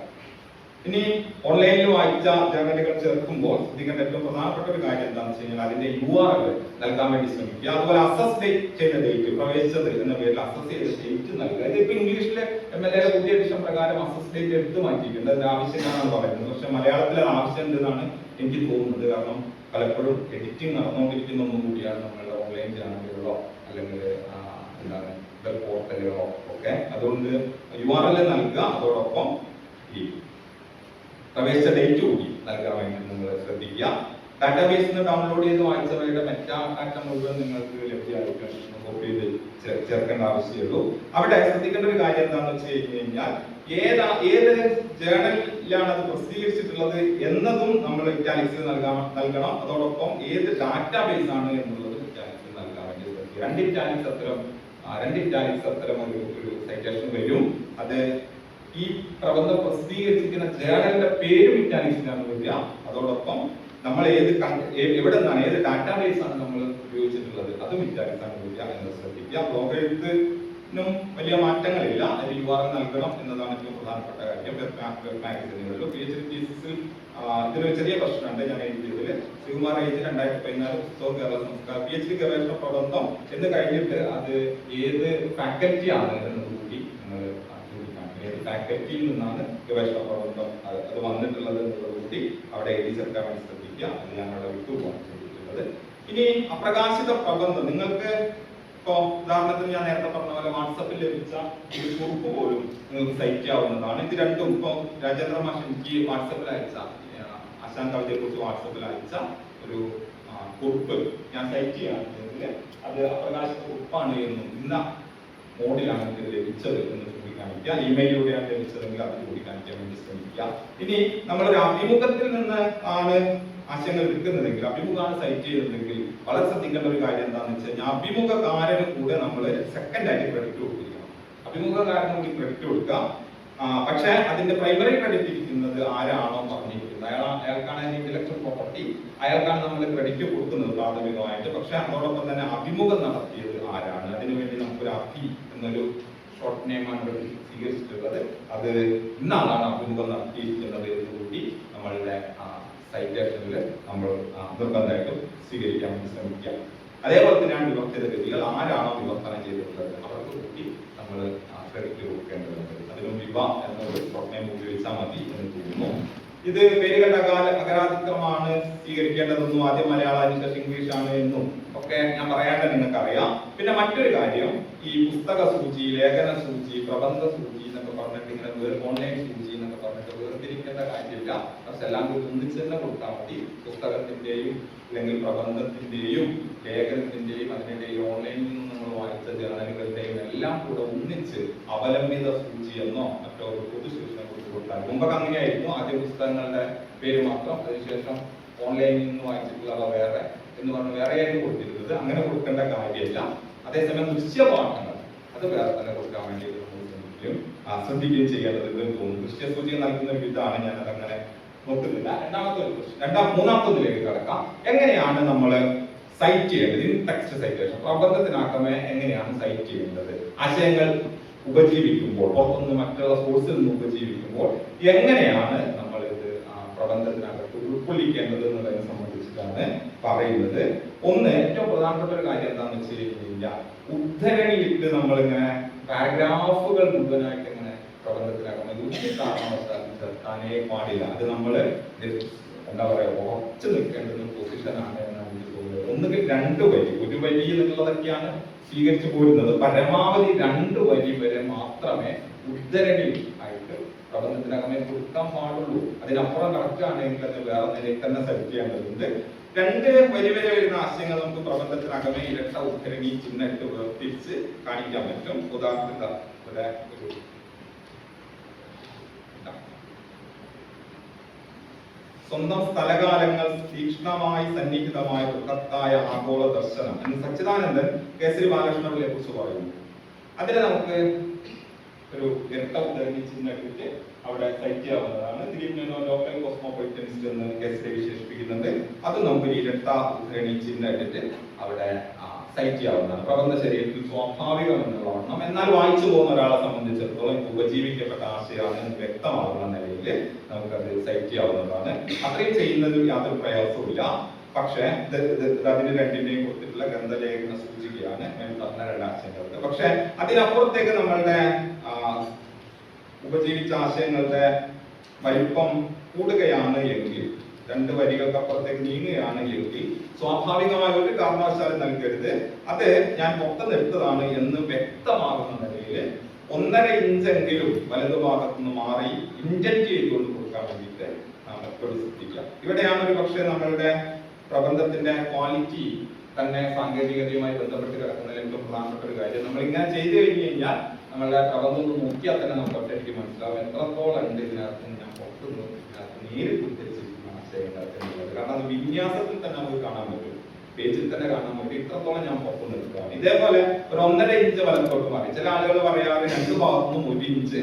ഇനി ഓൺലൈനിൽ വായിച്ച ജേർണലുകൾ ചേർക്കുമ്പോൾ ശ്രദ്ധിക്കേണ്ട ഏറ്റവും പ്രധാനപ്പെട്ട ഒരു കാര്യം എന്താണെന്ന് വെച്ച് കഴിഞ്ഞാൽ അതിന്റെ URL നൽകാൻ വേണ്ടി ശ്രമിക്കുക. അതുപോലെ അസസ് ചെയ്ത ഡേറ്റ്, പ്രവേശിച്ചത് എന്ന പേരിൽ അസസ് ചെയ്ത ഡേറ്റ് നൽകുക. ഇതിപ്പോ ഇംഗ്ലീഷിലെ MLA പുതിയ എഡിഷൻ പ്രകാരം അസസ് ഡേറ്റ് എടുത്തു മാറ്റിയിട്ടുണ്ട്. അതിന്റെ ആവശ്യമാണെന്ന് പറയുന്നത്. പക്ഷെ മലയാളത്തിൽ അത് ആവശ്യം എന്നാണ് എനിക്ക് തോന്നുന്നത്. കാരണം പലപ്പോഴും എഡിറ്റിംഗ് നടന്നുകൊണ്ടിരിക്കുന്ന ഒന്നും കൂടിയാണ് നമ്മളുടെ ഓൺലൈൻ ചാനലുകളോ അല്ലെങ്കിൽ എന്താണ് പോർട്ടലുകളോ ഒക്കെ. അതുകൊണ്ട് URL നൽകുക, അതോടൊപ്പം ഈ പ്രവേശിച്ച ഡേറ്റ് കൂടി നൽകാൻ വേണ്ടി നിങ്ങൾ ശ്രദ്ധിക്കുക. ഡാറ്റാബേസിൽ നിന്ന് ഡൗൺലോഡ് ചെയ്ത് വായിച്ചവയുടെ മെറ്റാ ഡാറ്റ മുഴുവൻ നിങ്ങൾക്ക് ലഭ്യമായിരിക്കും. കോപ്പി ചെയ്ത് ചേർക്കേണ്ട ആവശ്യമുള്ളൂ. അവിടെ ശ്രദ്ധിക്കേണ്ട ഒരു കാര്യം എന്താണെന്ന് വെച്ച് കഴിഞ്ഞാൽ ഏത് ജേർണലിലാണ് അത് പ്രസിദ്ധീകരിച്ചിട്ടുള്ളത് എന്നതും നമ്മൾ ഇറ്റാലിക്സിൽ നൽകണം. അതോടൊപ്പം ഏത് ഡാറ്റാബേസ് ആണ് എന്നുള്ളത് ഇറ്റാലിക്സിൽ നൽകാൻ വേണ്ടി ശ്രദ്ധിക്കുക. രണ്ട് ഇറ്റാലിക്സ് അത്തരം ഒരു സൈറ്റേഷൻ വരും. അത് ഈ പ്രബന്ധം പ്രസിദ്ധീകരിച്ചിരിക്കുന്ന ജേർണലിന്റെ പേരും ഇറ്റാലിക്സിലാണ് വരിക. അതോടൊപ്പം നമ്മൾ എവിടെ നിന്നാണ്, ഏത് ഡാറ്റാബേസ് ആണ് നമ്മൾ ഉപയോഗിച്ചിട്ടുള്ളത് അതും ഇറ്റാലിക്സ് ആണ് വരിക എന്ന് ശ്രദ്ധിക്കുക. ബ്ലോഗ് എഴുത്തിനും വലിയ മാറ്റങ്ങളില്ല. അതിൽ URL നൽകണം എന്നതാണ് ഏറ്റവും പ്രധാനപ്പെട്ട കാര്യം. വെബ് മാഗസിനുകളിലും PhD തീസിസിൽ ഇതിനൊരു ചെറിയ പ്രശ്നമുണ്ട്. ഞാൻ എഴുതിയതിൽ ശ്രീകുമാർ എഴുതി 2014 പുസ്തകം കേരള സംസ്കാരം PhD ഗവേഷണ പ്രബന്ധം എന്ന് കഴിഞ്ഞിട്ട് അത് ഏത് ഫാക്കൽറ്റി ആണ് എന്നത് കൂടി നിങ്ങൾ ഏത് ഫാക്കൽറ്റിയിൽ നിന്നാണ് ഗവേഷണ പ്രബന്ധം അത് വന്നിട്ടുള്ളത് എന്നുള്ളത് കൂടി അവിടെ എഴുതി ചേർക്കാൻ വേണ്ടി ശ്രദ്ധിക്കുക. അത് ഞാൻ അവിടെ വിട്ടുപോകാൻ ശ്രദ്ധിക്കുന്നത്. ഇനി അപ്രകാശിത പ്രബന്ധം നിങ്ങൾക്ക് ഇപ്പോ ഉദാഹരണത്തിന് ഞാൻ നേരത്തെ പറഞ്ഞ പോലെ വാട്സപ്പിൽ ലഭിച്ച ഒരു കുറിപ്പ് പോലും നിങ്ങൾക്ക് സൈറ്റ് ചെയ്യാവുന്നതാണ്. ഇത് രണ്ടും ഇപ്പൊ രാജേന്ദ്ര മാഷ് എനിക്ക് വാട്സപ്പിൽ അയച്ച ആശാൻ കവിതയെ കുറിച്ച് വാട്സപ്പിൽ അയച്ച ഒരു കുറിപ്പ് ഞാൻ സൈറ്റ് ചെയ്യുകയാണെങ്കിൽ അത് അപ്രകാശിത കുറിപ്പാണ് എന്നും ഇന്ന മോഡിലാണ് ഇത് ലഭിച്ചത് എന്ന് ചൂണ്ടിക്കാണിക്കുക. ഇമെയിലൂടെയാണ് ലഭിച്ചതെങ്കിൽ അത് ചൂണ്ടിക്കാണിക്കാൻ വേണ്ടി ശ്രമിക്കുക. ഇനി നമ്മളൊരു അഭിമുഖത്തിൽ നിന്ന് ആണ് ആശയങ്ങൾ എടുക്കുന്നതെങ്കിൽ, അഭിമുഖമാണ് സൈറ്റ് ചെയ്യുന്നതെങ്കിൽ വളരെ ശ്രദ്ധിക്കേണ്ട ഒരു കാര്യം എന്താണെന്ന് വെച്ച് കഴിഞ്ഞാൽ അഭിമുഖകാരന് കൂടെ നമ്മൾ സെക്കൻഡായിട്ട് ക്രെഡിറ്റ് കൊടുത്തിരിക്കണം. അഭിമുഖകാരന് കൂടി ക്രെഡിറ്റ് കൊടുക്കുക. പക്ഷെ അതിന്റെ പ്രൈമറി ക്രെഡിറ്റ് ഇരിക്കുന്നത് ആരാണോ പറഞ്ഞിരിക്കുന്നത് അയാൾക്കാണ് അതിന്റെ ഇന്റലക്ച്വൽ പ്രോപ്പർട്ടി, അയാൾക്കാണ് നമ്മൾ ക്രെഡിറ്റ് കൊടുക്കുന്നത് പ്രാഥമികമായിട്ട്. പക്ഷെ അതോടൊപ്പം തന്നെ അഭിമുഖം നടത്തിയത് ആരാണ്, അതിനുവേണ്ടി നമുക്കൊരു അഭി എന്നൊരു ഷോർട്ട് നെയിമാണ് സ്വീകരിച്ചിട്ടുള്ളത്. അത് ഇന്നാളാണ് അഭിമുഖം നടത്തിയിരിക്കുന്നത് എന്നുകൂടി നമ്മളുടെ സൈറ്റേഷനിൽ നമ്മൾ നിർബന്ധമായിട്ടും സ്വീകരിക്കാൻ വേണ്ടി ശ്രമിക്കുക. അതേപോലെ തന്നെയാണ് വിവർത്തിത ഗതികൾ. ആരാണോ വിവർത്തനം ചെയ്തിട്ടുള്ളത് അവർക്ക് കൂടി നമ്മൾ ക്രെഡിറ്റ് കൊടുക്കേണ്ടതുണ്ട്. അതിനും വിവ എന്നൊരു ഷോർട്ട് നെയിം ഉപയോഗിച്ചാൽ മതി എന്ന് തോന്നുന്നു. ഇത് പേരുകളുടെ അകാരാധിക്രമാണ് സ്വീകരിക്കേണ്ടതെന്നും ആദ്യം മലയാളം അതിനുശേഷം ഇംഗ്ലീഷ് ആണ് എന്നും ഒക്കെ ഞാൻ പറയാണ്ട് നിങ്ങൾക്ക് അറിയാം. പിന്നെ മറ്റൊരു കാര്യം, ഈ പുസ്തക സൂചി, ലേഖന സൂചി, പ്രബന്ധ സൂചി എന്നൊക്കെ പറഞ്ഞിട്ട് ഇങ്ങനെ ഓൺലൈൻ സൂചി എന്നൊക്കെ പറഞ്ഞിട്ട് വേർതിരിക്കേണ്ട കാര്യമില്ല. പക്ഷെ എല്ലാം കൂടി ഒന്നിച്ച് തന്നെ കൊടുത്താൽ മതി. പുസ്തകത്തിന്റെയും അല്ലെങ്കിൽ പ്രബന്ധത്തിന്റെയും ലേഖനത്തിന്റെയും അതിനിടയിൽ ഓൺലൈനിൽ നിന്ന് നമ്മൾ വായിച്ച ജേർണലുകളുടെയും എല്ലാം കൂടെ ഒന്നിച്ച് അവലംബിത സൂചി എന്നോ മറ്റോ ഒരു പൊതുശീർഷകം കൊടുത്തു കൊടുത്താൽ. മുമ്പൊക്കെ അങ്ങനെയായിരുന്നു. ആദ്യം പുസ്തകങ്ങളുടെ പേര് മാത്രം, അതിനുശേഷം ഓൺലൈനിൽ നിന്ന് വായിച്ചിട്ടുള്ളവ വേറെ എന്ന് പറഞ്ഞ് വേറെയായിരുന്നു കൊടുത്തിരുന്നത്. അങ്ങനെ കൊടുക്കേണ്ട കാര്യമില്ല. അതേസമയം ദൃശ്യപാഠങ്ങൾ അത് വേറെ തന്നെ കൊടുക്കാൻ വേണ്ടി ശ്രദ്ധിക്കുകയും ചെയ്യേണ്ടത് തോന്നുന്നു. ദൃശ്യസൂചി നൽകുന്ന ഒരു വിധമാണ്, ഞാൻ അതങ്ങനെ നോക്കുന്നില്ല. മൂന്നാമത്തെ ഒന്നിലേക്ക് കിടക്കാം. എങ്ങനെയാണ് നമ്മൾ സൈറ്റ് ചെയ്യേണ്ടത്? ഇൻ ടെക്സ്റ്റ് സൈറ്റേഷൻ പ്രബന്ധത്തിനാക്കമേ എങ്ങനെയാണ് സൈറ്റ് ചെയ്യേണ്ടത്? ആശയങ്ങൾ ഉപജീവിക്കുമ്പോൾ, പുറത്തുനിന്ന് മറ്റുള്ള സോഴ്സിൽ നിന്ന് ഉപജീവിക്കുമ്പോൾ എങ്ങനെയാണ് നമ്മൾ ഇത് പ്രബന്ധത്തിനകത്ത് ഉൾക്കൊള്ളിക്കേണ്ടത് എന്നുള്ളതിനെ സംബന്ധിച്ചിട്ടാണ് പറയുന്നത്. ഒന്ന്, ഏറ്റവും പ്രധാനപ്പെട്ട ഒരു കാര്യം എന്താണെന്ന് വെച്ച് കഴിഞ്ഞാൽ, ഉദ്ധരണിയിട്ട് നമ്മളിങ്ങനെ പാരഗ്രാഫുകൾ മുഴുവനായിട്ട് ഇങ്ങനെ പ്രബന്ധത്തിലാക്കുന്നത് ചേർത്താനേ പാടില്ല. അത് നമ്മൾ എന്താ പറയാ, ഉറച്ചു നിൽക്കേണ്ടുന്ന പൊസിഷനാണ് എന്നാണ് എനിക്ക് തോന്നുന്നത്. ഒന്നുകിൽ 2 വരി, 1 വരി എന്നുള്ളതൊക്കെയാണ് സ്വീകരിച്ചു പോരുന്നത്. പരമാവധി 2 വരി വരെ മാത്രമേ ഉദ്ധരണി ആയിട്ട് പ്രബന്ധത്തിനകമേ കൊടുക്കാൻ പാടുള്ളൂ. അതിനപ്പുറം കടക്കുകയാണെങ്കിൽ അത് വേറെ നിലയിൽ തന്നെ സെറ്റ് ചെയ്യേണ്ടതുണ്ട്. 2 വരി വരെ വരുന്ന ആശയങ്ങൾ നമുക്ക് പ്രബന്ധത്തിനകമേ ഇരട്ട ഉദ്ധരണി ചിഹ്നമായിട്ട് വേർതിരിച്ച് കാണിക്കാൻ പറ്റും. ഉദാഹരണത്തിന് ഇവിടെ ഒരു സ്വന്തം സ്ഥലകാലങ്ങൾ തീക്ഷ്ണമായി സന്നിഹിതമായ ബൃഹത്തായ ആഗോള ദർശനം എന്ന് സച്ചിദാനന്ദൻ കേസരി ബാലകൃഷ്ണപിള്ളയെ കുറിച്ച് പറയുന്നു. അതിനെ നമുക്ക് ഒരു ഇരട്ട ഉദ്ധരണി ചിഹ്നം എടുത്തിട്ട് അവിടെ സൈറ്റ് ചെയ്യാവുന്നതാണ്. ദിലീപ് മേനോൻ ലോക്കൽ കോസ്മോപൊളിറ്റനിസ്റ്റ് എന്ന് കേസരി വിശേഷിപ്പിക്കുന്നുണ്ട്. അത് നമുക്ക് ഇരട്ട ഉദ്ധരണി ചിഹ്നം എടുത്തിട്ട് അവിടെ സൈറ്റ് ചെയ്യാവുന്നതാണ്. പ്രബന്ധ ശരീരത്തിൽ സ്വാഭാവികം എന്നുള്ള വണ്ണം, എന്നാൽ വായിച്ചു പോകുന്ന ഒരാളെ സംബന്ധിച്ചിടത്തോളം ഉപജീവിക്കപ്പെട്ട ആശയമാണ് എന്ന് വ്യക്തമാകുന്ന നിലയിൽ നമുക്കത് സൈറ്റ് ചെയ്യാവുന്നതാണ്. അത്രയും ചെയ്യുന്നതിൽ യാതൊരു പ്രയാസവുമില്ല. പക്ഷേ അതിന് 2ന്റെയും കൊടുത്തിട്ടുള്ള ഗ്രന്ഥലേഖന സൂചികയാണ് ഞാൻ പറഞ്ഞ 2 ആശയങ്ങൾക്ക്. പക്ഷെ അതിനപ്പുറത്തേക്ക് നമ്മളുടെ ഉപജീവിച്ച ആശയങ്ങളുടെ വലിപ്പം കൂടുകയാണ് എങ്കിൽ, 2 വരികൾക്ക് അപ്പുറത്തേക്ക് നീങ്ങുകയാണ് എങ്കിൽ സ്വാഭാവികമായ ഒരു കാരണവശാലും നൽകരുത്. അത് ഞാൻ മൊത്തം എടുത്തതാണ് എന്ന് വ്യക്തമാകുന്ന നിലയിൽ 1.5 ഇഞ്ചെങ്കിലും വലതുഭാഗത്തു നിന്ന് മാറി ഇൻജക്ട് ചെയ്തുകൊണ്ട് കൊടുക്കാൻ വേണ്ടിയിട്ട് നാം എപ്പോഴും ശ്രദ്ധിക്കാം. ഇവിടെയാണ് ഒരു പക്ഷേ നമ്മളുടെ പ്രബന്ധത്തിന്റെ ക്വാളിറ്റി തന്നെ സാങ്കേതികതയുമായി ബന്ധപ്പെട്ട് കിടക്കുന്നതിൽ ഏറ്റവും പ്രധാനപ്പെട്ട ഒരു കാര്യം. നമ്മൾ ഇങ്ങനെ ചെയ്തു കഴിഞ്ഞു കഴിഞ്ഞാൽ നമ്മളുടെ പ്രബന്ധം നോക്കിയാൽ തന്നെ നമുക്ക് ഒറ്റയ്ക്ക് മനസ്സിലാവും എത്രത്തോളം ഉണ്ട് ഇതിനകത്ത് ഞാൻ പുറത്തുനിന്ന് നേരിട്ട് ഉദ്ധരിച്ചിരിക്കുന്ന ആശയങ്ങൾ. കാരണം അത് വിന്യാസത്തിൽ തന്നെ നമുക്ക് കാണാൻ പറ്റും, പേജിൽ തന്നെ കാണാൻ പറ്റും ഇത്രത്തോളം ഞാൻ പുറത്തു നിൽക്കുകയാണ്. ഇതേപോലെ ഒരു 1.5 ഇഞ്ച് വലത്തോട്ട് മാറി. ചില ആളുകൾ പറയാറ് 2 ഭാഗത്തുനിന്നും 1 ഇഞ്ച്,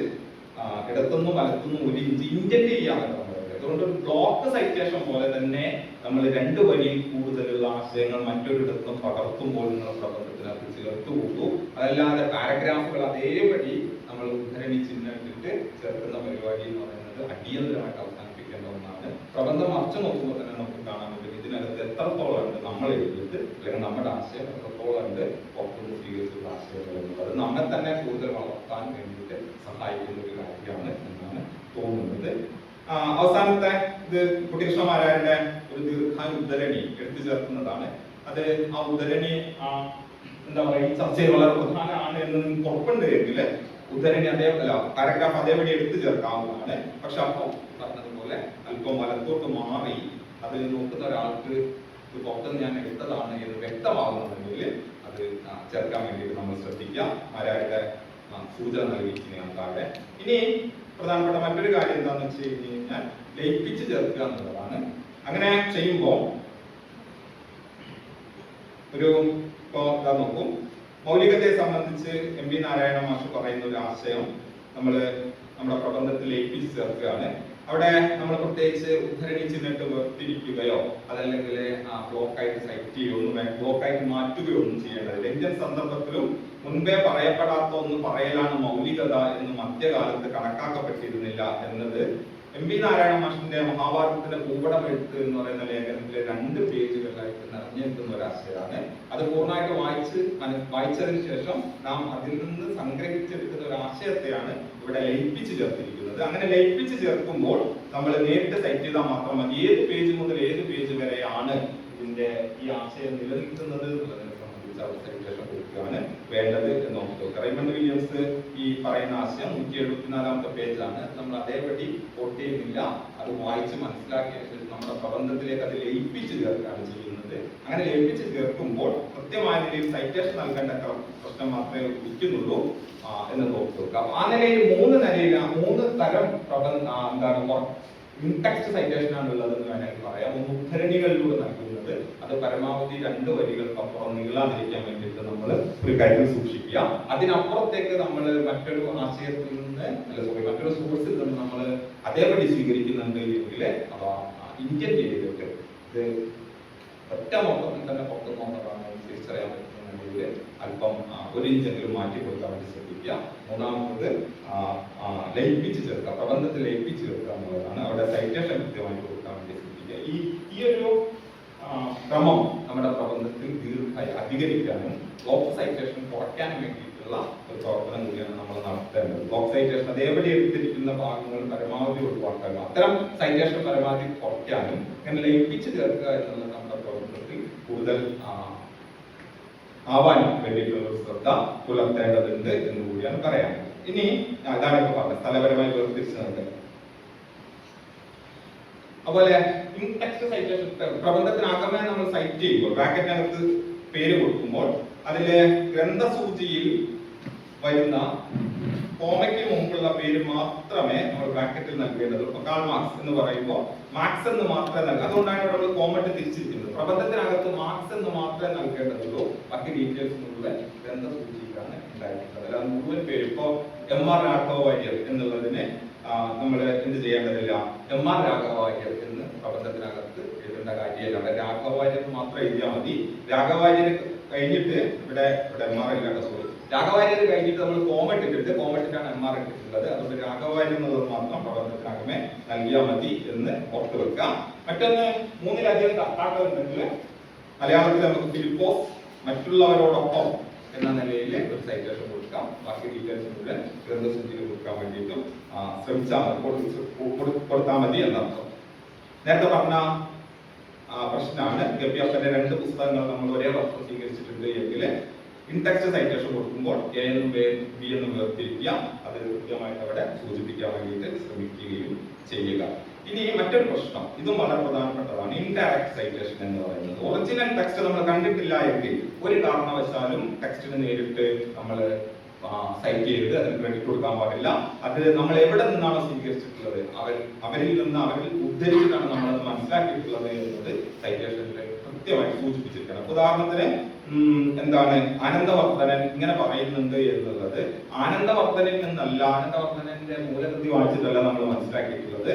ഇടത്തുനിന്നും വലത്തുനിന്നും 1 ഇഞ്ച് ഇൻജക്ട് ചെയ്യാമെന്ന് പറയുന്നത്. അതുകൊണ്ട് ഒരു ബ്ലോക്ക് സൈറ്റേഷൻ പോലെ തന്നെ നമ്മൾ 2 വരിയിൽ കൂടുതലുള്ള ആശയങ്ങൾ മറ്റൊരിടത്തും പകർത്തുമ്പോൾ നിങ്ങളുടെ പ്രബന്ധത്തിനകത്ത് ചേർത്ത് കൊടുത്തു. അതല്ലാതെ പാരഗ്രാഫുകൾ അതേപടി നമ്മൾ ഉദ്ധരണി ചിഹ്നം ഇട്ടിട്ട് ചേർക്കുന്ന പരിപാടി എന്ന് പറയുന്നത് അടിയന്തരമായിട്ട് അവസാനിപ്പിക്കേണ്ട ഒന്നാണ്. പ്രബന്ധം മറിച്ച് നോക്കുമ്പോൾ തന്നെ നമുക്ക് കാണാൻ പറ്റും ഇതിനകത്ത് എത്രത്തോളം ഉണ്ട് നമ്മൾ എഴുതിയിട്ട്, അല്ലെങ്കിൽ നമ്മുടെ ആശയം എത്രത്തോളം ഉണ്ട് പുറത്തുനിന്ന് സ്വീകരിച്ചിട്ടുള്ള ആശയങ്ങൾ എന്നുള്ളത്. അത് നമ്മെ തന്നെ കൂടുതൽ വളർത്താൻ വേണ്ടിയിട്ട് സഹായിക്കുന്ന ഒരു കാര്യമാണ് എന്നാണ് തോന്നുന്നത്. അവസാനത്തെ ഇത് കുട്ടികൃഷ്ണമാരാരുടെ ഒരു ദീർഘ ഉദ്ധരണി എടുത്തു ചേർക്കുന്നതാണ്. അത് ആ ഉദ്ധരണി എന്താ പറയുക, ഈ ചർച്ചയിൽ വളരെ പ്രധാനമാണ് എന്ന് നിങ്ങൾക്ക് ഉറപ്പുണ്ട് എങ്കിൽ ഉദ്ധരണി പാരഗ്രാഫ് അതേപടി എടുത്തു ചേർക്കാവുന്നതാണ്. പക്ഷെ അപ്പം പറഞ്ഞതുപോലെ അല്പം വലത്തോട്ട് മാറി അതിൽ നോക്കുന്ന ഒരാൾക്ക് പുറത്തുനിന്ന് ഞാൻ എടുത്തതാണ് എന്ന് വ്യക്തമാകുന്നതെങ്കിൽ അത് ചേർക്കാൻ വേണ്ടിയിട്ട് നമ്മൾ ശ്രദ്ധിക്കുക. ആരാരുടെ സൂചന നൽകിയിരിക്കുന്ന താഴെ. ഇനി പ്രധാനപ്പെട്ട മറ്റൊരു കാര്യം എന്താണെന്ന് വെച്ച് കഴിഞ്ഞാൽ ലയിപ്പിച്ച് ചേർക്കുക എന്നുള്ളതാണ്. അങ്ങനെ ചെയ്യുമ്പോൾ ഒരു നോക്കും, മൗലികതയെ സംബന്ധിച്ച് എം പി നാരായണ മാഷ് പറയുന്ന ഒരു ആശയം നമ്മൾ നമ്മുടെ പ്രബന്ധത്തിൽ ലയിപ്പിച്ച് ചേർക്കുകയാണ്. അവിടെ നമ്മൾ പ്രത്യേകിച്ച് ഉദ്ധരണി ചിഹ്നമിട്ട് വേർതിരിക്കുകയോ അതല്ലെങ്കിൽ ബ്ലോക്കായിട്ട് സൈറ്റ് ചെയ്യുകയോ ബ്ലോക്കായിട്ട് മാറ്റുകയോ ഒന്നും ചെയ്യേണ്ടതില്ല. ഇന്ത്യൻ സന്ദർഭത്തിലും മുൻപേ പറയപ്പെടാത്ത ഒന്ന് പറയലാണ് മൗലികത എന്ന് മധ്യകാലത്ത് കണക്കാക്കപ്പെട്ടിരുന്നില്ല എന്നത് എം പി നാരായണ മാഷിന്റെ മഹാഭാരതത്തിന്റെ ഭൂപടം എഴുത്ത് എന്ന് പറയുന്ന ലേഖനത്തിലെ 2 പേജുകളിലായിട്ട് നിറഞ്ഞെത്തുന്ന ഒരു ആശയമാണ്. അത് പൂർണ്ണമായിട്ട് വായിച്ചതിന് ശേഷം നാം അതിൽ നിന്ന് സംഗ്രഹിച്ചെടുക്കുന്ന ഒരു ആശയത്തെയാണ് ഇവിടെ ലയിപ്പിച്ച് ചേർത്തിരിക്കുന്നത്. ചെയ്യുന്നത്. അങ്ങനെ ലയിപ്പിച്ച് ചേർക്കുമ്പോൾ നമ്മൾ നേരിട്ട് സൈറ്റ് ചെയ്താൽ മാത്രം മതി ഏത് പേജ് മുതൽ ഏത് പേജ് വരെയാണ് ഇതിന്റെ ഈ ആശയം നിലനിൽക്കുന്നത് എന്നുള്ളതിനെ സംബന്ധിച്ച് അവർ സൈറ്റേഷൻ കൊടുക്കുകയാണ് വേണ്ടത് എന്ന് ഓർക്കുക. റൈമണ്ട് വില്യംസ് ഈ പറയുന്ന ആശയം 174ാമത്തെ പേജാണ്. നമ്മൾ അതേപടി കോട്ട് ചെയ്യുന്നില്ല, അത് വായിച്ച് മനസ്സിലാക്കിയ ശേഷം നമ്മുടെ പ്രബന്ധത്തിലേക്ക് അത് ലയിപ്പിച്ച് ചേർക്കുകയാണ് ചെയ്യുന്നത്. അങ്ങനെ ലയിപ്പിച്ച് ചേർക്കുമ്പോൾ കൃത്യമായ നിലയിൽ സൈറ്റേഷൻ നൽകേണ്ട പ്രശ്നം മാത്രമേ ഉദിക്കുന്നുള്ളൂ എന്ന് ഓർക്കുക. ആ നിലയിൽ 3 തരം എന്താണ് ഇൻടെക്സ്റ്റ് സൈറ്റേഷൻ ആണ് ഉള്ളതെന്ന് വേണമെങ്കിൽ പറയാം. ഒന്ന് ഉദ്ധരണികളിലൂടെ നൽകുന്നത്, അത് പരമാവധി 2 വരികൾക്കപ്പുറം നീളാതിരിക്കാൻ വേണ്ടിയിട്ട് നമ്മൾ ഒരു കാര്യം സൂക്ഷിക്കുക. അതിനപ്പുറത്തേക്ക് നമ്മൾ മറ്റൊരു ആശയത്തിൽ നിന്ന് മറ്റൊരു സോഴ്സിൽ നിന്ന് നമ്മൾ അതേപടി സ്വീകരിക്കുന്നുണ്ട് എങ്കിൽ അവ ഇന്ത്യൻ ചെയ്തിട്ട് ഇത് ഒറ്റ മൊത്തത്തിൽ തന്നെ പുറത്തു പോകുന്നതാണ് തിരിച്ചറിയാൻ പറ്റുന്നുണ്ടെങ്കിൽ അല്പം 1 ഇഞ്ചെങ്കിലും മാറ്റി കൊടുക്കാൻ വേണ്ടി ശ്രദ്ധിക്കുക. മൂന്നാമത്തത് ലയിപ്പിച്ച് ചേർക്കുക, പ്രബന്ധത്തിൽ ലയിപ്പിച്ച് ചേർക്കുക എന്നുള്ളതാണ്. അവിടെ സൈറ്റേഷൻ കൃത്യമായി കൊടുക്കാൻ വേണ്ടി ശ്രദ്ധിക്കുക. ഈ ഒരു ക്രമം നമ്മുടെ പ്രബന്ധത്തിൽ അധികരിക്കാനും ബ്ലോക്ക് സൈറ്റേഷൻ കുറയ്ക്കാനും വേണ്ടിയിട്ടുള്ള ഒരു പ്രവർത്തനം കൂടിയാണ് നമ്മൾ നടത്തേണ്ടത്. ബ്ലോക്ക് സൈറ്റേഷൻ അതേപടി എടുത്തിരിക്കുന്ന ഭാഗങ്ങൾ പരമാവധി ഒഴിവാക്കാനും അത്തരം സൈറ്റേഷൻ പരമാവധി കുറയ്ക്കാനും അങ്ങനെ ലയിപ്പിച്ച് ചേർക്കുക എന്നുള്ളത് നമ്മുടെ പ്രവർത്തനത്തിൽ കൂടുതൽ ആവാനും വേണ്ടിയിട്ടുള്ള ഒരു ശ്രദ്ധ പുലർത്തേണ്ടതുണ്ട് എന്ന് കൂടിയാണ് പറയാനുള്ളത്. ഇനി അതാണ് ഇപ്പൊ പറഞ്ഞത് സ്ഥലപരമായി വേർതിരിച്ച് നൽകുക. അതുപോലെ ഇൻടെക്സ്റ്റ് സൈറ്റേഷൻ പ്രബന്ധത്തിനകമേ നമ്മൾ സൈറ്റ് ചെയ്യുമ്പോൾ ബ്രാക്കറ്റിനകത്ത് പേര് കൊടുക്കുമ്പോൾ അതിലെ ഗ്രന്ഥസൂചിയിൽ വരുന്ന കോമയ്ക്ക് മുമ്പുള്ള പേര് മാത്രമേ നമ്മൾ ബ്രാക്കറ്റിൽ നൽകേണ്ടതുള്ളൂ. ഇപ്പൊ കാൾ മാർക്സ് എന്ന് പറയുമ്പോൾ മാർക്സ് എന്ന് മാത്രമേ നൽകുക. അതുകൊണ്ടാണ് ഇവിടെ നമ്മൾ കോമറ്റ് തിരിച്ചിരിക്കുന്നത്. പ്രബന്ധത്തിനകത്ത് മാർക്സ് എന്ന് മാത്രമേ നൽകേണ്ടതുള്ളൂ. ബാക്കി ഡീറ്റെയിൽസ് മുഴുവൻ ഗ്രന്ഥസൂചിയിലാണ് ഉണ്ടായിട്ടുള്ളത്. അല്ലാതെ മുഴുവൻ പേര് ഇപ്പോ MR രാഘവ വാര്യർ എന്നുള്ളതിനെ നമ്മൾ എന്ത് ചെയ്യേണ്ടതില്ല, MR രാഘവ വാര്യർ എന്ന് പ്രബന്ധത്തിനകത്ത് എഴുതേണ്ട കാര്യമല്ല. അവിടെ രാഘവ വാര്യർ മാത്രം എഴുതിയാൽ മതി. രാഘവ വാര്യർ കഴിഞ്ഞിട്ട് ഇവിടെ MR ഇല്ലാത്ത സോറി രാഘവാര്യർ കഴിഞ്ഞിട്ട് നമ്മൾ കോമറ്റ് ഇട്ടിട്ട് കോമറ്റിനാണ് MR ഇട്ടിട്ടുള്ളത്. അതുകൊണ്ട് രാഘവാര്യർ എന്നുള്ളത് മാത്രം പ്രബന്ധത്തിനകമേ നൽകിയാൽ മതി എന്ന് ഓർത്തു വെക്കാം. മറ്റൊന്ന് 3-ലധികം കർത്താക്കളുണ്ടെങ്കിൽ മലയാളത്തിൽ നമുക്ക് ഫിലിപ്പോസ് മറ്റുള്ളവരോടൊപ്പം എന്ന നിലയിൽ ഒരു സൈറ്റേഷൻ കൊടുക്കാം. ബാക്കി ഡീറ്റെയിൽസ് മുഴുവൻ ഗ്രന്ഥസൂചിയിൽ കൊടുക്കാൻ വേണ്ടിയിട്ടും കൊടുത്താൽ മതി എന്നർത്ഥം. നേരത്തെ പറഞ്ഞ പ്രശ്നമാണ് ഗബ്യപ്പന്റെ 2 പുസ്തകങ്ങൾ നമ്മൾ ഒരേ വർഷം സ്വീകരിച്ചിട്ടുണ്ട് എങ്കിൽ ഇൻടെക്സ്റ്റ് സൈറ്റേഷൻ കൊടുക്കുമ്പോൾ A എന്നും B എന്നും വേർതിരിക്കുക. അത് കൃത്യമായിട്ട് അവിടെ സൂചിപ്പിക്കാൻ വേണ്ടിയിട്ട് ശ്രമിക്കുകയും ചെയ്യുക. ഇനി മറ്റൊരു പ്രശ്നം, ഇതും വളരെ പ്രധാനപ്പെട്ടതാണ്, ഇൻഡയറക്റ്റ് സൈറ്റേഷൻ എന്ന് പറയുന്നത്. ഒറിജിനൽ ടെക്സ്റ്റ് നമ്മൾ കണ്ടിട്ടില്ല എങ്കിൽ ഒരു കാരണവശാലും ടെക്സ്റ്റിന് നേരിട്ട് നമ്മൾ സൈറ്റ് ചെയ്ത് അതിന് ക്രെഡിറ്റ് കൊടുക്കാൻ പാടില്ല. അത് നമ്മൾ എവിടെ നിന്നാണോ സ്വീകരിച്ചിട്ടുള്ളത് അവരിൽ ഉദ്ധരിച്ചിട്ടാണ് നമ്മളത് മനസ്സിലാക്കിയിട്ടുള്ളത് എന്നത് സൈറ്റേഷനിൽ കൃത്യമായി സൂചിപ്പിച്ചിരിക്കണം. ഉദാഹരണത്തിന് എന്താണ് ആനന്ദവർദ്ധനൻ ഇങ്ങനെ പറയുന്നുണ്ട് എന്നുള്ളത് ആനന്ദവർദ്ധനിൽ നിന്നല്ല, ആനന്ദവർദ്ധനന്റെ മൂലകൃതി വായിച്ചിട്ടല്ല നമ്മൾ മനസ്സിലാക്കിയിട്ടുള്ളത്,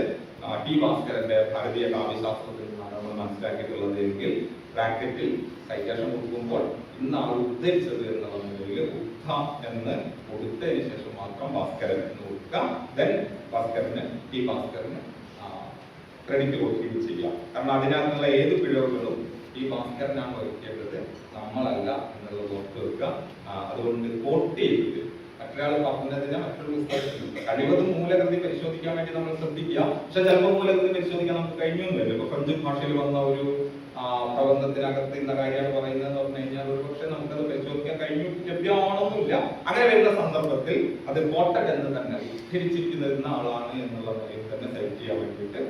ടി ഭാസ്കരന്റെ ഭാരതീയ കാവ്യശാസ്ത്രത്തിൽ നിന്നാണ് നമ്മൾ മനസ്സിലാക്കിയിട്ടുള്ളത് എങ്കിൽ ബ്രാക്കറ്റിൽ സൈറ്റേഷൻ കൊടുക്കുമ്പോൾ ഇന്നാണ് ഉദ്ധരിച്ചത് എന്നുള്ള നിലയിൽ ഉദ്ധ എന്ന് കൊടുത്തതിന് ശേഷം മാത്രം ഭാസ്കരൻ എന്ന് കൊടുക്കുക. Then Bhaskaran T Bhaskaran credit കൊടുക്കുകയും ചെയ്യാം. കാരണം അതിനകത്തുള്ള ഏത് പിഴവുകളും ഈ ഭാസ്കരനാണ് വഹിക്കേണ്ടത്, നമ്മളല്ല എന്നുള്ളത് ഓർത്ത് വെക്കുക. അതുകൊണ്ട് കോട്ട് ചെയ്തിട്ട് മറ്റൊരാൾ പറഞ്ഞതിന് മറ്റൊരു പുസ്തകത്തിൽ കഴിവതും മൂലകൃതി പരിശോധിക്കാൻ വേണ്ടി നമ്മൾ ശ്രദ്ധിക്കുക. പക്ഷെ ചിലപ്പോൾ മൂലകൃതി പരിശോധിക്കാൻ നമുക്ക് കഴിഞ്ഞൊന്നുമില്ല. ഇപ്പൊ ഫ്രഞ്ച് ഭാഷയിൽ വന്ന ഒരു പ്രബന്ധത്തിനകത്ത് ഇന്ന കാര്യമാണ് പറയുന്നതെന്ന് പറഞ്ഞു കഴിഞ്ഞാൽ ഒരു പക്ഷെ നമുക്കത് പരിശോധിക്കാൻ ലഭ്യമാവണമെന്നില്ല. അങ്ങനെ വരുന്ന സന്ദർഭത്തിൽ അത് കോട്ടഡ് എന്ന് തന്നെ ഉദ്ധരിച്ചിരിക്കുന്ന ആളാണ് എന്നുള്ള നിലയിൽ തന്നെ സൈറ്റ് ചെയ്യാൻ വേണ്ടിയിട്ട്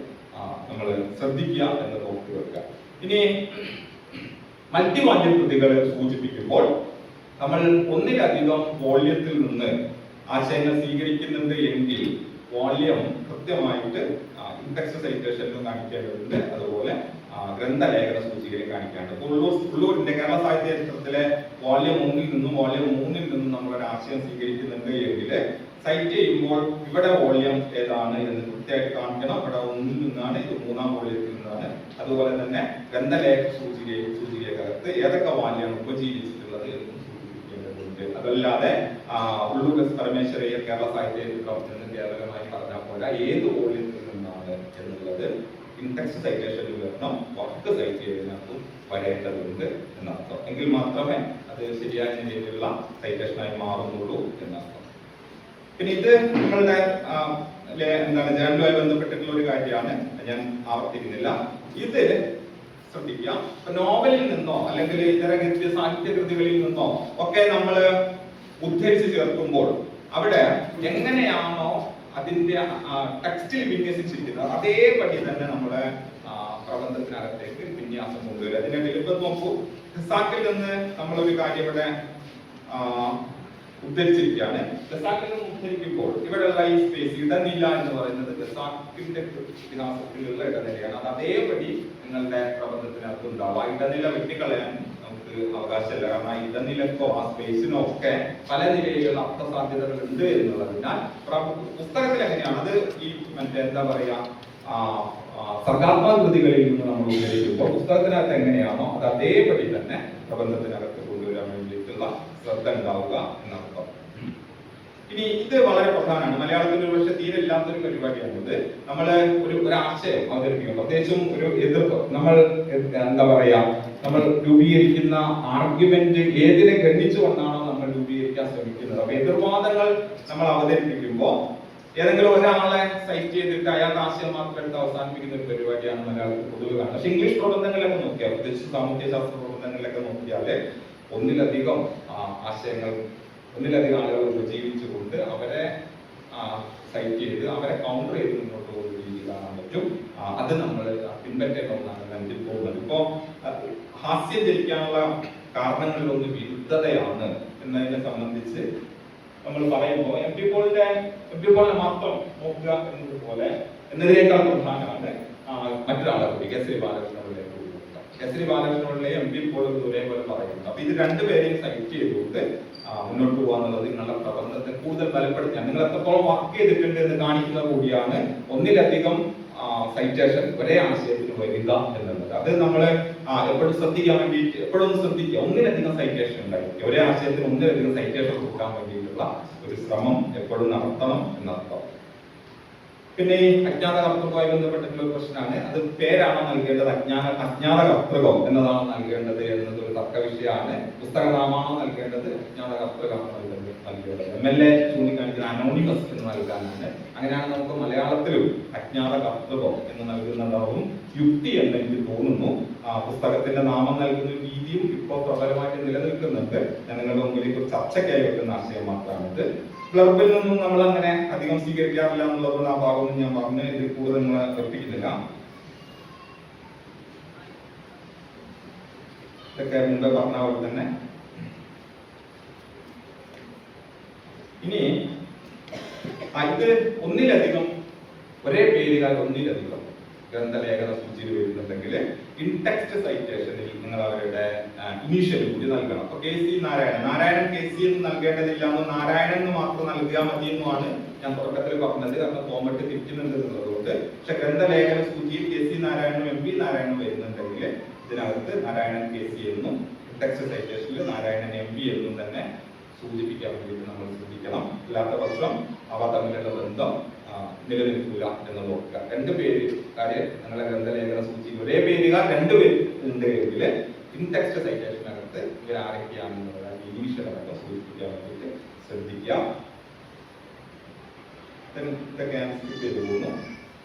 നമ്മൾ ശ്രദ്ധിക്കുക എന്ന് ഓർത്ത് വെക്കുക. ഇനി മൾട്ടിവാല്യം കൃതികൾ സൂചിപ്പിക്കുമ്പോൾ നമ്മൾ ഒന്നിലധികം വോള്യത്തിൽ നിന്ന് ആശയങ്ങൾ സ്വീകരിക്കുന്നുണ്ട് എങ്കിൽ വോള്യം കൃത്യമായിട്ട് ഇൻടെക്സ്റ്റ് സൈറ്റേഷനിലും കാണിക്കേണ്ടതുണ്ട്. അതുപോലെ ഗ്രന്ഥലേഖന സൂചികയിൽ കാണിക്കേണ്ടത്. ഉള്ളൂരിന്റെ കേരള സാഹിത്യ ചരിത്രത്തിലെ വോള്യം 1 ൽ നിന്നും വോള്യം 3 ൽ നിന്നും നമ്മളൊരു ആശയം സ്വീകരിക്കുന്നുണ്ട് എങ്കിൽ സൈറ്റ് ചെയ്യുമ്പോൾ ഇവിടെ വോള്യം ഏതാണ് എന്ന് കൃത്യമായിട്ട് കാണിക്കണം. ഇവിടെ 1 ൽ നിന്നാണ്, ഇത് 3-ാം വോള്യത്തിൽ നിന്നാണ്. അതുപോലെ തന്നെ ഗ്രന്ഥലേഖ സൂചികയ്ക്കകത്ത് ഏതൊക്കെ വാല്യം ഉപജീവിച്ചിട്ടുള്ളത് എന്നും സൂചിപ്പിക്കേണ്ടതുണ്ട്. അതല്ലാതെ ഉള്ളൂർ പരമേശ്വരയ്യർ കേരള സാഹിത്യ ചരിത്രം എന്ന് കേവലമായി പറഞ്ഞാൽ പോലെ ഏത് വോള്യത്തിൽ നിന്നാണ് എന്നുള്ളത് ഇൻടെക്സ്റ്റ് സൈറ്റേഷനിൽ വരണം, വർക്ക് സൈറ്റ് ചെയ്തതിനകത്തും വരേണ്ടതുണ്ട് എന്നർത്ഥം. എങ്കിൽ മാത്രമേ അത് ശരിയായ രീതിയിലുള്ള സൈറ്റേഷനായി മാറുന്നുള്ളൂ എന്നർത്ഥം. പിന്നെ ഇത് നിങ്ങളുടെ എന്താണ് ജേണലുമായി ബന്ധപ്പെട്ടിട്ടുള്ള ഒരു കാര്യമാണ്, ഞാൻ ആവർത്തിക്കുന്നില്ല. ഇത് ശ്രദ്ധിക്കുക. നോവലിൽ നിന്നോ അല്ലെങ്കിൽ ഇതര ഗദ്യ സാഹിത്യ കൃതികളിൽ നിന്നോ ഒക്കെ നമ്മൾ ഉദ്ധരിച്ച് ചേർക്കുമ്പോൾ അവിടെ എങ്ങനെയാണോ അതിന്റെ ടെക്സ്റ്റിൽ വിന്യസിച്ചിരിക്കുന്നത് അതേപടി തന്നെ നമ്മുടെ പ്രബന്ധത്തിനകത്തേക്ക് വിന്യാസം കൊണ്ടുവരും. അതിനിടയിൽ ഇപ്പൊ നോക്കൂ, ഖസാക്കിൽ നിന്ന് നമ്മളൊരു കാര്യം ഇവിടെ ഉദ്ധരിച്ചിരിക്കുകയാണ്. ഖസാക്കിൽ നിന്ന് ഉദ്ധരിക്കുമ്പോൾ ഇവിടെയുള്ള ഈ സ്പേസ് ഇടനില എന്ന് പറയുന്നത് ഖസാക്കിന്റെ ഇതിഹാസത്തിലുള്ള ഇടനിലയാണ്. അത് അതേപടി നിങ്ങളുടെ പ്രബന്ധത്തിനകത്ത് ഉണ്ടാവും. ആ ഇടനില വെട്ടിക്കളയാൻ നമുക്ക് അവകാശമില്ല. കാരണം ആ ഇടനിലക്കോ ആ സ്പേസിനോ ഒക്കെ പല നിലയിലുള്ള അർത്ഥസാധ്യതകൾ ഉണ്ട് എന്നുള്ളതിനാൽ പുസ്തകത്തിൽ എങ്ങനെയാണ് അത് ഈ മറ്റേ എന്താ പറയാ സർഗാത്മക കൃതികളിൽ നിന്ന് നമ്മൾ ഉദ്ധരിക്കുമ്പോൾ പുസ്തകത്തിനകത്ത് എങ്ങനെയാണോ അത് അതേപടി തന്നെ പ്രബന്ധത്തിനകത്ത് കൊണ്ടുവരാൻ വേണ്ടിയിട്ടുള്ള ശ്രദ്ധ ഉണ്ടാവുക എന്നർത്ഥം. ഇനി ഇത് വളരെ പ്രധാനമാണ്. മലയാളത്തിൽ ഒരു പക്ഷേ തീരെ ഇല്ലാത്തൊരു പരിപാടിയാണിത്. നമ്മൾ ഒരു ആശയം അവതരിപ്പിക്കും, പ്രത്യേകിച്ചും ഒരു എതിർപ്പ് നമ്മൾ എന്താ പറയാ നമ്മൾ രൂപീകരിക്കുന്ന ആർഗ്യുമെന്റ് ഏതിനെ ഗണിച്ചുകൊണ്ടാണോ നമ്മൾ രൂപീകരിക്കാൻ ശ്രമിക്കുന്നത്. അപ്പൊ എതിർവാദങ്ങൾ നമ്മൾ അവതരിപ്പിക്കുമ്പോൾ ഏതെങ്കിലും ഒരാളെ സൈറ്റ് ചെയ്തിട്ട് അയാളുടെ ആശയം മാത്രം എടുത്ത് അവസാനിപ്പിക്കുന്ന ഒരു പരിപാടിയാണ് മലയാളത്തിൽ പൊതുവെ കാണുന്നത്. പക്ഷെ ഇംഗ്ലീഷ് പ്രബന്ധങ്ങളിലൊക്കെ നോക്കിയാൽ, പ്രത്യേകിച്ച് സാമൂഹ്യ ശാസ്ത്ര പ്രബന്ധങ്ങളിലൊക്കെ നോക്കിയാല് ഒന്നിലധികം ആശയങ്ങൾ ഒന്നിലധികം ആളുകൾ ഉപജീവിച്ചുകൊണ്ട് അവരെ സൈറ്റ് ചെയ്ത് അവരെ കൗണ്ടർ ചെയ്ത് മുന്നോട്ട് പോകുന്ന രീതി കാണാൻ പറ്റും. അത് നമ്മൾ പിൻപറ്റേണ്ട ഒന്നാണ് നെഞ്ചിൽ പോകുന്നത്. ഇപ്പോ ഹാസ്യം ജനിക്കാനുള്ള കാരണങ്ങളിലൊന്ന് വിരുദ്ധതയാണ് എന്നതിനെ സംബന്ധിച്ച് നമ്മൾ പറയുമ്പോൾ എം പി പോളിനെ മാത്രം നോക്കുക എന്നതുപോലെ എന്നതിനേക്കാൾ പ്രധാനമാണ് മറ്റൊരാളെ കൂടി കേസരി ബാലകൃഷ്ണപിള്ളയെ കൂടി നോക്കുക. കേസരി ബാലകൃഷ്ണപിള്ളയെ എം പി പോൾ ഒരേപോലെ പറയുന്നത്. അപ്പൊ ഇത് രണ്ടുപേരെയും സൈറ്റ് ചെയ്തുകൊണ്ട് മുന്നോട്ട് പോകുക എന്നുള്ളത് നിങ്ങളുടെ പ്രബന്ധത്തെ കൂടുതൽ ബലപ്പെടുത്താൻ നിങ്ങൾ എത്രത്തോളം വർക്ക് ചെയ്തിട്ടുണ്ട് എന്ന് കാണിക്കുന്ന കൂടിയാണ് ഒന്നിലധികം സൈറ്റേഷൻ ഒരേ ആശയത്തിന് വരിക എന്നുള്ളത്. അത് നമ്മൾ എപ്പോഴും ശ്രദ്ധിക്കാൻ വേണ്ടിയിട്ട് എപ്പോഴും ശ്രദ്ധിക്കുക. ഒന്നിലധികം സൈറ്റേഷൻ ഉണ്ടായിരിക്കും. ഒരേ ആശയത്തിന് ഒന്നിലധികം സൈറ്റേഷൻ കൊടുക്കാൻ വേണ്ടിയിട്ടുള്ള ഒരു ശ്രമം എപ്പോഴും നടത്തണം എന്നർത്ഥം. പിന്നെ ഈ അജ്ഞാത കർത്തൃകവുമായി ബന്ധപ്പെട്ടിട്ടുള്ള ഒരു പ്രശ്നമാണ്. അത് പേരാണോ നൽകേണ്ടത്, അജ്ഞാത കർത്തൃകം എന്നതാണോ നൽകേണ്ടത് എന്നതൊരു തർക്ക വിഷയമാണ്. പുസ്തകനാമാണോ നൽകേണ്ടത്, അജ്ഞാത കർത്തൃകമാണോ നൽകേണ്ടത്. MLA ചൂണ്ടിക്കാണിക്കുന്ന അനോണിമസ് എന്ന് നൽകാനാണ്. അങ്ങനെയാണ് നമുക്ക് മലയാളത്തിലും അജ്ഞാത കർത്തൃകം എന്ന് നൽകുന്നതാവും യുക്തി എന്ന് എനിക്ക് തോന്നുന്നു. പുസ്തകത്തിന്റെ നാമം നൽകുന്ന രീതിയും ഇപ്പോൾ പ്രബലമായിട്ട് നിലനിൽക്കുന്നുണ്ട്. ഞാൻ നിങ്ങളുടെ മുമ്പിൽ ഒരു ചർച്ചയ്ക്കായി വെക്കുന്ന ആശയം മാത്രമാണിത്. ക്ലബിൽ നിന്നും നമ്മൾ അങ്ങനെ അധികം സ്വീകരിക്കാറില്ല എന്നുള്ളതുകൊണ്ട് ആ ഭാഗമൊന്നും ഞാൻ പറഞ്ഞ് ഇതിൽ കൂടുതൽ നിങ്ങളെ ഉറപ്പിക്കുന്നില്ല. ഇതൊക്കെ മുമ്പേ പറഞ്ഞ പോലെ തന്നെ ഇനി ഇത് ഒന്നിലധികം ഒരേ പേരുകാർ ഒന്നിലധികം ഗ്രന്ഥലേഖന സൂചിയിൽ വരുന്നുണ്ടെങ്കിൽ ഇൻടെക്സ്റ്റ് സൈറ്റേഷനിൽ നിങ്ങൾ അവരുടെ ഇനീഷ്യൽ കൂടി നൽകണം. അപ്പൊ KC നാരായണൻ KC എന്ന് നൽകേണ്ടതില്ല എന്ന് നാരായണൻ എന്ന് മാത്രം നൽകിയാൽ മതി എന്നുമാണ് ഞാൻ തുടക്കത്തിൽ പറഞ്ഞത്. കാരണം ഫോമറ്റ് തിരിക്കുന്നുണ്ട് എന്നുള്ളതുകൊണ്ട്. പക്ഷെ ഗ്രന്ഥലേഖന സൂചിയിൽ KC നാരായണനും MP നാരായണനും വരുന്നുണ്ടെങ്കിൽ ഇതിനകത്ത് നാരായണൻ KC എന്നും ഇൻടെക്സ്റ്റ് സൈറ്റേഷനിൽ നാരായണൻ MP എന്നും തന്നെ സൂചിപ്പിക്കാൻ വേണ്ടിയിട്ട് നമ്മൾ ശ്രദ്ധിക്കണം. അല്ലാത്ത പക്ഷം അവ തമ്മിലുള്ള ബന്ധം നിലനിൽക്കില്ല എന്ന് നോക്കുക. രണ്ടുപേര് കാര്യം നിങ്ങളുടെ ഗ്രന്ഥലേഖന സൂചി ഒരേ പേരുകാർ രണ്ടുപേര് ഉണ്ടെങ്കിൽ ഇൻടെക്സ്റ്റ് സൈറ്റേഷനകത്ത് ഇവരാരൊക്കെയാണെന്നുള്ള ഇനീഷ്യലൊക്കെ സൂചിപ്പിക്കാൻ വേണ്ടിയിട്ട് ശ്രദ്ധിക്കുക. ഇതൊക്കെ ഞാൻ സ്കിപ്പ് ചെയ്തു പോകുന്നു.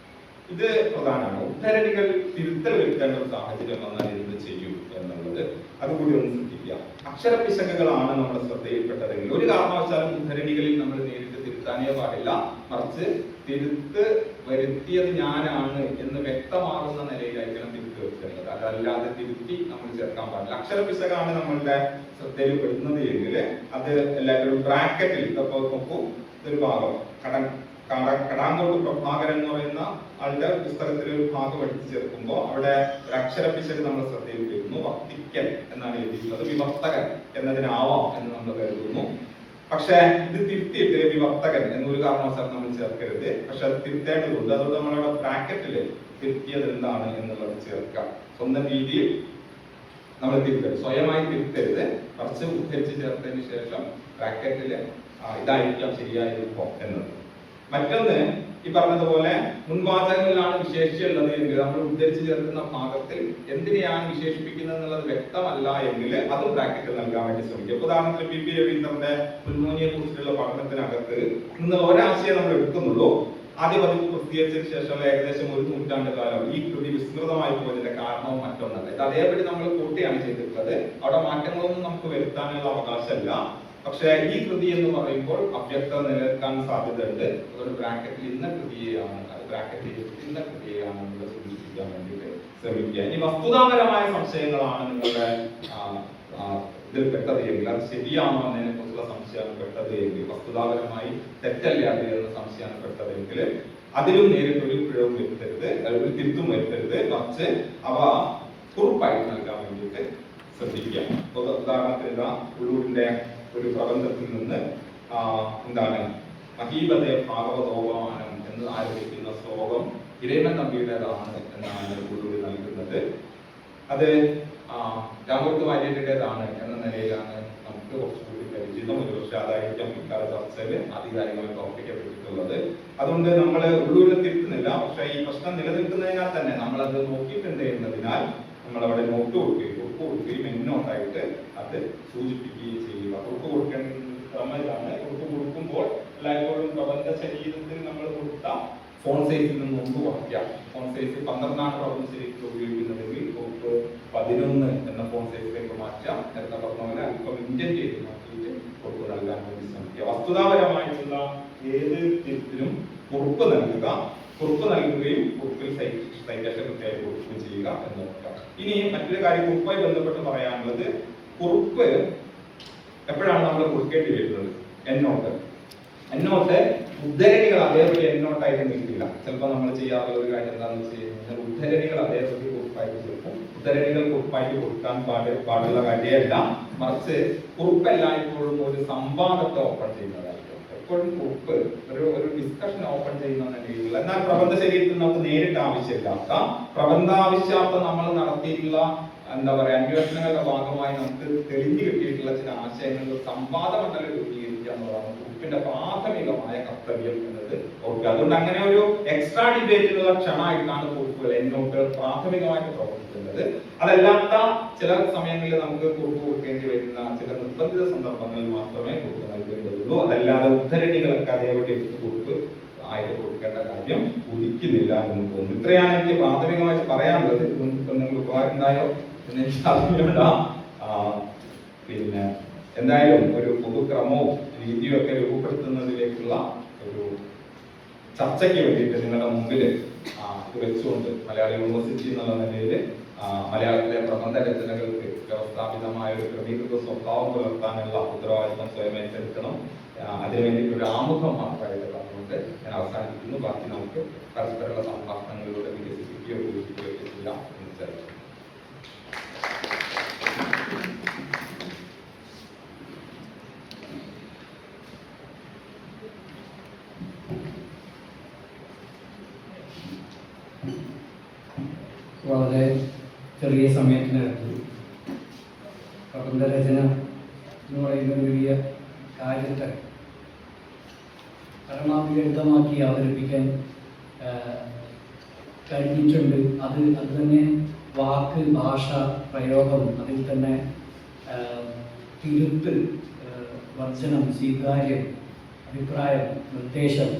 ഇത് പ്രധാനമാണ്. ഉദ്ധരണികൾ തിരുത്തൽ വരുത്തേണ്ട ഒരു സാഹചര്യം വന്നാൽ എന്ത് ചെയ്യും എന്നുള്ളത് അതുകൂടി ഒന്ന് ശ്രദ്ധിക്കുക. അക്ഷരപിശകുകളാണ് നമ്മുടെ ശ്രദ്ധയിൽപ്പെട്ടതെങ്കിൽ ഒരു കാരണവശാലും ഉദ്ധരണികളിൽ നമ്മൾ നേരിട്ട് തിരുത്താനേ പാടില്ല. മറിച്ച് തിരുത്ത് വരുത്തിയത് ഞാനാണ് എന്ന് വ്യക്തമാകുന്ന നിലയിലായിരിക്കണം തിരുത്തി വെക്കേണ്ടത്. അതല്ലാതെ തിരുത്തി നമ്മൾ ചേർക്കാൻ പാടില്ല. അക്ഷരപിശകാണ് നമ്മളുടെ ശ്രദ്ധയിൽപ്പെടുന്നത് എങ്കിൽ അത് എല്ലാവരും ബ്രാക്കറ്റിൽ നോക്കൂ. ഇതൊരു ഭാഗം കടാങ്കോട്ട് പ്രഭാകരൻ എന്ന് പറയുന്ന ആളുടെ പുസ്തകത്തിൽ ഒരു ഭാഗം എടുത്തു ചേർക്കുമ്പോൾ അവിടെ ഒരു അക്ഷരപിശക് നമ്മൾ ശ്രദ്ധയിൽ വരുന്നു. വർത്തിക്കൽ എന്നാണ് എഴുതിയിട്ടുള്ളത്. വിവർത്തകൻ എന്നതിനാവാം എന്ന് നമ്മൾ കരുതുന്നു. പക്ഷെ ഇത് തിരുത്തിയിട്ട് വിവർത്തകൻ എന്നൊരു കാരണവശാലും നമ്മൾ ചേർക്കരുത്. പക്ഷെ അത് തിരുത്തേണ്ടതുണ്ട്. അതുകൊണ്ട് നമ്മളവിടെ ബ്രാക്കറ്റിൽ തിരുത്തിയത് എന്താണ് എന്നുള്ളത് ചേർക്കാം. സ്വന്തം രീതിയിൽ നമ്മൾ തിരുത്തരുത്, സ്വയമായി തിരുത്തരുത്. കുറച്ച് ഉദ്ധരിച്ച് ചേർത്തതിന് ശേഷം ബ്രാക്കറ്റില് ഇതായിരിക്കാം ശരിയായിരിക്കും എന്നത്. മറ്റൊന്ന് ഈ പറഞ്ഞതുപോലെ മുൻവാചകങ്ങളിലാണ് വിശേഷിച്ചുള്ളത് എങ്കിൽ നമ്മൾ ഉദ്ധരിച്ച് ചേർക്കുന്ന ഭാഗത്തിൽ എന്തിനെയാണ് വിശേഷിപ്പിക്കുന്നത് എന്നുള്ളത് വ്യക്തമല്ല എങ്കിൽ അതും ബ്രാക്കറ്റിൽ നൽകാൻ വേണ്ടി ശ്രമിക്കും. ഉദാഹരണത്തിന് PP രവീന്ദ്രന്റെ മുൻമോനിയെ കുറിച്ചുള്ള പഠനത്തിനകത്ത് നിന്ന് ഒരാശയം നമ്മൾ എടുക്കുന്നുള്ളൂ. ആദ്യ പതിപ്പ് പ്രസിദ്ധീകരിച്ചതിന് ശേഷമുള്ള ഏകദേശം 1 നൂറ്റാണ്ട് കാലം ഈ കൃതി വിസ്മൃതമായി പോയതിന്റെ കാരണവും മറ്റൊന്നല്ല. ഇത് അതേപടി നമ്മൾ കൂട്ടിയാണ് ചെയ്തിട്ടുള്ളത്. അവിടെ മാറ്റങ്ങളൊന്നും നമുക്ക് വരുത്താനുള്ള അവകാശമല്ല. പക്ഷേ ഈ കൃതി എന്ന് പറയുമ്പോൾ അവ്യക്തത നിലനിൽക്കാൻ സാധ്യതയുണ്ട്. അതുകൊണ്ട് ബ്രാക്കറ്റിൽ ഇന്ന കൃതിയെയാണ്, അത് ബ്രാക്കറ്റിൽ ഇന്ന കൃതിയെയാണ് നമ്മൾ സൂചിപ്പിക്കാൻ വേണ്ടിയിട്ട് ശ്രമിക്കുക. ഇനി വസ്തുതാപരമായ സംശയങ്ങളാണ് നിങ്ങളുടെ ഇതിൽ പെട്ടത് എങ്കിൽ, അത് ശരിയാണോ എന്നതിനെ കുറിച്ചുള്ള സംശയമാണ് പെട്ടത് എങ്കിൽ, വസ്തുതാപരമായി തെറ്റല്ലേ അത് എന്ന സംശയമാണ് പെട്ടതെങ്കിൽ അതിലും നേരിട്ടൊരു പിഴവും വരുത്തരുത്, ഒരു തിരുത്തും വരുത്തരുത്. മറിച്ച് അവ കുറിപ്പായിട്ട് നൽകാൻ വേണ്ടിയിട്ട് ശ്രദ്ധിക്കുക. ഉദാഹരണത്തിന് ഉള്ളൂരിന്റെ ഒരു പ്രബന്ധത്തിൽ നിന്ന് എന്താണ് മഹീപതേ ഭാഗവതോപമാനം എന്ന് ആരംഭിക്കുന്ന ശ്ലോകം ഇരേമൻ നമ്പിയുടേതാണ് എന്നാണ് ഉള്ളൂർ നൽകുന്നത്. അത് രാമൂർത്തി വാര്യരുടേതാണ് എന്ന നിലയിലാണ് നമുക്ക് കുറച്ചുകൂടി പരിചിതം. ഒരു പക്ഷേ അതായിരിക്കും ഇക്കാല ചർച്ചയിൽ ആധികാരികമായി ഓർപ്പിക്കപ്പെട്ടിട്ടുള്ളത്. അതുകൊണ്ട് നമ്മൾ ഉള്ളൂരിനെ തിരുത്തുന്നില്ല. പക്ഷേ ഈ പ്രശ്നം നിലനിൽക്കുന്നതിനാൽ തന്നെ നമ്മളത് നോക്കിയിട്ടുണ്ട് എന്നതിനാൽ നമ്മൾ അവിടെ നോട്ട് കൊടുക്കുകയും എന്നോട്ടായിട്ട് അത് സൂചിപ്പിക്കുകയും ചെയ്യുക. കുറിപ്പ് കൊടുക്കേണ്ട ക്രമമാണ്. കുറിപ്പ് കൊടുക്കുമ്പോൾ എല്ലായ്പ്പോഴും പ്രബന്ധ ശരീരത്തിൽ നമ്മൾ കൊടുത്ത ഫോൺ സൈസിൽ നിന്ന് മുമ്പ് കുറയ്ക്കാം. ഫോൺ സൈസ് 12 പ്രബന്ധ ശരീരത്തിൽ ഉപയോഗിക്കുന്നതെങ്കിൽ കുറിപ്പ് 11 എന്ന ഫോൺ സൈസിലേക്ക് മാറ്റാം. നേരത്തെ പറഞ്ഞ പോലെ അല്പം ഇൻജന്റ് ചെയ്ത് മാറ്റിയിട്ട് കുറിപ്പ് നൽകാൻ വേണ്ടി ശ്രമിക്കുക. വസ്തുതാപരമായിട്ടുള്ള ഏത് തിരുത്തിനും കുറിപ്പ് നൽകുക. കുറിപ്പ് നൽകുകയും കുറിപ്പിൽ സൈറ്റേഷൻ കൃത്യമായി കൊടുക്കുകയും ചെയ്യുക എന്ന് നോക്കുക. ഇനി മറ്റൊരു കാര്യം കുറിപ്പുമായി ബന്ധപ്പെട്ട് പറയാനുള്ളത്, കുറിപ്പ് എപ്പോഴാണ് നമ്മൾ കൊടുക്കേണ്ടി വരുന്നത്? എന്നോട്ട് ഉദ്ധരണികൾ അതേപടി എന്നോട്ടായിട്ട് നിൽക്കില്ല. ചിലപ്പോൾ നമ്മൾ ചെയ്യാറുള്ള ഒരു കാര്യം എന്താണെന്ന് വെച്ച് കഴിഞ്ഞാൽ ഉദ്ധരണികൾ അതേപടി കുറിപ്പായിട്ട് കൊടുക്കും. ഉദ്ധരണികൾ കുറിപ്പായിട്ട് കൊടുക്കാൻ പാടുള്ള കാര്യമല്ല. മറിച്ച് കുറിപ്പ് എല്ലായ്പ്പോഴും ഒരു സംവാദത്തെ ഓപ്പൺ ചെയ്യുന്നതായിരിക്കും. എപ്പോഴും കുറിപ്പ് ഒരു ഡിസ്കഷൻ ഓപ്പൺ ചെയ്യുന്ന നിലയിലുള്ള, എന്നാൽ പ്രബന്ധ ശരീരത്തിൽ നമുക്ക് നേരിട്ട് ആവശ്യമില്ലാത്ത, പ്രബന്ധാവശ്യാർത്ഥം നമ്മൾ നടത്തിയിട്ടുള്ള എന്താ പറയുക അന്വേഷണങ്ങളുടെ ഭാഗമായി നമുക്ക് തെളിഞ്ഞു കിട്ടിയിട്ടുള്ള ചില ആശയങ്ങൾ സംവാദമണ്ഡലം രൂപീകരിക്കുക എന്നുള്ളതാണ് കുറിപ്പിന്റെ പ്രാഥമികമായ കർത്തവ്യം എന്നത് ഓർക്കുക. അതുകൊണ്ട് അങ്ങനെ ഒരു എക്സ്ട്രാ ഡിബേറ്റിനുള്ള ക്ഷണമായിട്ടാണ് കുറിപ്പുകൾ എന്നോട്ട് പ്രാഥമികമായിട്ട് പ്രവർത്തിക്കുന്നത്. അതല്ലാത്ത ചില സമയങ്ങളിൽ നമുക്ക് കുറിപ്പ് കൊടുക്കേണ്ടി വരുന്ന ചില നിർബന്ധിത സന്ദർഭങ്ങളിൽ മാത്രമേ കുറിപ്പ് നൽകേണ്ടതുള്ളൂ. അതല്ലാതെ ഉദ്ധരണികളൊക്കെ അതേപടി എടുത്ത് കുറിപ്പ് ആയിട്ട് കൊടുക്കേണ്ട കാര്യം ഉദിക്കുന്നില്ല എന്ന് തോന്നുന്നു. ഇത്രയാണ് എനിക്ക് പ്രാഥമികമായിട്ട് പറയാനുള്ളത്. നിങ്ങൾക്ക് ഉപകാരം ഉണ്ടായോ എന്ന് എനിക്ക് അറിയില്ല. പിന്നെ എന്തായാലും ഒരു പൊതുക്രമവും രീതിയും ഒക്കെ രൂപപ്പെടുത്തുന്നതിലേക്കുള്ള ഒരു ചർച്ചയ്ക്ക് വേണ്ടിയിട്ട് നിങ്ങളുടെ മുമ്പിൽ വെച്ചുകൊണ്ട് മലയാള യൂണിവേഴ്സിറ്റി എന്നുള്ള നിലയിൽ മലയാളത്തിലെ പ്രബന്ധ രചനകൾക്ക് വ്യവസ്ഥാപിതമായ ഒരു ക്രമീകൃത സ്വഭാവം പുലർത്താനുള്ള ഉത്തരവാദിത്വം സ്വയം ഏറ്റെടുക്കണം. അതിനുവേണ്ടിയിട്ട് ഒരു ആമുഖം മാത്രമായിട്ട് പറഞ്ഞുകൊണ്ട് ഞാൻ അവസാനിപ്പിക്കുന്നു. ബാക്കി നമുക്ക് പരസ്പരമുള്ള സംഭാഷണങ്ങളിലൂടെ വികസിപ്പിക്കുകയോ ഉപയോഗിക്കുകയോ ചെയ്യാം എന്ന് വിചാരിക്കുന്നു. വളരെ ചെറിയ സമയത്തിനകത്ത് പ്രബന്ധരചന എന്ന് പറയുന്ന വലിയ കാര്യത്തെ പരമാവധി ലളിതമാക്കി അവതരിപ്പിക്കാൻ കഴിഞ്ഞിട്ടുണ്ട്. അത് തന്നെ വാക്ക്, ഭാഷ, പ്രയോഗം, അതിൽ തന്നെ തിരുത്ത്, വർജനം, സ്വീകാര്യം, അഭിപ്രായം, നിർദ്ദേശം,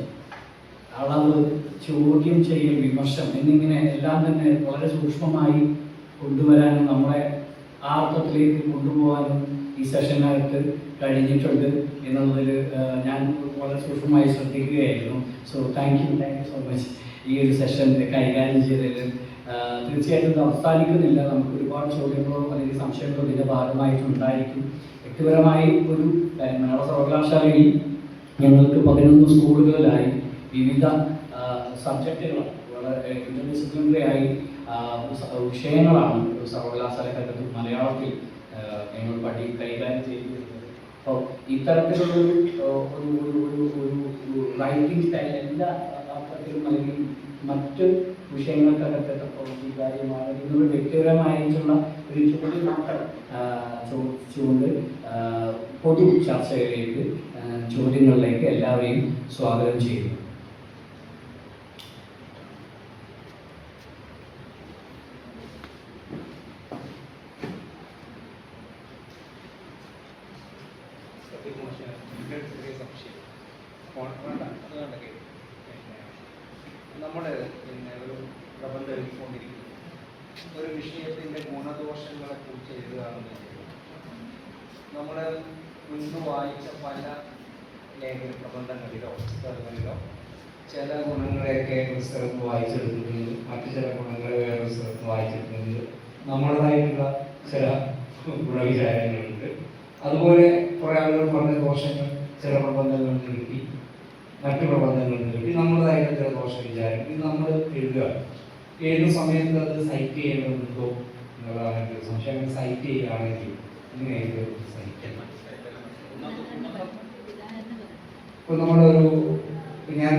അളവ്, ചോദ്യം ചെയ്യൽ, വിമർശനം എന്നിങ്ങനെ എല്ലാം തന്നെ വളരെ സൂക്ഷ്മമായി കൊണ്ടുവരാനും നമ്മളെ ആ അർത്ഥത്തിലേക്ക് കൊണ്ടുപോകാനും ഈ സെഷനകത്ത് കഴിഞ്ഞിട്ടുണ്ട് എന്നുള്ളതിൽ ഞാൻ വളരെ സൂക്ഷ്മമായി ശ്രദ്ധിക്കുകയായിരുന്നു. So thank you so much ഈ ഒരു സെഷൻ കൈകാര്യം ചെയ്തതിൽ. തീർച്ചയായിട്ടും ഇത് അവസാനിക്കുന്നില്ല. നമുക്ക് ഒരുപാട് ചോദ്യങ്ങളോ അല്ലെങ്കിൽ സംശയങ്ങളോ ഇതിൻ്റെ ഭാഗമായിട്ടുണ്ടായിരിക്കും. വ്യക്തിപരമായി ഒരു മലയാള സർവകലാശാലയിൽ ഞങ്ങൾക്ക് 11 സ്കൂളുകളിലായി വിവിധ സബ്ജക്റ്റുകളാണ്, വളരെ ഇന്റർഡിസിപ്ലിനറി ആയി വിഷയങ്ങളാണ് സർവകലാശാലക്കകത്ത് മലയാളത്തിൽ ഞങ്ങൾ കൈകാര്യം ചെയ്തിരുന്നത്. അപ്പോൾ ഇത്തരത്തിലുള്ള ഒരു റൈറ്റിംഗ് സ്റ്റൈൽ എല്ലാ അർത്ഥത്തിലും അല്ലെങ്കിൽ മറ്റ് വിഷയങ്ങൾക്കകത്തൊക്കെ സ്വീകാര്യമാണ് എന്നൊരു വ്യക്തിപരമായിട്ടുള്ള ഒരു ചോദ്യം മാത്രം ചോദിച്ചുകൊണ്ട് പൊതു ചർച്ചയിലേക്ക്, ചോദ്യങ്ങളിലേക്ക് എല്ലാവരെയും സ്വാഗതം ചെയ്യുന്നു. നമ്മൾ പിന്നെ ഒരു പ്രബന്ധം എഴുതിക്കൊണ്ടിരിക്കുന്നു. ഒരു വിഷയത്തിൻ്റെ ഗുണദോഷങ്ങളെ കുറിച്ച് എഴുതുകയാണെന്ന് നമ്മൾ മുൻപ് വായിച്ച പല ലേഖന പ്രബന്ധങ്ങളിലോ പുസ്തകങ്ങളിലോ ചില ഗുണങ്ങളെയൊക്കെ പുസ്തകത്തിൽ വായിച്ചെടുത്തിട്ടുണ്ട്, മറ്റു ചില ഗുണങ്ങളെ വേറെ പുസ്തകത്തിൽ വായിച്ചെടുത്തിട്ടുണ്ട്. നമ്മുടേതായിട്ടുള്ള ചില ഗുണവിചാരങ്ങളുണ്ട്. അതുപോലെ കുറേ ആളുകൾ പറഞ്ഞ ദോഷങ്ങൾ ചില പ്രബന്ധങ്ങളിൽ നിന്ന് കിട്ടി, മറ്റു പ്രബന്ധങ്ങളിൽ നിന്ന് കിട്ടി, നമ്മുടേതായിട്ടുള്ള ചില ദോഷ വിചാരം. ഇത് നമ്മൾ എഴുതുക, എഴുതുന്ന സമയത്ത് അത് സൈറ്റ് ചെയ്യേണ്ടതുണ്ടോ എന്നുള്ളതാണ് എൻ്റെ ഒരു സംശയം. അങ്ങനെ സൈറ്റ് ചെയ്യുകയാണെങ്കിൽ ഇങ്ങനെ സൈറ്റ് ചെയ്യണം. ഇപ്പോൾ നമ്മളൊരു ഞാൻ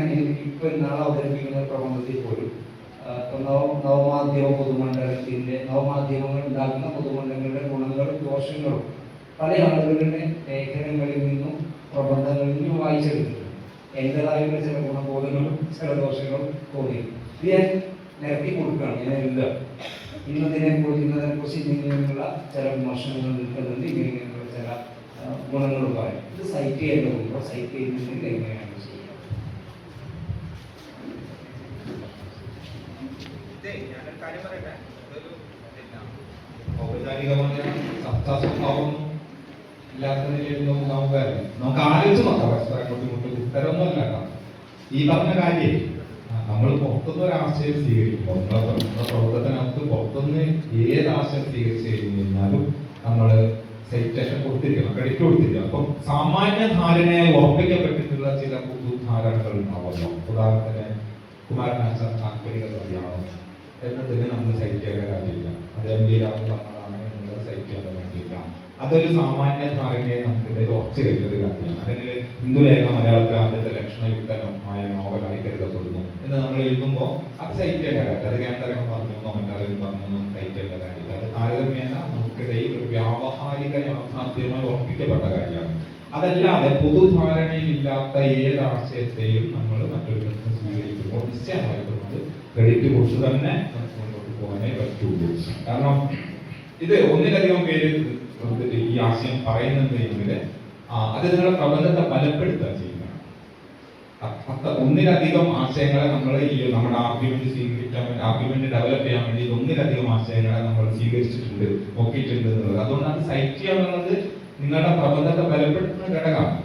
ഇപ്പോൾ നാളെ അവതരിപ്പിക്കുന്ന പ്രബന്ധത്തിൽ പോലും നവമാധ്യമ പൊതുമണ്ഡലത്തിൻ്റെ നവമാധ്യമങ്ങൾ ഉണ്ടാക്കുന്ന പൊതുമണ്ഡലങ്ങളുടെ ഗുണങ്ങളും ദോഷങ്ങളും പല ആളുകളുടെ ലേഖനങ്ങളിൽ നിന്നും പ്രബന്ധങ്ങളിൽ നിന്നും വായിച്ചെടുത്തിട്ടുണ്ട്. എൻ്റെതായുള്ള ചില ഗുണബോധങ്ങളും ചില ദോഷങ്ങളും തോന്നി. ഇത് ഞാൻ നിരത്തി കൊടുക്കുകയാണ്. ഞാൻ എഴുതുക ഇന്നതിനെക്കുറിച്ച് ഇങ്ങനെയുള്ള ചില വിമർശനങ്ങൾ നിൽക്കുന്നുണ്ട്, ഇങ്ങനെയുള്ള ചില ഗുണങ്ങൾ പറയും. ഇത് സൈറ്റ് ചെയ്യേണ്ടതുണ്ടോ, സൈറ്റ് ചെയ്യുന്നുണ്ടെങ്കിൽ എങ്ങനെയാണ് ചെയ്യുക? ഞാനൊരു കാര്യം പറയട്ടെ, അതൊരു ഔപചാരികമായ ചർച്ചാ സ്വഭാവം ഇല്ലാത്ത നിലയിൽ നമുക്ക് ആലോചിച്ച് നോക്കാം. പരസ്പരം അങ്ങോട്ടും ഇങ്ങോട്ടും ഉത്തരമൊന്നുമല്ല കേട്ടോ. ഈ പറഞ്ഞ കാര്യം നമ്മൾ പുറത്തുനിന്ന് ഒരു ആശയം സ്വീകരിക്കുമ്പോൾ നമ്മുടെ പ്രവർത്തനത്തിനകത്ത് പുറത്തുനിന്ന് ഏത് ആശയം സ്വീകരിച്ചു കഴിഞ്ഞു കഴിഞ്ഞാലും നമ്മൾ സൈറ്റേഷൻ കൊടുത്തിരിക്കണം, ക്രെഡിറ്റ് കൊടുത്തിരിക്കണം. അപ്പം സാമാന്യ ധാരണയായി ഉറപ്പിക്കപ്പെട്ടിട്ടുള്ള ചില പൊതുധാരണകൾ ഉണ്ടാവുമല്ലോ. ഉദാഹരണത്തിന് കുമാരനാശാൻ താല്പര്യകതയാണ് എന്നതിന് നമ്മൾ സൈറ്റ് ചെയ്യേണ്ട കാര്യമില്ല. അത് നമ്മളാണ് നിങ്ങൾ സൈറ്റ് ചെയ്യാൻ വേണ്ടിയില്ല. അതൊരു സാമാന്യ ധാരണയെ നമുക്കിത് ഉറച്ചു കഴിഞ്ഞൊരു കാര്യമാണ്. അല്ലെങ്കിൽ ഹിന്ദുലേഖ മലയാളത്തിൽ ആദ്യത്തെ ലക്ഷണയുക്തമായ നോവലായി കരുതപ്പെടുന്നു എന്ന് നമ്മൾ എഴുതുമ്പോൾ അത് സൈറ്റ് ചെയ്യേണ്ട കാര്യം. അത് കേന്ദ്രം പറഞ്ഞോ മറ്റാരും പറഞ്ഞൊന്നും സൈറ്റ് ചെയ്യേണ്ട കാര്യമില്ല. അത് താരതമ്യേന നമുക്കിടയിൽ ഒരു വ്യാവഹാരിക യാഥാർത്ഥ്യമായി ഉറപ്പിക്കപ്പെട്ട കാര്യമാണ്. അതല്ലാതെ പൊതുധാരണയിൽ ഇല്ലാത്ത ഏതാശയത്തെയും നമ്മൾ മറ്റൊരു സ്വീകരിക്കുമ്പോൾ നിശ്ചയമായിട്ടും അത് ക്രെഡിറ്റ് കൊടുത്ത് തന്നെ നമുക്ക് മുന്നോട്ട് പോകാനേ പറ്റുള്ളൂ. കാരണം ഇത് ഒന്നിലധികം പേര് ഈ ആശയം പറയുന്നുണ്ടെങ്കിൽ അത് നിങ്ങളുടെ പ്രബന്ധത്തെ ബലപ്പെടുത്തുക ചെയ്യുന്നത്. ഒന്നിലധികം ആശയങ്ങളെ നമ്മൾ നമ്മുടെ ആർഗ്യുമെന്റ് സ്വീകരിക്കാൻ വേണ്ടി, ആർഗ്യുമെന്റ് ഡെവലപ്പ് ചെയ്യാൻ വേണ്ടി ഒന്നിലധികം ആശയങ്ങളെ നമ്മൾ സ്വീകരിച്ചിട്ടുണ്ട്, നോക്കിയിട്ടുണ്ട് എന്നുള്ളത്. അതുകൊണ്ട് അത് സൈറ്റ് ചെയ്യുക എന്നുള്ളത് നിങ്ങളുടെ പ്രബന്ധത്തെ ബലപ്പെടുത്തുന്ന ഘടകമാണ്.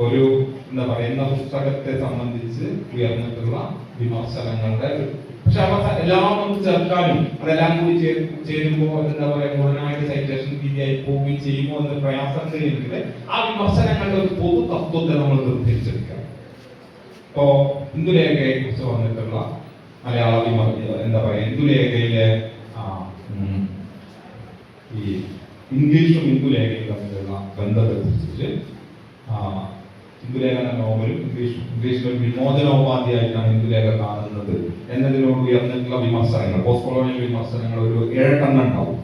ഒരു എന്താ പറയുന്ന പുസ്തകത്തെ സംബന്ധിച്ച് ഉയർന്നിട്ടുള്ള വിമർശനങ്ങളുടെ, പക്ഷെ അവ എല്ലാം നമുക്ക് ചേർക്കാനും അതെല്ലാം കൂടി ചേരുമ്പോൾ എന്താ പറയുക മുഴുവനായിട്ട് സൈറ്റേഷൻ രീതിയായി പോവുകയും ചെയ്യുമോ എന്ന് പ്രയാസം ഉണ്ടെങ്കിൽ ആ വിമർശനങ്ങളുടെ ഒരു പൊതു തത്വത്തെ നമ്മൾ തിരിച്ചെടുക്കുക. ഇപ്പോ ഹിന്ദുലേഖയെ കുറിച്ച് വന്നിട്ടുള്ള മലയാള എന്താ പറയുക ഹിന്ദുലേഖയിലെ ഈ ഇംഗ്ലീഷും ഹിന്ദുലേഖയും തമ്മിലുള്ള ബന്ധത്തെ കുറിച്ചിട്ട് ഹിന്ദുലേഖ എന്ന നോവലും ഇംഗ്ലീഷിൽ വിമോചനോപാധിയായിട്ടാണ് ഹിന്ദുലേഖ കാണുന്നത് എന്നതിനോട് ഉയർന്നിട്ടുള്ള വിമർശനങ്ങൾ, പോസ്റ്റ് കൊളോണിയൽ വിമർശനങ്ങൾ ഒരു 7 ഉണ്ടാവും.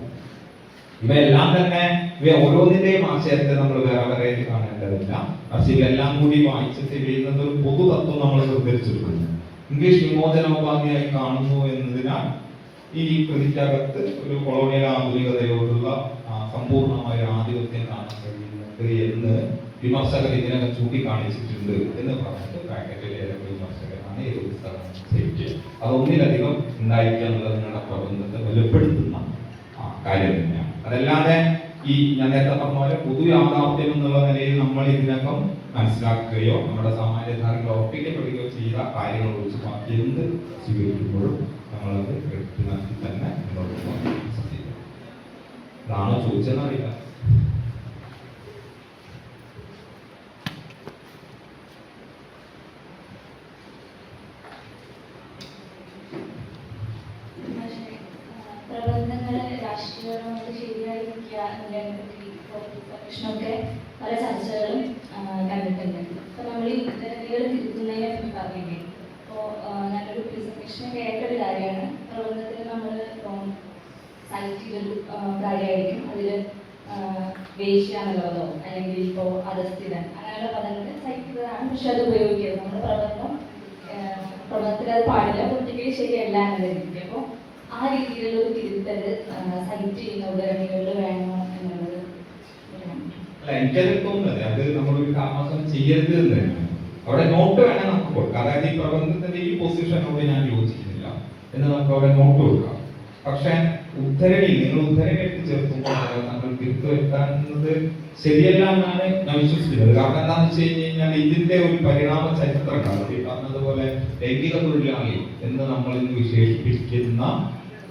ഇവയെല്ലാം തന്നെ ഓരോന്നിന്റെയും ആശയത്തെ നമ്മൾ വേറെ വേറെ കാണേണ്ടതില്ല. പക്ഷെ ഇവയെല്ലാം കൂടി വായിച്ചിട്ട് ഇവയുന്നത് ഒരു പൊതു തത്വം നമ്മൾ നിർദ്ദേശിച്ചിട്ടുണ്ട്. ഇംഗ്ലീഷ് വിമോചനോപാധിയായി കാണുന്നു എന്നതിനാൽ ഈ കൃതിക്കകത്ത് ഒരു കൊളോണിയൽ ആധുനികതയോടുള്ള സമ്പൂർണമായ ആധിപത്യം കാണാൻ കഴിയുന്നുണ്ട് എന്ന് വിമർശകർ ഇതിനകം ചൂണ്ടിക്കാണിച്ചിട്ടുണ്ട് എന്ന് പറഞ്ഞിട്ട് ബ്രാക്കറ്റിലെ വിമർശകരാണ് ഈ പുസ്തകം സേവിക്കുക. അതൊന്നിലധികം ഉണ്ടായിരിക്കുക എന്നുള്ളത് നിങ്ങളുടെ പ്രബന്ധത്തെ ബലപ്പെടുത്തുന്ന കാര്യം തന്നെയാണ്. അതല്ലാതെ ഈ ഞാൻ നേരത്തെ പറഞ്ഞ പോലെ പൊതു യാഥാർത്ഥ്യം എന്നുള്ള നിലയിൽ നമ്മൾ ഇതിനകം മനസ്സിലാക്കുകയോ നമ്മുടെ സാമാന്യധാരണകൾ ഉറപ്പിക്കപ്പെടുകയോ ചെയ്ത കാര്യങ്ങളെ കുറിച്ച് ബാക്കി എന്ത് സ്വീകരിക്കുമ്പോഴും നമ്മളത് എടുത്തു നൽകി തന്നെ മുന്നോട്ട് പോകാൻ സാധിക്കും. അതാണോ ചോദിച്ചതെന്നറിയില്ല. കൃഷ്ണൊക്കെ പല ചർച്ചകളും കണ്ടിട്ടുണ്ട്. അപ്പൊ നമ്മൾ ഈ ഉത്തരവികൾ തിരുത്തുന്നതിനെ പറ്റി പറഞ്ഞില്ലേ, അപ്പോൾ നല്ലൊരു പ്രസന്റേഷൻ കേട്ട ഒരു കാര്യമാണ്. പ്രബന്ധത്തിൽ നമ്മൾ ഇപ്പോൾ സൈറ്റ് ചെയ്തൊരു കാര്യമായിരിക്കും, അതിൽ വേശ്യ എന്നുള്ളതോ അല്ലെങ്കിൽ ഇപ്പോൾ അധസ്ഥിതൻ അങ്ങനെയുള്ള പദങ്ങൾ സൈറ്റ് ചെയ്തതാണ്. പക്ഷെ അത് ഉപയോഗിക്കുന്നത് നമ്മുടെ പ്രബന്ധത്തിൽ അത് പാടില്ല, പൊളിറ്റിക്കലി ശരിയല്ല എന്നതായിരിക്കും. അപ്പോൾ ആ രീതിയിലുള്ള ഒരു തിരുത്തൽ സൈറ്റ് ചെയ്യുന്ന ഉദാഹരണങ്ങളിൽ വേണോ എന്നുള്ളത് എനിക്കത് തോന്നുന്നത് അത് നമ്മളൊരു താമസം ചെയ്യരുത് എന്ന് തന്നെയാണ്. അവിടെ നോട്ട് വേണമെങ്കിൽ നമുക്ക് കൊടുക്കാം. അതായത് ഈ പ്രബന്ധത്തിന്റെ ഈ പൊസിഷനോട് ഞാൻ യോജിക്കുന്നില്ല എന്ന് നമുക്ക് അവിടെ നോട്ട് കൊടുക്കാം. പക്ഷെ ഉദ്ധരണി, നിങ്ങൾ ഉദ്ധരണി എടുത്ത് ചേർത്തുമ്പോൾ നമ്മൾ തിരുത്തു വരുത്താനുള്ളത് ശരിയല്ല എന്നാണ് ഞാൻ വിശ്വസിക്കുന്നത്. കാരണം എന്താണെന്ന് വെച്ച് കഴിഞ്ഞാൽ ഇതിന്റെ ഒരു പരിണാമ ചരിത്രം കാണും. പറഞ്ഞതുപോലെ ലൈംഗിക തൊഴിലാളി എന്ന് നമ്മൾ ഇന്ന് വിശേഷിപ്പിക്കുന്ന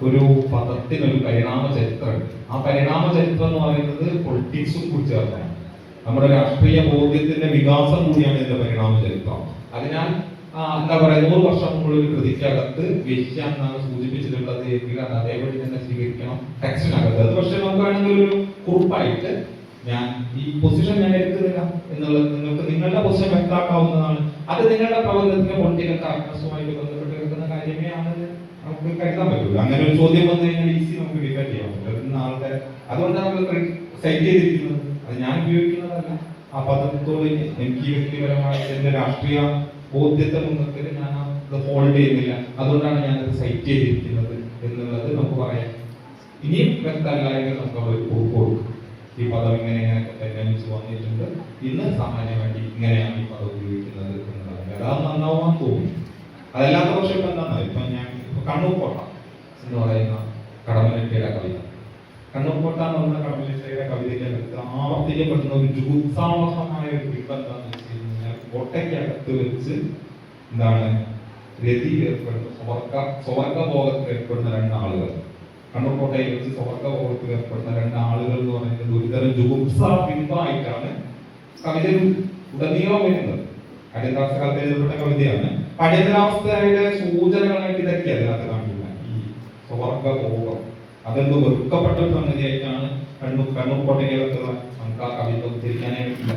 ഒരു പദത്തിനൊരു പരിണാമ ചരിത്രമുണ്ട്. ആ പരിണാമ ചരിത്രം എന്ന് പറയുന്നത് പൊളിറ്റിക്സും കൂടി ചേർത്താണ്. നമ്മുടെ രാഷ്ട്രീയ ബോധ്യത്തിന്റെ വികാസം കൂടിയാണ് ഇതിന്റെ പരിണാമ ചരിത്രം. അതിനാൽ എന്താ പറയാ, 100 വർഷം മുമ്പുള്ള ഒരു കൃതിക്കകത്ത് വേശ്യ എന്നാണ് സൂചിപ്പിച്ചിട്ടുള്ളത് എങ്കിൽ അത് അതേപടി തന്നെ സ്വീകരിക്കണം ടെക്സ്റ്റിനകത്ത്. അത് പക്ഷെ നമുക്ക് വേണമെങ്കിൽ ഒരു കുറിപ്പായിട്ട് ഞാൻ ഈ പൊസിഷൻ ഞാൻ എടുക്കുന്നില്ല എന്നുള്ളത് നിങ്ങൾക്ക് നിങ്ങളുടെ പൊസിഷൻ വ്യക്തമാക്കാവുന്നതാണ്. അത് നിങ്ങളുടെ പ്രബന്ധത്തിന്റെ പൊളിറ്റിക്കൽ കറക്റ്റ്നസുമായിട്ട് ബന്ധപ്പെട്ട് കിടക്കുന്ന കാര്യമേ ആണെന്ന് നമുക്ക് കരുതാൻ പറ്റുള്ളൂ. അങ്ങനെ ഒരു ചോദ്യം വന്നു കഴിഞ്ഞാൽ ഈസി നമുക്ക് ഡിഫൈൻ ചെയ്യാൻ പറ്റും ആൾക്കാരെ. അതുകൊണ്ടാണ് നമ്മൾ സൈറ്റ് ചെയ്തിരിക്കുന്നത്. അത് ഞാൻ ഉപയോഗിക്കുന്നതല്ല. ആ പദത്തോട് എനിക്ക് വ്യക്തിപരമായ എന്റെ രാഷ്ട്രീയ ബോധ്യത്തെ മുൻനിർത്തി ഞാൻ അത് ഹോൾഡ് ചെയ്യുന്നില്ല. അതുകൊണ്ടാണ് ഞാൻ അത് സൈറ്റ് ചെയ്തിരിക്കുന്നത് എന്നുള്ളത് നമുക്ക് പറയാം. ഇനിയും വ്യക്തമല്ലായെങ്കിൽ നമുക്ക് അവിടെ ഒരു കുറിപ്പ് കൊടുക്കും. ഈ പദം ഇങ്ങനെ പരിഗണിച്ച് വന്നിട്ടുണ്ട്, ഇന്ന് സാമാന്യമായിട്ട് ഇങ്ങനെയാണ് ഈ പദം ഉപയോഗിക്കുന്നത് എന്നുള്ളത്. അതാണ് നന്നാവാൻ തോന്നുന്നു. അതല്ലാത്ത പക്ഷം ഇപ്പൊ എന്താണെന്ന് ഇപ്പൊ ഞാൻ കണ്ണൂർ കോട്ട എന്ന് പറയുന്ന കടമ്മനിട്ടയുടെ കവിത, കണ്ണൂർ കോട്ട എന്ന് പറയുന്ന കടമ്മനിട്ടയുടെ കവിതയ്ക്കകത്ത് ആവർത്തിക്കപ്പെടുന്ന ഒരു ജുഗുപ്സാവഹമായ ഒരു ബിംബം എന്താണെന്ന് വെച്ച് കഴിഞ്ഞാൽ കോട്ടയ്ക്കകത്ത് വെച്ച് എന്താണ് രതി ഏർപ്പെടുന്ന സ്വർഗഭോഗത്തിൽ ഏർപ്പെടുന്ന 2 ആളുകൾ. കണ്ണൂർ കോട്ടയിൽ വെച്ച് സ്വർഗഭോഗത്തിൽ ഏർപ്പെടുന്ന 2 ആളുകൾ എന്ന് പറയുന്നത് ഒരുതരം ജുഗുപ്സ ബിംബമായിട്ടാണ് കവിതയിൽ ഉടനീളം വരുന്നത്. അടിയന്തരാവസ്ഥ കാലത്ത് എഴുതപ്പെട്ട കവിതയാണ്. അടിയന്തരാവസ്ഥയുടെ സൂചനകളായിട്ട് ഇതൊക്കെ അതിനകത്ത് കാണില്ല. ഈ സ്വർഗഭോഗം അതെന്തോ വെറുക്കപ്പെട്ട ഒരു സംഗതിയായിട്ടാണ് കണ്ണൂർ കോട്ടയ്ക്കകത്തുള്ള നമുക്ക് ആ കവിത ഉദ്ധരിക്കാനേ പറ്റില്ല.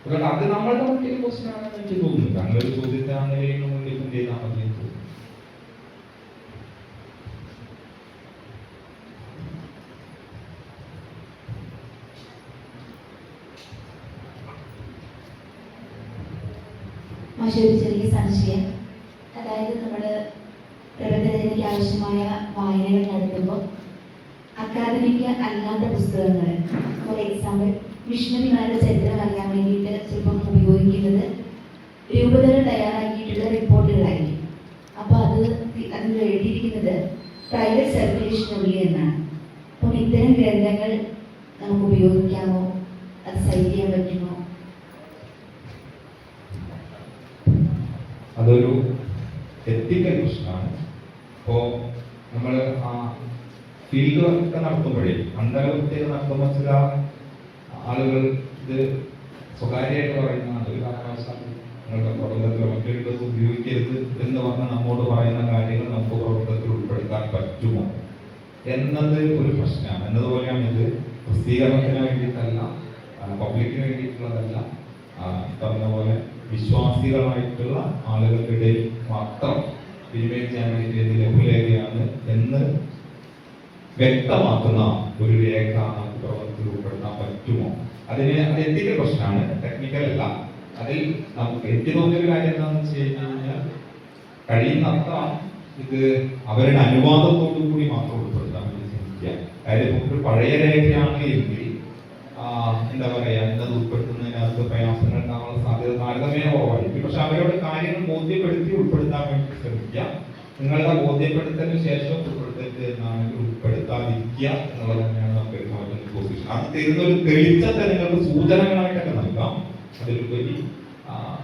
അതുകൊണ്ട് അത് നമ്മളുടെ മറ്റൊരു ക്വസ്റ്റ്യൻ ആണെന്ന് എനിക്ക് തോന്നുന്നില്ല. അങ്ങനെ ഒരു ചോദ്യത്തെ ആ നിലയിൽ മുന്നിൽ ചെയ്താൽ മതി എന്ന് തോന്നുന്നു. ഒരു ചെറിയ സംശയം, അതായത് നമ്മൾ പ്രബന്ധത്തിലേക്ക് ആവശ്യമായ വായനകൾ നടത്തുമ്പോൾ അക്കാദമിക് അല്ലാത്ത പുസ്തകങ്ങൾ, ഫോർ എക്സാമ്പിൾ മിഷണറിമാരുടെ ചരിത്രം അറിയാൻ വേണ്ടിയിട്ട് ചിലപ്പം ഉപയോഗിക്കുന്നത് രൂപതകൾ തയ്യാറാക്കിയിട്ടുള്ള റിപ്പോർട്ടുകളായിരിക്കും. അപ്പോൾ അതിൽ എഴുതിയിരിക്കുന്നത് പ്രൈവറ്റ് സർക്കുലേഷനുള്ളിൽ എന്നാണ്. അപ്പം ഇത്തരം ഗ്രന്ഥങ്ങൾ നമുക്ക് ഉപയോഗിക്കാമോ? അത് സൈറ്റ് ചെയ്യാൻ പറ്റുമോ? അതൊരു എത്തിക്കൽ പ്രശ്നമാണ്. അപ്പോൾ നമ്മൾ ഫീൽഡ് വർക്ക് നടത്തുമ്പോഴേ മണ്ഡലവൃത്തികൾ നടത്തുമ്പോൾ ചില ആളുകൾ ഇത് സ്വകാര്യമായിട്ട് പറയുന്നതാണ്. ഒരു കാരണവശാലും നിങ്ങളുടെ പ്രബന്ധത്തിലോ മറ്റൊരിടത്തും ഉപയോഗിക്കരുത് എന്ന് പറഞ്ഞ് നമ്മോട് പറയുന്ന കാര്യങ്ങൾ നമുക്ക് പ്രബന്ധത്തിൽ ഉൾപ്പെടുത്താൻ പറ്റുമോ എന്നത് ഒരു പ്രശ്നമാണ്. എന്നതുപോലെയാണ് ഇത് പ്രസിദ്ധീകരണത്തിന് വേണ്ടിയിട്ടല്ല, പബ്ലിക്കിന് വേണ്ടിയിട്ടുള്ളതല്ല, പറഞ്ഞ പോലെ വിശ്വാസികളായിട്ടുള്ള ആളുകൾക്കിടയിൽ മാത്രം വിനിമയം ചെയ്യാൻ വേണ്ടി ഇത് ലഘുലേഖയാണ് എന്ന് വ്യക്തമാക്കുന്ന ഒരു രേഖ നമുക്ക് പ്രവർത്തനത്തിൽ ഉൾപ്പെടുത്താൻ പറ്റുമോ? അത് എത്തിക്കൽ പ്രശ്നമാണ്, ടെക്നിക്കൽ അല്ല. അതിൽ നമുക്ക് എനിക്ക് തോന്നിയൊരു കാര്യം എന്താണെന്ന് വെച്ച് കഴിഞ്ഞാൽ കഴിയുന്നത്ര ഇത് അവരുടെ അനുവാദത്തോടു കൂടി മാത്രം ഉൾപ്പെടുത്താൻ വേണ്ടി ശ്രമിക്കുക. അതായത് ഒരു പഴയ രേഖയാണ് എങ്കിൽ എന്താ പറയാ, എന്നത് ഉൾപ്പെടുത്തുന്നതിനകത്ത് പ്രയാസങ്ങൾ ഉണ്ടാകാനുള്ള സാധ്യത താരതമ്യേന കുറവായിരിക്കും. പക്ഷെ അവരോട് കാര്യങ്ങൾ ബോധ്യപ്പെടുത്തി ഉൾപ്പെടുത്താൻ വേണ്ടി ശ്രമിക്കുക. നിങ്ങളുടെ ബോധ്യപ്പെടുത്തലിന് ശേഷം ഉൾപ്പെടുത്തരുത് എന്നാണെങ്കിൽ ഉൾപ്പെടുത്താതിരിക്കുക എന്നുള്ളത് തന്നെയാണ് നമുക്ക് എടുക്കാൻ പറ്റുന്ന പൊസിഷൻ. അത് തരുന്ന ഒരു തെളിച്ചത്തെ നിങ്ങൾക്ക് സൂചനകളായിട്ടൊക്കെ നൽകാം. അതിലുപരി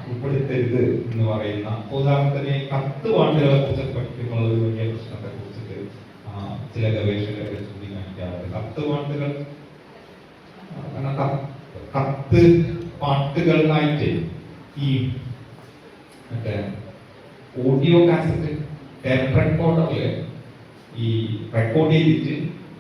ഉൾപ്പെടുത്തരുത് എന്ന് പറയുന്ന, ഉദാഹരണത്തിന് കത്ത് പാട്ടുകളെ കുറിച്ച് പഠിക്കുമ്പോൾ ഒരു വലിയ പ്രശ്നത്തെ കുറിച്ചിട്ട് ചില ഗവേഷകരെ ചൂണ്ടിക്കാണിക്കാറുണ്ട്. കത്ത് പാട്ടുകൾ, കത്ത് പാട്ടുകളിലായിട്ട് ഈ മറ്റേ ഓഡിയോ കാസറ്റ് ടേപ്പ് റെക്കോർഡറില് ഈ റെക്കോർഡ് ചെയ്തിട്ട്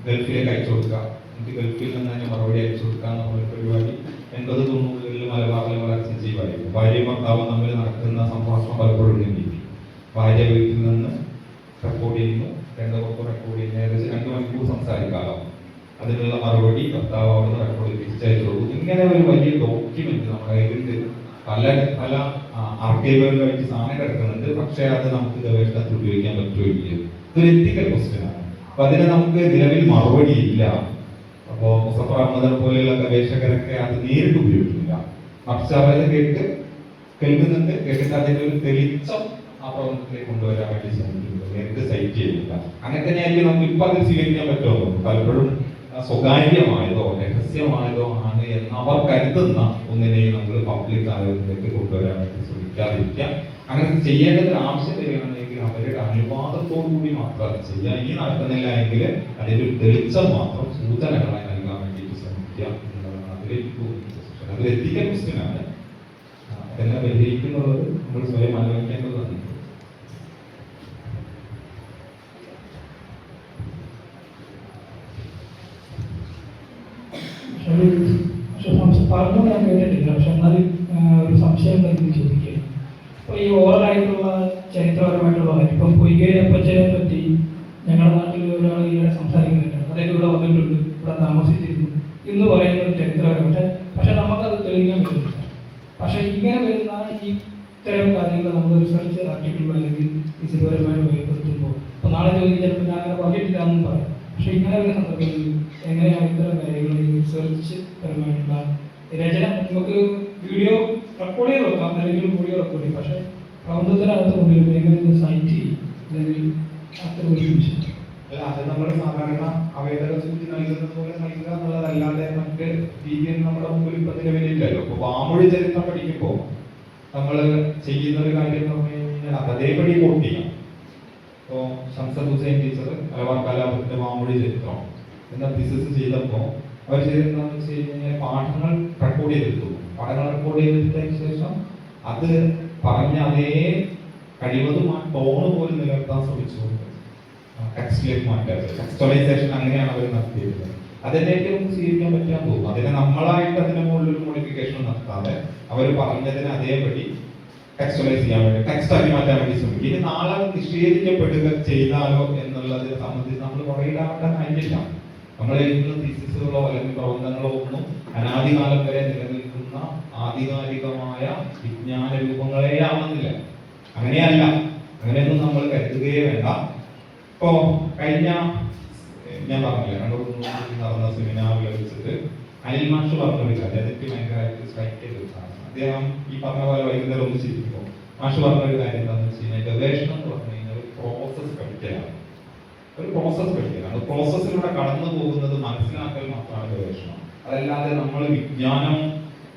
ഗൾഫിലേക്ക് അയച്ചു കൊടുക്കുക, എന്നിട്ട് ഗൾഫിൽ നിന്ന് തന്നെ മറുപടി അയച്ചു കൊടുക്കുക എന്നുള്ള പരിപാടി 80-90കളിൽ മലബാറിൽ വളരെ സജീവമായിരുന്നു. ഭാര്യയും ഭർത്താവും തമ്മിൽ നടക്കുന്ന സംഭാഷണം പലപ്പോഴും ഉണ്ടെങ്കിൽ ഭാര്യ വീട്ടിൽ നിന്ന് റെക്കോർഡ് ചെയ്യുന്നു, 2 മണിക്കൂർ റെക്കോർഡ് ചെയ്യുന്നു, ഏകദേശം 2 മണിക്കൂർ സംസാരിക്കാമോ, അതിനുള്ള മറുപടി ഭർത്താവ് അവിടുന്ന് റെക്കോർഡ് തിരിച്ചയച്ചു കൊടുക്കും. ഇങ്ങനെ ഒരു വലിയ ഡോക്യുമെന്റ് നമ്മുടെ കയ്യിലുണ്ട്. പല ആർക്കൈവുകളായിട്ട് സാധനം കിടക്കുന്നുണ്ട്. പക്ഷെ അത് നമുക്ക് ഗവേഷണത്തിൽ ഉപയോഗിക്കാൻ പറ്റുമോ? ഇതൊരു എത്തിക്കൽ ക്വസ്റ്റ്യനാണ്. അപ്പൊ അതിന് നമുക്ക് നിലവിൽ മറുപടി ഇല്ല. അപ്പോ മുസഫർ അഹമ്മദ് പോലെയുള്ള ഗവേഷകരൊക്കെ അത് നേരിട്ട് ഉപയോഗിക്കില്ല. മറിച്ച് അവരെ കേട്ട് കേൾക്കുന്നുണ്ട്, കേട്ടിട്ട് അതിന്റെ ഒരു തെളിച്ചം ആ പ്രബന്ധത്തിലേക്ക് കൊണ്ടുവരാൻ വേണ്ടി ശ്രമിക്കുന്നത്, നേരിട്ട് സൈറ്റ് ചെയ്യുന്നില്ല. അങ്ങനെ തന്നെയായിരിക്കും നമുക്ക് ഇപ്പൊ അത് സ്വീകരിക്കാൻ പറ്റുമോ? പലപ്പോഴും സ്വകാര്യമായതോ രഹസ്യമായതോ ആണ് എന്ന് അവർ കരുതുന്ന ഒന്നിനെയും നമ്മൾ പബ്ലിക് ആയതിലേക്ക് കൊണ്ടുവരാൻ വേണ്ടി ശ്രമിക്കാതിരിക്കാം. അങ്ങനെ ചെയ്യേണ്ടതിന് ആവശ്യം വരികയാണെങ്കിൽ അവരുടെ അനുവാദത്തോടു കൂടി മാത്രം അത് ചെയ്യാം. ഇനി നടക്കുന്നില്ല എങ്കിൽ അതിന്റെ ഒരു തെളിച്ചം മാത്രം സൂചനകളായി നൽകാൻ വേണ്ടിയിട്ട് ശ്രമിക്കുക എന്നുള്ളതാണ് അതിലേക്ക് തോന്നുന്നത്. അത് എത്തിക്കൽ ക്വസ്റ്റ്യനാണ്. അതെല്ലാം പരിഹരിക്കുന്നത് നമ്മൾ സ്വയം ആലോചിക്കേണ്ടതാണ്. പറഞ്ഞു ഞാൻ കേട്ടിട്ടില്ല, പക്ഷെ എന്നാലും ഒരു സംശയം എനിക്ക് ചോദിക്കുകയാണ്. അപ്പോൾ ഈ ഓവറായിട്ടുള്ള ചരിത്രപരമായിട്ടുള്ള കാര്യം, ഇപ്പം പൊയ്കയിലപ്പച്ചനെ പറ്റി ഞങ്ങളുടെ നാട്ടിൽ ഒരാൾ ഈയിടെ സംസാരിക്കുന്നുണ്ട്. അദ്ദേഹം ഇവിടെ വന്നിട്ടുണ്ട്, ഇവിടെ താമസിച്ചിരുന്നു എന്ന് പറയുന്ന ഒരു ചരിത്രപരമായിട്ട്, പക്ഷെ നമുക്കത് തെളിയിക്കാൻ പറ്റുന്നില്ല. പക്ഷെ ഇങ്ങനെ വരുന്ന ഈ ഇത്തരം കാര്യങ്ങൾ നമ്മൾ റിസർച്ച് ആർട്ടിക്കിൾ അല്ലെങ്കിൽ ഫിസിക്കൽപരമായി ഉപയോഗപ്പെടുത്തുമ്പോൾ ഇപ്പോൾ നാളെ ചോദിക്കാൻ ചിലപ്പോൾ ഞാൻ അങ്ങനെ പറഞ്ഞിട്ടില്ല എന്നും പറയാം. പക്ഷെ ഇങ്ങനെ വരുന്ന സന്ദർഭത്തിൽ എങ്ങനെയാണ് ഇത്തരം കാര്യങ്ങൾ ഈ റിസർച്ച് പരമായിട്ടുള്ള രചന നമുക്ക് വീഡിയോ റെക്കോർഡ് ചെയ്ത് വെക്കാം, അല്ലെങ്കിൽ വീഡിയോ റെക്കോർഡ് ചെയ്യും, പക്ഷെ പ്രബന്ധത്തിനകത്ത് കൊണ്ടുവരും എങ്ങനെ സൈറ്റ് ചെയ്യും അല്ലെങ്കിൽ അത്തരം ഒരു വിഷയം. അത് നമ്മൾ സാധാരണ അവേദന സൂചി നൽകുന്നത് പോലെ നൽകുക എന്നുള്ളതല്ലാതെ മറ്റ് രീതിയിൽ നമ്മുടെ മുമ്പിൽ ഇപ്പൊ നിലവിലില്ലല്ലോ. ഇപ്പൊ വാമൊഴി ചരിത്രം പഠിക്കുമ്പോൾ നമ്മൾ ചെയ്യുന്ന ഒരു കാര്യം എന്ന് പറഞ്ഞു കഴിഞ്ഞാൽ അതേപടി കോട്ട് ചെയ്യാം. ഇപ്പോൾ ഷംസദ് ഹുസൈൻ ടീച്ചർ മലബാർ കലാപത്തിന്റെ വാമൊഴി ചരിത്രം എന്ന തിസിസ് ചെയ്തപ്പോൾ അവർ ചെയ്തെന്താണെന്ന് വെച്ച് കഴിഞ്ഞാൽ പാഠങ്ങൾ റെക്കോർഡ് ചെയ്തെടുത്തു. പാഠങ്ങൾ റെക്കോർഡ് ചെയ്തെടുത്തതിന് ശേഷം അത് പറഞ്ഞ അതേ കഴിവതും ആ ടോണ് പോലും നിലനിർത്താൻ ശ്രമിച്ചുകൊണ്ട് ടെക്സ്റ്റിലേക്ക് മാറ്റാറ്, ടെക്സ്റ്റലൈസേഷൻ അങ്ങനെയാണ് അവർ നടത്തിയിരുന്നത്. അതിലേക്ക് നമുക്ക് സ്വീകരിക്കാൻ പറ്റാൻ തോന്നും. അതിനെ നമ്മളായിട്ട് അതിന്റെ മുകളിൽ ഒരു മോഡിഫിക്കേഷൻ നടത്താതെ അവർ പറഞ്ഞതിനെ അതേപടി ടെക്സ്റ്റലൈസ് ചെയ്യാൻ വേണ്ടി, ടെക്സ്റ്റ് ആക്കി മാറ്റാൻ വേണ്ടി ശ്രമിക്കും. ഇനി നാളെ നിഷേധിക്കപ്പെടുക ചെയ്താലോ എന്നുള്ളതിനെ സംബന്ധിച്ച് നമ്മൾ കുറയിടാവേണ്ട കാര്യമില്ല. നമ്മൾ എഴുതുന്ന തീസിസുകളോ അല്ലെങ്കിൽ പ്രബന്ധങ്ങളോ ഒന്നും അനാദികാലം വരെ നിലനിൽക്കുന്ന ആധികാരികമായ വിജ്ഞാന രൂപങ്ങളെ ആവുന്നില്ല. അങ്ങനെയല്ല, അങ്ങനെയൊന്നും നമ്മൾ കരുതുകയേ വേണ്ട. ഇപ്പോ കഴിഞ്ഞ ഞാൻ പറഞ്ഞില്ല, നടന്ന സെമിനാറിൽ വെച്ചിട്ട് അനിൽ മാഷ് പറഞ്ഞൊരു കാര്യം അതെനിക്ക് ഭയങ്കരമായിട്ട് സ്ട്രൈക്ക് ചെയ്തിട്ടാണ്. അദ്ദേഹം ഈ പറഞ്ഞ പോലെ വൈകുന്നേരം ഒന്ന് ചിരിക്കുമ്പോൾ മാഷ് പറഞ്ഞൊരു കാര്യം എന്താണെന്ന് വെച്ച് കഴിഞ്ഞാൽ ഗവേഷണം എന്ന് പറഞ്ഞു കഴിഞ്ഞാൽ ഒരു പ്രോസസ് പഠിക്കലാണ്. ഒരു പ്രോസസ് പഠിക്കലാണ്. പ്രോസസ്സിലൂടെ കടന്നു പോകുന്നത് മനസ്സിലാക്കൽ മാത്രമാണ് ഗവേഷണം. അതല്ലാതെ നമ്മൾ വിജ്ഞാനം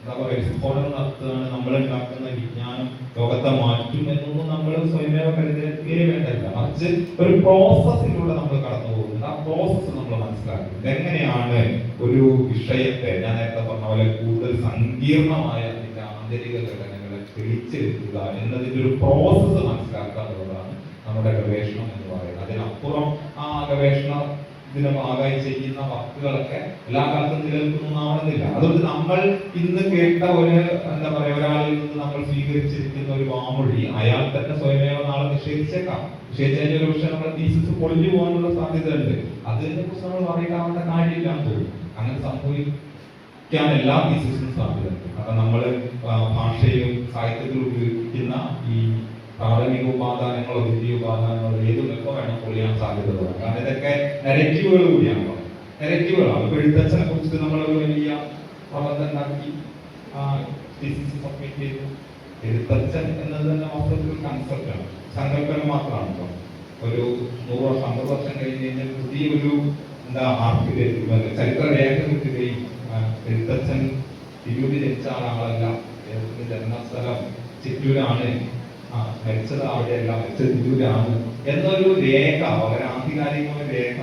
എന്താ പറയുക സ്ഫോടനം നടത്തുകയാണ്, നമ്മൾ ഉണ്ടാക്കുന്ന വിജ്ഞാനം ലോകത്തെ മാറ്റും എന്നൊന്നും നമ്മൾ സ്വയമേവ കരുതേ വേണ്ടല്ല. മറിച്ച് ഒരു പ്രോസസ്സിലൂടെ നമ്മൾ കടന്നു പോകുന്നത്. ആ പ്രോസസ്സ് നമ്മൾ മനസ്സിലാക്കുന്നത് എങ്ങനെയാണ് ഒരു വിഷയത്തെ ഞാൻ നേരത്തെ പറഞ്ഞ പോലെ കൂടുതൽ സങ്കീർണമായ അതിന്റെ ആന്തരിക ഘടനകളെ തെളിച്ചെടുക്കുക എന്നതിന്റെ ഒരു പ്രോസസ്സ് മനസ്സിലാക്കുക എന്നുള്ളതാണ് നമ്മുടെ ഗവേഷണം എന്ന് പറയുന്നത്. അതിനപ്പുറം ആ ഗവേഷണ ഇതിന്റെ ഭാഗമായി ചെയ്യുന്ന വാക്കുകളൊക്കെ എല്ലാ കാലത്തും നിലനിൽക്കുന്നതാവണമെന്നില്ല. അതുകൊണ്ട് നമ്മൾ ഇന്ന് കേട്ട ഒരു എന്താ പറയാ ഒരാളിൽ നിന്ന് നമ്മൾ സ്വീകരിച്ചിരിക്കുന്ന ഒരു വാമൊഴി അയാൾ തന്നെ സ്വയമേവ നാളെ നിഷേധിച്ചേക്കാം. നിഷേധിച്ചതിന്റെ ഒരു പക്ഷേ നമ്മുടെ തീസിസ് പൊളിഞ്ഞു പോകാനുള്ള സാധ്യത ഉണ്ട്. അതിനെ കുറിച്ച് നമ്മൾ പറയേണ്ടാവേണ്ട കാര്യമില്ലാന്ന് തോന്നുന്നു. അങ്ങനെ സംഭവിക്കാൻ എല്ലാ തീസിസിനും സാധ്യതയുണ്ട്. കാരണം നമ്മൾ ഭാഷയിലും സാഹിത്യത്തിലും ഉപയോഗിക്കുന്ന ഈ പ്രാഥമിക ഉപാദാനങ്ങളോ ദ്വിതീയ ഉപാദാനങ്ങളോ ഏതൊക്കെ വേണം പൊളിയാൻ സാധ്യതകളുണ്ട്. കാരണം ഇതൊക്കെ നെഗറ്റീവുകൾ കൂടിയാണല്ലോ. നെഗറ്റീവുകളാണ്. ഇപ്പൊ എഴുത്തച്ഛനെ കുറിച്ച് നമ്മൾ ഒരു വലിയ പ്രബന്ധം ഉണ്ടാക്കി സബ്മിറ്റ് ചെയ്തു. എഴുത്തച്ഛൻ എന്നത് തന്നെ വാസ്തവത്തിൽ ഒരു കൺസെപ്റ്റാണ്, സങ്കല്പനം മാത്രമാണ്. ഇപ്പം ഒരു 100 വർഷം 50 വർഷം കഴിഞ്ഞ് കഴിഞ്ഞാൽ പുതിയൊരു എന്താ ചരിത്ര രേഖ കിട്ടുകയും എഴുത്തച്ഛൻ തിരൂര് ജനിച്ച ആളല്ല, ജന്മസ്ഥലം ചിറ്റൂരാണ്, മരിച്ചത് അവിടെയല്ല, മരിച്ചത് തിരൂരാണ് എന്നൊരു രേഖ, വളരെ ആധികാരികമായ രേഖ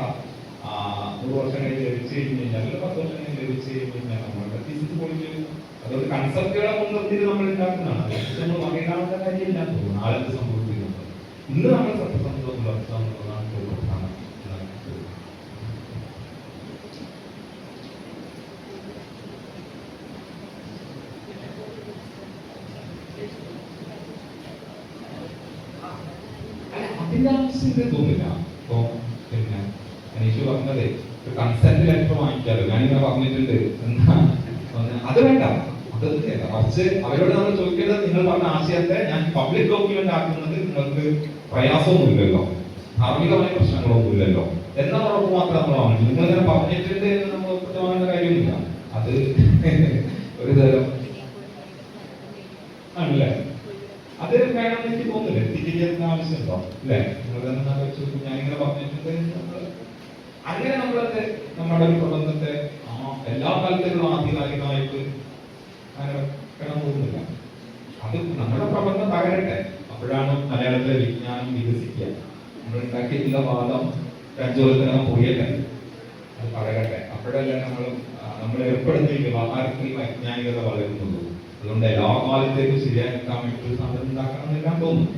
100 വർഷം കഴിഞ്ഞ് ലഭിച്ചു കഴിഞ്ഞ് കഴിഞ്ഞാൽ 10 വർഷം കഴിഞ്ഞ് ലഭിച്ചു കഴിഞ്ഞ് കഴിഞ്ഞാൽ നമ്മളുടെ തിരിച്ചു പോയിട്ട് അതൊരു കൺസെപ്റ്റുകളെ മുൻനിർത്തിയിട്ട് നമ്മൾ ഉണ്ടാക്കുന്നതാണ്. നമ്മൾ വകയിടാവുന്ന കാര്യമില്ലാന്ന് തോന്നുന്നു. നാളെ സംഭവിക്കുന്നുണ്ട്. ഇന്ന് നമ്മൾ സത്യസന്ധത പുലർത്തുക എന്നുള്ളതാണ് പ്രധാനം. അതിന്റെ ആവശ്യം തോന്നില്ല. ഇപ്പൊ പിന്നെ അനീഷ് പറഞ്ഞത് കൺസെന്റ് ലെറ്റർ വാങ്ങിക്കാലോ, ഞാനിങ്ങനെ പറഞ്ഞിട്ടുണ്ട് എന്താ അത് വേണ്ട, അത് മറിച്ച് അവരോട് നമ്മൾ ചോദിക്കേണ്ടത് നിങ്ങൾ പറഞ്ഞ ആശയത്തെ ഞാൻ പബ്ലിക് ഡോക്യുമെന്റ് ആക്കുന്നത് നിങ്ങൾക്ക് പ്രയാസമൊന്നുമില്ലല്ലോ, ധാർമ്മികമായ പ്രശ്നങ്ങളൊന്നുമില്ലല്ലോ എന്ന ഉറപ്പ് മാത്രം നമ്മൾ വാങ്ങും. നിങ്ങൾ ഇങ്ങനെ പറഞ്ഞിട്ടുണ്ട് എന്ന് നമ്മൾ ഒപ്പിട്ട് വാങ്ങേണ്ട കാര്യമൊന്നുമില്ല. അത് ഒരു തരം ആണല്ലേ. അത് വേണമെന്ന് എനിക്ക് തോന്നുന്നില്ല. തിരികെ ആവശ്യമുണ്ടോ അല്ലേ? നിങ്ങൾ തന്നെ വെച്ചു ഞാനിങ്ങനെ പറഞ്ഞിട്ടുണ്ട്. അങ്ങനെ നമ്മളത് നമ്മുടെ ഒരു പ്രബന്ധത്തെ എല്ലാ കാലത്തിലുള്ള ആധികാരികമായിട്ട് അങ്ങനെ വെക്കണം തോന്നുന്നില്ല. അത് നമ്മുടെ പ്രബന്ധം തകരട്ടെ, അപ്പോഴാണ് മലയാളത്തിലെ വിജ്ഞാനം വികസിക്കുക. നമ്മൾ ഉണ്ടാക്കിയിട്ടുള്ള വാദം 5 കൊല്ലത്തിനകം പോയല്ലേ, അത് തകരട്ടെ. അപ്പോഴല്ലേ നമ്മൾ ഏർപ്പെടുത്തിയ വ്യവഹാരത്തിൽ വൈജ്ഞാനികത വളരുന്നുള്ളൂ. അതുകൊണ്ട് എല്ലാ കാലത്തേക്കും ശരിയായി നിൽക്കാൻ വേണ്ടി സാധനം ഉണ്ടാക്കണം എന്നെല്ലാം തോന്നുന്നു.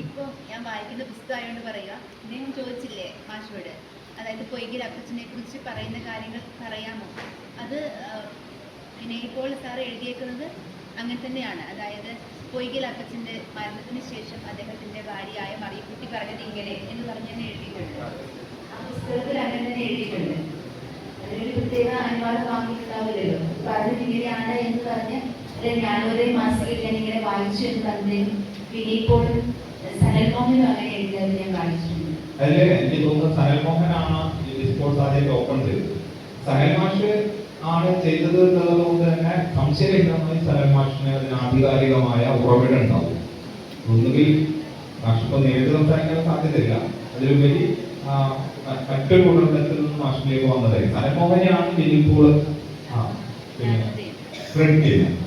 ഇപ്പൊ ഞാൻ വായിക്കുന്ന പുസ്തകമായോണ്ട് പറയുക, ഇദ്ദേഹം ചോദിച്ചില്ലേ മാഷോട്, അതായത് പൊയ്കയിൽ അപ്പച്ചനെ കുറിച്ച് പറയുന്ന കാര്യങ്ങൾ പറയാമോ? അത് പിന്നെ ഇപ്പോൾ സാർ എഴുതിയേക്കുന്നത് അങ്ങനെ തന്നെയാണ്. അതായത് പൊയ്കയിൽ അപ്പച്ചന്റെ മരണത്തിന് ശേഷം അദ്ദേഹത്തിന്റെ ഭാര്യയായ മറിയക്കുട്ടി പറഞ്ഞത് ഇങ്ങനെ എന്ന് പറഞ്ഞ് തന്നെ എഴുതിയിട്ടുണ്ട്. ആ പുസ്തകത്തിൽ അങ്ങനെ തന്നെ എഴുതിയിട്ടുണ്ട്. അതിനൊരു പ്രത്യേക അനുവാദം വാങ്ങിയിട്ടുണ്ടാവില്ലല്ലോ. പറഞ്ഞത് ഇങ്ങനെയാണ് എന്ന് പറഞ്ഞ് ഞാനൊരു മാസത്തിൽ ഞാൻ ഇങ്ങനെ വായിച്ചു എന്ന് പറഞ്ഞതും പിന്നെ ഇപ്പോൾ സനൽമോഹനും അങ്ങനെ എഴുതിയത് ഞാൻ വായിച്ചിട്ടുണ്ട്. അതില് എനിക്ക് തോന്നുന്നത് സനൽമോഹനാണ് ഈ സ്പോർട്സ് ആദ്യം ഓപ്പൺ ചെയ്തത്. സനൽ മാഷ് ആണ് ചെയ്തത് എന്നുള്ളത് കൊണ്ട് തന്നെ സംശയരഹിതമായി സനൽ മാഷിന് അതിന് ആധികാരികമായ ഉറവിടം ഉണ്ടാവും. ഒന്നുകിൽ മാഷിപ്പോ നേരിട്ട് സംസാരിക്കാൻ സാധ്യതയില്ല, അതിലുപരി മറ്റൊരു ഉറവിടത്തിൽ നിന്ന് മാഷിലേക്ക് വന്നതായി. സനൽമോഹനെയാണ് ഇപ്പോൾ സ്പ്രെഡ് ചെയ്യുന്നത്.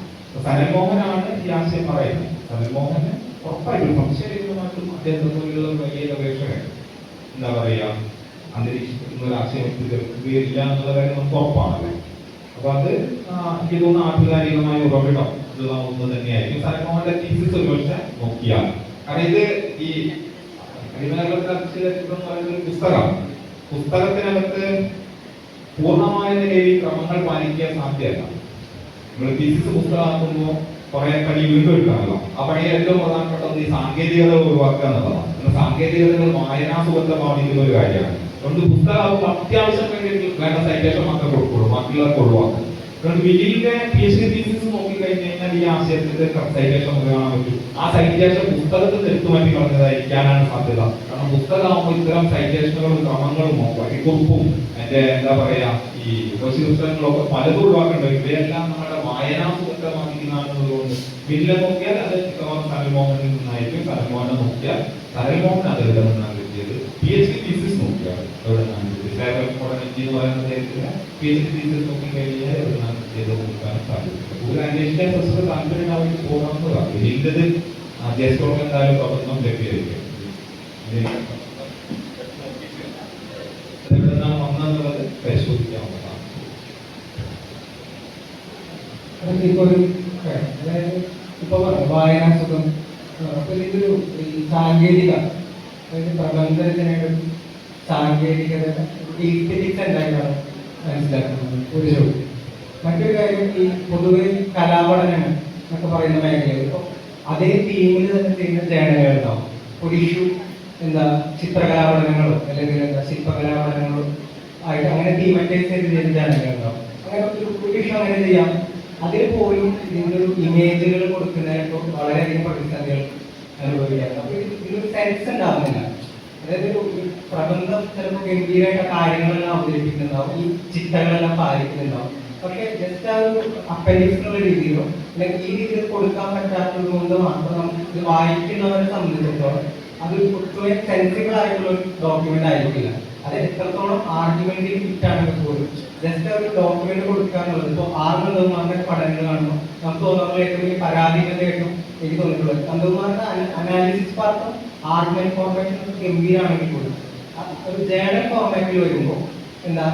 സനൽമോഹനാണ് ഈ ആശയം പറയുന്നത്. സനൽമോഹന് ഉറപ്പായിട്ടും സംശയരഹിതമായിട്ടും അദ്ദേഹത്തെ പോലെയുള്ള വലിയ ഗവേഷകൻ എന്താ പറയാ അന്തരീക്ഷത്തിൽ ഒരു ആശയം തീർക്കുകയില്ല എന്നുള്ള കാര്യം നമുക്ക് ഉറപ്പാണല്ലോ. അപ്പൊ അത് എനിക്ക് തോന്നുന്ന ആധികാരികമായ ഉറവിടം ഉള്ള ഒന്ന് തന്നെയായിരിക്കും. സനൽമോഹന്റെ തീസിസ് ഒരുപക്ഷെ നോക്കിയാൽ, കാരണം ഇത് ഈ ഒരു പുസ്തകമാണ്. പുസ്തകത്തിനകത്ത് പൂർണ്ണമായ നിലയിൽ ക്രമങ്ങൾ പാലിക്കാൻ സാധ്യമല്ല. നമ്മൾ തീസിസ് പുസ്തകമാക്കുമ്പോൾ കുറെ പണി വീണ്ടും എടുക്കാമല്ലോ. ആ പണിയിൽ ഏറ്റവും പ്രധാനപ്പെട്ടത് ഈ സാങ്കേതികത ഒഴിവാക്കുക എന്നുള്ളതാണ്. സാങ്കേതികതകൾ വായനാസുഖത്തെ ബാധിക്കുന്ന ഒരു കാര്യമാണ്. അതുകൊണ്ട് പുസ്തകം അത്യാവശ്യം വേണ്ട സൈറ്റേഷൻ മാത്രമേ കൊടുക്കുള്ളൂ, ബാക്കിയുള്ളവർക്ക് ഒഴിവാക്കും. അതുകൊണ്ട് വിജിലിന്റെ PhD തീസിസ് നോക്കിക്കഴിഞ്ഞ് കഴിഞ്ഞാൽ ഈ ആശയത്തിന്റെ സൈറ്റേഷൻ നമുക്ക് കാണാൻ പറ്റും. ആ സൈറ്റേഷൻ പുസ്തകത്തിൽ എടുത്തു മാറ്റി കളഞ്ഞതായിരിക്കാനാണ് സാധ്യത. കാരണം പുസ്തകമാകുമ്പോൾ ഇത്തരം സൈറ്റേഷനുകളും ക്രമങ്ങളും വഴിക്കുറിപ്പും അതിന്റെ എന്താ പറയാ ഈ പുസ്തകങ്ങളൊക്കെ പലതും ഒഴിവാക്കേണ്ടത്. ഇവയെല്ലാം നമ്മുടെ വായനാസുഖത്തെ ബാധിക്കുന്നതാണെന്നുള്ളതുകൊണ്ട് വിജിലെ നോക്കിയാൽ അത് സനൽമോഹനിൽ നിന്നായിരിക്കും. സനൽമോഹനെ നോക്കിയാൽ സനൽമോഹൻ അത് എവിടെ നിന്നാണ് കിട്ടിയത്. PhD തീസിസ് നോക്കിയാൽ എവിടെ നിന്നാണ് കിട്ടിയത്. എന്ന് പറയുന്നത് PhD തീസിസ് നോക്കി കഴിഞ്ഞാൽ എവിടെ നിന്നാണ് കിട്ടിയത് നോക്കാൻ സാധിക്കും. ഒരു അന്വേഷണ പ്രശ്നത്തെ താല്പര്യമായിട്ട് പോകണമെന്നതാണ്. ഇതിൻ്റെത് ജ്യേഷ്ഠർക്ക് എന്തായാലും പ്രബന്ധം ലഭ്യമായിരിക്കും. എവിടെ നിന്നാണ് വന്നതെന്നുള്ളത് പരിശോധിക്കാവുന്നതാണ്. അതായത് ഇപ്പൊ വായനാസുഖം, ഇതൊരു സാങ്കേതിക, അതായത് പ്രബന്ധത്തിനായിട്ട് സാങ്കേതികത ഈസ്തെറ്റിക്സ് എന്തായിട്ടാണ് മനസ്സിലാക്കുന്നത് ഒരു ചോദ്യം. മറ്റൊരു കാര്യം, ഈ പൊതുവെ കലാപഠനങ്ങൾ എന്നൊക്കെ പറയുന്ന മേഖലയിൽ ഇപ്പോൾ അതേ തീമിൽ തന്നെ ചെയ്യുന്ന ജേണലുകൾ ഉണ്ടാവും. ഒരു ഇഷ്യൂ എന്താ ചിത്രകലാപഠനങ്ങളോ അല്ലെങ്കിൽ എന്താ ശില്പകലാപഠനങ്ങളോ ആയിട്ട് അങ്ങനെ തീമറ്റൈസ് ചെയ്ത് ചെയ്യുന്ന ജേണലുകൾ ഉണ്ടാവും. അങ്ങനെ ഒരു ഇഷ്യൂ അങ്ങനെ ചെയ്യാം. അതിൽ പോലും ഇതിൻ്റെ ഒരു ഇമേജുകൾ കൊടുക്കുന്നതിനൊക്കെ വളരെയധികം പ്രതിസന്ധികൾ അനുഭവിക്കാം. അപ്പോൾ ഇതിനൊരു സെൻസ് ഉണ്ടാകുന്നില്ല. അതായത് ഒരു പ്രബന്ധം ചിലപ്പോൾ ഗംഭീരമായിട്ട് കാര്യങ്ങളെല്ലാം അവതരിപ്പിക്കുന്നുണ്ടാവും, ഈ ചിത്രങ്ങളെല്ലാം പാലിക്കുന്നുണ്ടാവും. പക്ഷെ ജസ്റ്റ് ആ ഒരു അപ്പൻഡിക്സ് എന്നുള്ള രീതിയിലോ അല്ലെങ്കിൽ ഈ രീതിയിൽ കൊടുക്കാൻ പറ്റാത്തത് കൊണ്ട് മാത്രം നമുക്ക് ഇത് വായിക്കുന്നവരെ സംബന്ധിച്ചിടത്തോളം അതൊരു പൊതുവെ സെൻസിബിൾ ആയിട്ടുള്ള ഒരു ഡോക്യുമെന്റ് ആയിരിക്കില്ല. അത് എത്രത്തോളം ആർഗ്യുമെന്റിൽ ഫിറ്റാണെങ്കിൽ പോലും ജസ്റ്റ് ഒരു ഡോക്യുമെന്റ് കൊടുക്കുക എന്നുള്ളത് ഇപ്പോൾ 6 നന്ദകുമാറിന്റെ പഠനങ്ങൾ കാണുമ്പോൾ നമുക്ക് തോന്നുന്ന ഏറ്റവും വലിയ പരാധീനതയായിട്ടും എനിക്ക് തോന്നിയിട്ടുള്ളത്. നന്ദകുമാറിന്റെ അനാലിസിസ് പാർട്ടും ആർഗ്യുമെന്റ് ഫോർമാറ്റും ഗംഭീരമാണെങ്കിൽ പോലും ഒരു ജേണൽ ഫോർമാറ്റിൽ വരുമ്പോൾ എന്താ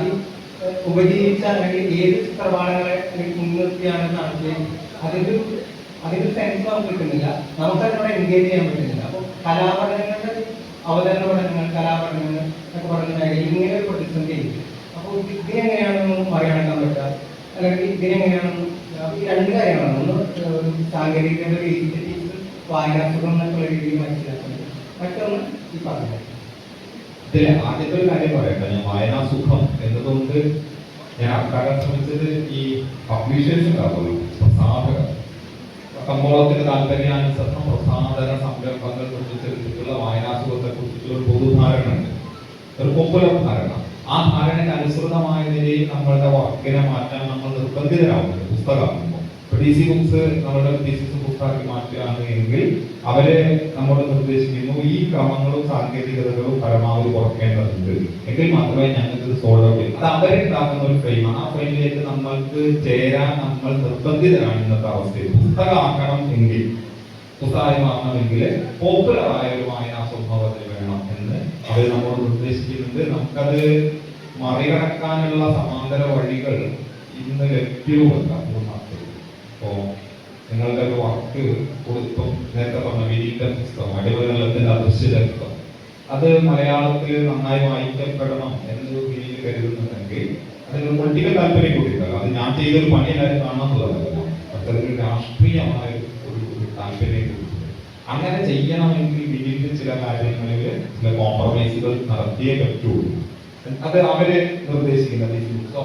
ഉപജീവിച്ച അല്ലെങ്കിൽ ഏത് ചിത്രപാഠങ്ങളെ മുൻനിർത്തിയാണ് നടത്തിയത് അതിന്റെ സെൻസ് നമുക്ക് കിട്ടുന്നില്ല. നമുക്കതിനോട് എൻഗേജ് ചെയ്യാൻ പറ്റുന്നില്ല. അപ്പോൾ കലാപഠനങ്ങളുടെ അവതരണ പഠനങ്ങൾ, കലാപഠനങ്ങൾ എന്നൊക്കെ പറയുന്ന മേഖല ഇങ്ങനെ ഒരു പ്രതിസന്ധി ഉണ്ട്. അപ്പോൾ ഇതിനെങ്ങനെയാണെന്ന് മറികടക്കാൻ പറ്റുക, അല്ലെങ്കിൽ ഇതിനെങ്ങനെയാണെന്ന് ഈ 2 കാര്യങ്ങളാണ്. ഒന്ന് സാങ്കേതികതയുടെ ഈസ്തെറ്റിക്സ് വായനാസുഖം എന്നൊക്കെയുള്ള രീതിയിൽ മനസ്സിലാക്കുന്നത്, മറ്റൊന്ന് ഈ പറഞ്ഞത്. ആദ്യത്തെ ഒരു കാര്യം പറയട്ടെ, ഞാൻ വായനാസുഖം എന്നതുകൊണ്ട് ഞാൻ അക്കാലം ശ്രമിച്ചത് ഈ പബ്ലിഷേഴ്സ് ഉണ്ടാവുമല്ലോ, പ്രസാധകർ, കമ്പോളത്തിന്റെ താല്പര്യാനുസരണം പ്രസാധന സംരംഭങ്ങൾ കുറിച്ചെടുത്തിട്ടുള്ള വായനാസുഖത്തെ കുറിച്ചിട്ടുള്ള ഒരു പൊതുധാരണ ഉണ്ട്, ഒരു പോപ്പുലർ ധാരണ. ആ ധാരണയ്ക്ക് അനുസൃതമായ നിലയിൽ നമ്മളുടെ വർക്കിനെ മാറ്റാൻ നമ്മൾ നിർബന്ധിതരാകുന്നത് പുസ്തകമാകുമ്പോൾ. DC ബുക്സ് നമ്മളുടെ തീസിസ് പുസ്തകമാക്കി മാറ്റുകയാണ് എങ്കിൽ അവരെ നമ്മോട് നിർദ്ദേശിക്കുന്നു ഈ ക്രമങ്ങളും സാങ്കേതികതകളും പരമാവധി കുറയ്ക്കേണ്ടതുണ്ട്, എങ്കിൽ മാത്രമേ ഞങ്ങൾക്ക് ഇത് സോൾവ് ഔട്ട് ചെയ്യും. അത് അവരുണ്ടാക്കുന്ന ഒരു ഫ്രെയിമാണ്. ആ ഫ്രെയിമിലേക്ക് നമ്മൾക്ക് ചേരാൻ നമ്മൾ നിർബന്ധിതരാണ് ഇന്നത്തെ അവസ്ഥയിൽ. പുസ്തകമാക്കണം എങ്കിൽ, പുസ്തകമായി മാറണമെങ്കിൽ പോപ്പുലർ ആയ ഒരു വായനാ സ്വഭാവത്തിൽ വേണം എന്ന് അവർ നമ്മോട് നിർദ്ദേശിക്കുന്നുണ്ട്. നമുക്കത് മറികടക്കാനുള്ള സമാന്തര വഴികൾ ഇന്ന് ലഭ്യവുമല്ല. അപ്പോ നിങ്ങളുടെ ഒരു വർക്ക് കൊടുത്തും നേരത്തെ പറഞ്ഞ വിനീത പുസ്തകം അടിമകളുടെ അദൃശ്യചരിത്രം, അത് മലയാളത്തിൽ നന്നായി വായിക്കപ്പെടണം എന്ന് വിനീത് കരുതുന്നുണ്ടെങ്കിൽ അതിന് പൊളിറ്റിക്കൽ താല്പര്യം കൂടിയില്ല. അത് ഞാൻ ചെയ്തൊരു പണിയായി കാണാന്നുള്ളതല്ല, അത്തരത്തിൽ രാഷ്ട്രീയമായ ഒരു താല്പര്യം കൂടിയിട്ടുണ്ട്. അങ്ങനെ ചെയ്യണമെങ്കിൽ വിനീത് ചില കാര്യങ്ങളിൽ ചില കോംപ്രമൈസുകൾ നടത്തിയേ പറ്റുള്ളൂ. അത് അവര് നിർദ്ദേശിക്കുന്ന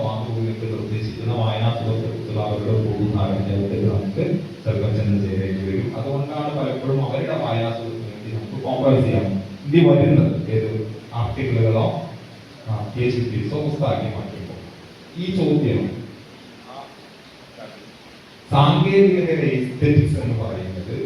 മാതൃഭൂമിക്ക് നിർദ്ദേശിക്കുന്ന വായനാ സുഹൃത്തുക്കൾ അവരുടെ ധാരണയിൽ നമുക്ക് ചെറുപ്പം ചെയ്യേണ്ടി വരും. അതുകൊണ്ടാണ് പലപ്പോഴും അവരുടെ വായനാ സുഹൃത്തുക്കളിലേക്ക് നമുക്ക് കോംപ്രമൈസ് ചെയ്യാം ഇത് വരുന്നത്. ഏത് ആർട്ടിക്കിളുകളോ കേസിറ്റീസോ പുസ്തകമാക്കി മാറ്റുമ്പോൾ ഈ ചോദ്യം സാങ്കേതികതയുടെ എസ്തെറ്റിക്സ് എന്ന് പറയുന്നത്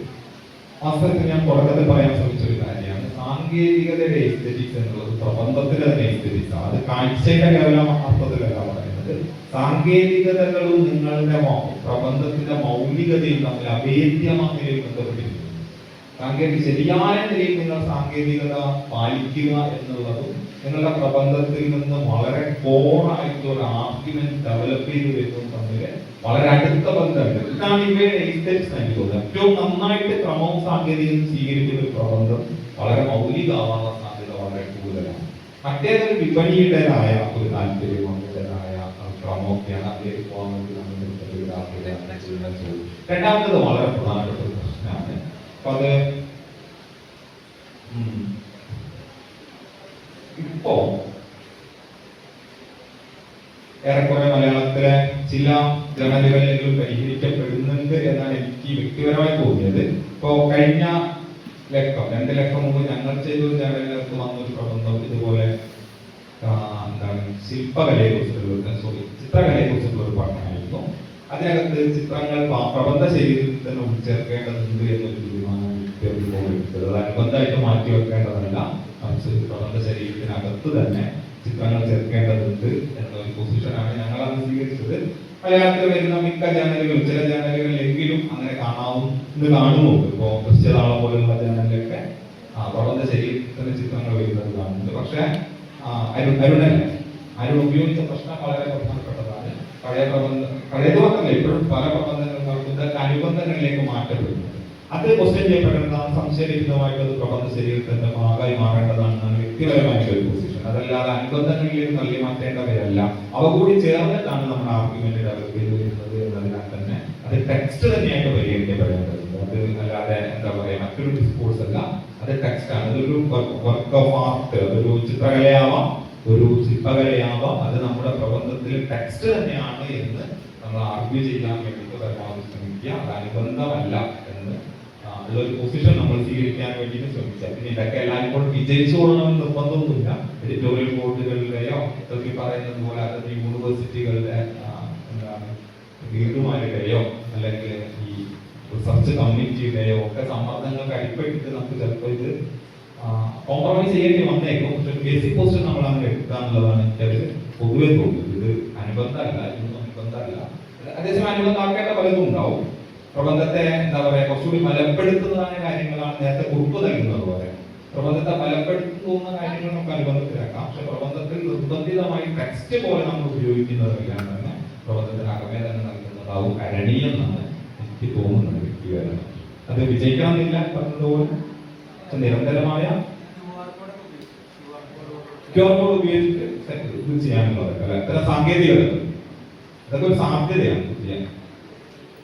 വാസ്തവത്തിൽ ഞാൻ തുടക്കത്തിൽ പറയാൻ ശ്രമിച്ചൊരു കാര്യമാണ്. സാങ്കേതികതയുടെ എസ്തെറ്റിക്സ് എന്നുള്ളത് പ്രബന്ധത്തിന്റെ തന്നെ എസ്തെറ്റിക്സ് ആണ്. അത് കാഴ്ചയുടെ കേവലം അർത്ഥത്തിലല്ല പറയുന്നത്. സാങ്കേതികതകളും നിങ്ങളുടെ പ്രബന്ധത്തിന്റെ മൗലികതയും തമ്മിൽ അഭേദ്യമായ നിലയിൽ ബന്ധപ്പെട്ടിരിക്കുന്നു. ശരിയായ നിലയിൽ നിങ്ങൾ സാങ്കേതികത പാലിക്കുക എന്നുള്ളതും നിങ്ങളുടെ പ്രബന്ധത്തിൽ നിന്ന് വളരെ കോറായിട്ടുള്ള ഒരു ആർഗ്യുമെന്റ് ഡെവലപ്പ് ചെയ്ത് വരുന്നതും തമ്മിൽ വളരെ അടുത്ത ബന്ധമുണ്ട്. ഇതാണ് ഇവയുടെ എസ്തെറ്റിക്സ് എനിക്ക് തോന്നുന്നത്. ഏറ്റവും നന്നായിട്ട് ക്രമവും സാങ്കേതികതയും സ്വീകരിക്കുന്ന ഒരു പ്രബന്ധം വളരെ മൗലികമാവാനുള്ള സാധ്യത വളരെ കൂടുതലാണ്. മറ്റേതൊരു വിപണിയുടേതായ ഒരു താല്പര്യം, അവരുടേതായ ക്രമമൊക്കെയാണ് അതിലേക്ക് പോകാൻ വേണ്ടി നമ്മൾ രണ്ടാമത്തത് വളരെ പ്രധാനപ്പെട്ട ഒരു പ്രശ്നമാണ്. അപ്പൊ അത് ഇപ്പോ ഏറെക്കുറെ മലയാളത്തിലെ ചില ജനലുകളെങ്കിലും പരിഹരിക്കപ്പെടുന്നുണ്ട് എന്നാണ് എനിക്ക് വ്യക്തിപരമായി തോന്നിയത്. ഇപ്പോ കഴിഞ്ഞ ലക്കം 2 ലക്കം മുമ്പ് ഞങ്ങൾ ചെയ്തൊരു ജനലിനകത്ത് വന്നൊരു പ്രബന്ധം ഇതുപോലെ എന്താണ് ചിത്രകലയെ കുറിച്ചുള്ള ഒരു പഠനമായിരുന്നു. അതിനകത്ത് ചിത്രങ്ങൾ പ്രബന്ധ ശൈലിയിൽ തന്നെ ഉൾച്ചേർക്കേണ്ടതുണ്ട് എന്നൊരു തീരുമാനം എടുത്തത്. അത് അനുബന്ധമായിട്ട് മാറ്റി വെക്കേണ്ടതല്ല, പ്രബന്ധ ശരീരത്തിനകത്ത് തന്നെ ചിത്രങ്ങൾ ചേർക്കേണ്ടതുണ്ട് എന്നൊരു പൊസിഷനാണ് ഞങ്ങൾ അന്ന് സ്വീകരിച്ചത്. മലയാളത്തിൽ വരുന്ന മിക്ക ചാനലുകൾ, ചില ചാനലുകളിലെങ്കിലും അങ്ങനെ കാണുമോ? ഇപ്പോ ക്രിസ്ത്യതാളം പോലുള്ള ചാനലിലൊക്കെ പ്രബന്ധ ശരീരത്തിന് ചിത്രങ്ങൾ വരുന്നത് കാണുന്നുണ്ട്. പക്ഷെ അരുൺ ഉപയോഗിച്ച പ്രശ്നം വളരെ പ്രധാനപ്പെട്ടതാണ്. പഴയത് മാത്രമല്ല, ഇപ്പോഴും പല പ്രബന്ധങ്ങൾക്ക് അനുബന്ധങ്ങളിലേക്ക് മാറ്റപ്പെടുന്നത്. അത് ക്വസ്റ്റ്യൻ ചെയ്യപ്പെടേണ്ടതാണ്, സംശയരഹിതമായിട്ട് അത് പ്രബന്ധ ശരീരത്തിന്റെ ഭാഗമായി മാറേണ്ടതാണെന്നാണ് വ്യക്തിപരമായിട്ട് ഒരു പൊസിഷൻ. അതല്ലാതെ അനുബന്ധങ്ങളിലേക്ക് തള്ളി മാറ്റേണ്ടവരല്ല, അവ കൂടി ചേർന്നിട്ടാണ് നമ്മുടെ ആർഗ്യുമെന്റ് ഡെവലപ്പ് ചെയ്ത് വരുന്നത് എന്നതിനാൽ തന്നെ അത് ടെക്സ്റ്റ് തന്നെയായിട്ട് പരിഹരിക്കപ്പെടേണ്ടതുണ്ട്. അത് അല്ലാതെ എന്താ പറയാ മറ്റൊരു ഡിസ്കോഴ്സ് അല്ല, അത് ടെക്സ്റ്റ് ആണ്. അതൊരു വർക്ക് ഓഫ് ആർട്ട്, അതൊരു ചിത്രകലയാവാം, ഒരു ശില്പകലയാവാം. അത് നമ്മുടെ പ്രബന്ധത്തിൽ ടെക്സ്റ്റ് തന്നെയാണ് എന്ന് നമ്മൾ ആർഗ്യൂ ചെയ്യാൻ വേണ്ടിയിട്ട് പരമാവധി ശ്രമിക്കുക. അത് അനുബന്ധമല്ല എന്ന് ഉള്ളൊരു പൊസിഷൻ നമ്മൾ സ്വീകരിക്കാൻ വേണ്ടിയിട്ട് ശ്രമിക്കുക. പിന്നെ ഇതൊക്കെ എല്ലായ്പ്പോഴും വിജയിച്ചു കൊള്ളണമെന്ന് നിർബന്ധമൊന്നുമില്ല. എഡിറ്റോറിയൽ ബോർഡുകളുടെയോ ഇതൊക്കെ പറയുന്നത് പോലെ അതായത് യൂണിവേഴ്സിറ്റികളുടെ എന്താണ് ഗൈഡുമാരുടെയോ അല്ലെങ്കിൽ ഈ റിസർച്ച് കമ്മിറ്റിയുടെയോ ഒക്കെ സമ്മർദ്ദങ്ങൾക്ക് അടിപ്പെട്ടിട്ട് നമുക്ക് ചിലപ്പോൾ ഇത് കോംപ്രമൈസ് ചെയ്യേണ്ടി വന്നേക്കും. പക്ഷെ ബേസിക് പൊസിഷൻ നമ്മൾ അങ്ങനെ എടുക്കുക എന്നുള്ളതാണ് എനിക്കത് പൊതുവെ തോന്നുന്നത്. ഇത് അനുബന്ധമല്ല, ഇതൊന്നും അനുബന്ധമല്ല. അതേസമയം അനുബന്ധമാക്കേണ്ട പലതും ഉണ്ടാവും. പ്രബന്ധത്തെ എന്താ പറയാ കുറച്ചുകൂടി ബലപ്പെടുത്തുന്നതായ കാര്യങ്ങളാണ് നേരത്തെ കുറിപ്പ് നൽകുന്നത് പോലെ. പ്രബന്ധത്തെ ബലപ്പെടുത്തുന്ന കാര്യങ്ങൾ നമുക്ക് അനുബന്ധത്തിലാക്കാം. പക്ഷെ പ്രബന്ധത്തിൽ നിർബന്ധിതമായി ടെക്സ്റ്റ് പോലെ നമ്മൾ ഉപയോഗിക്കുന്നതെല്ലാം തന്നെ പ്രബന്ധത്തിനകമേ തന്നെ നൽകുന്നതാവും കരണീയം എന്നാണ് എനിക്ക് തോന്നുന്നത് വ്യക്തിപരമായി. അത് വിജയിക്കണമെന്നില്ല പറഞ്ഞതുപോലെ നിരന്തരമായ QR കോഡ് ഉപയോഗിച്ചിട്ട് ഇത് ചെയ്യാനുള്ളതൊക്കെ അല്ല, അത്തരം സാങ്കേതികതകൾ അതൊക്കെ ഒരു സാധ്യതയാണ് ചെയ്യാൻ.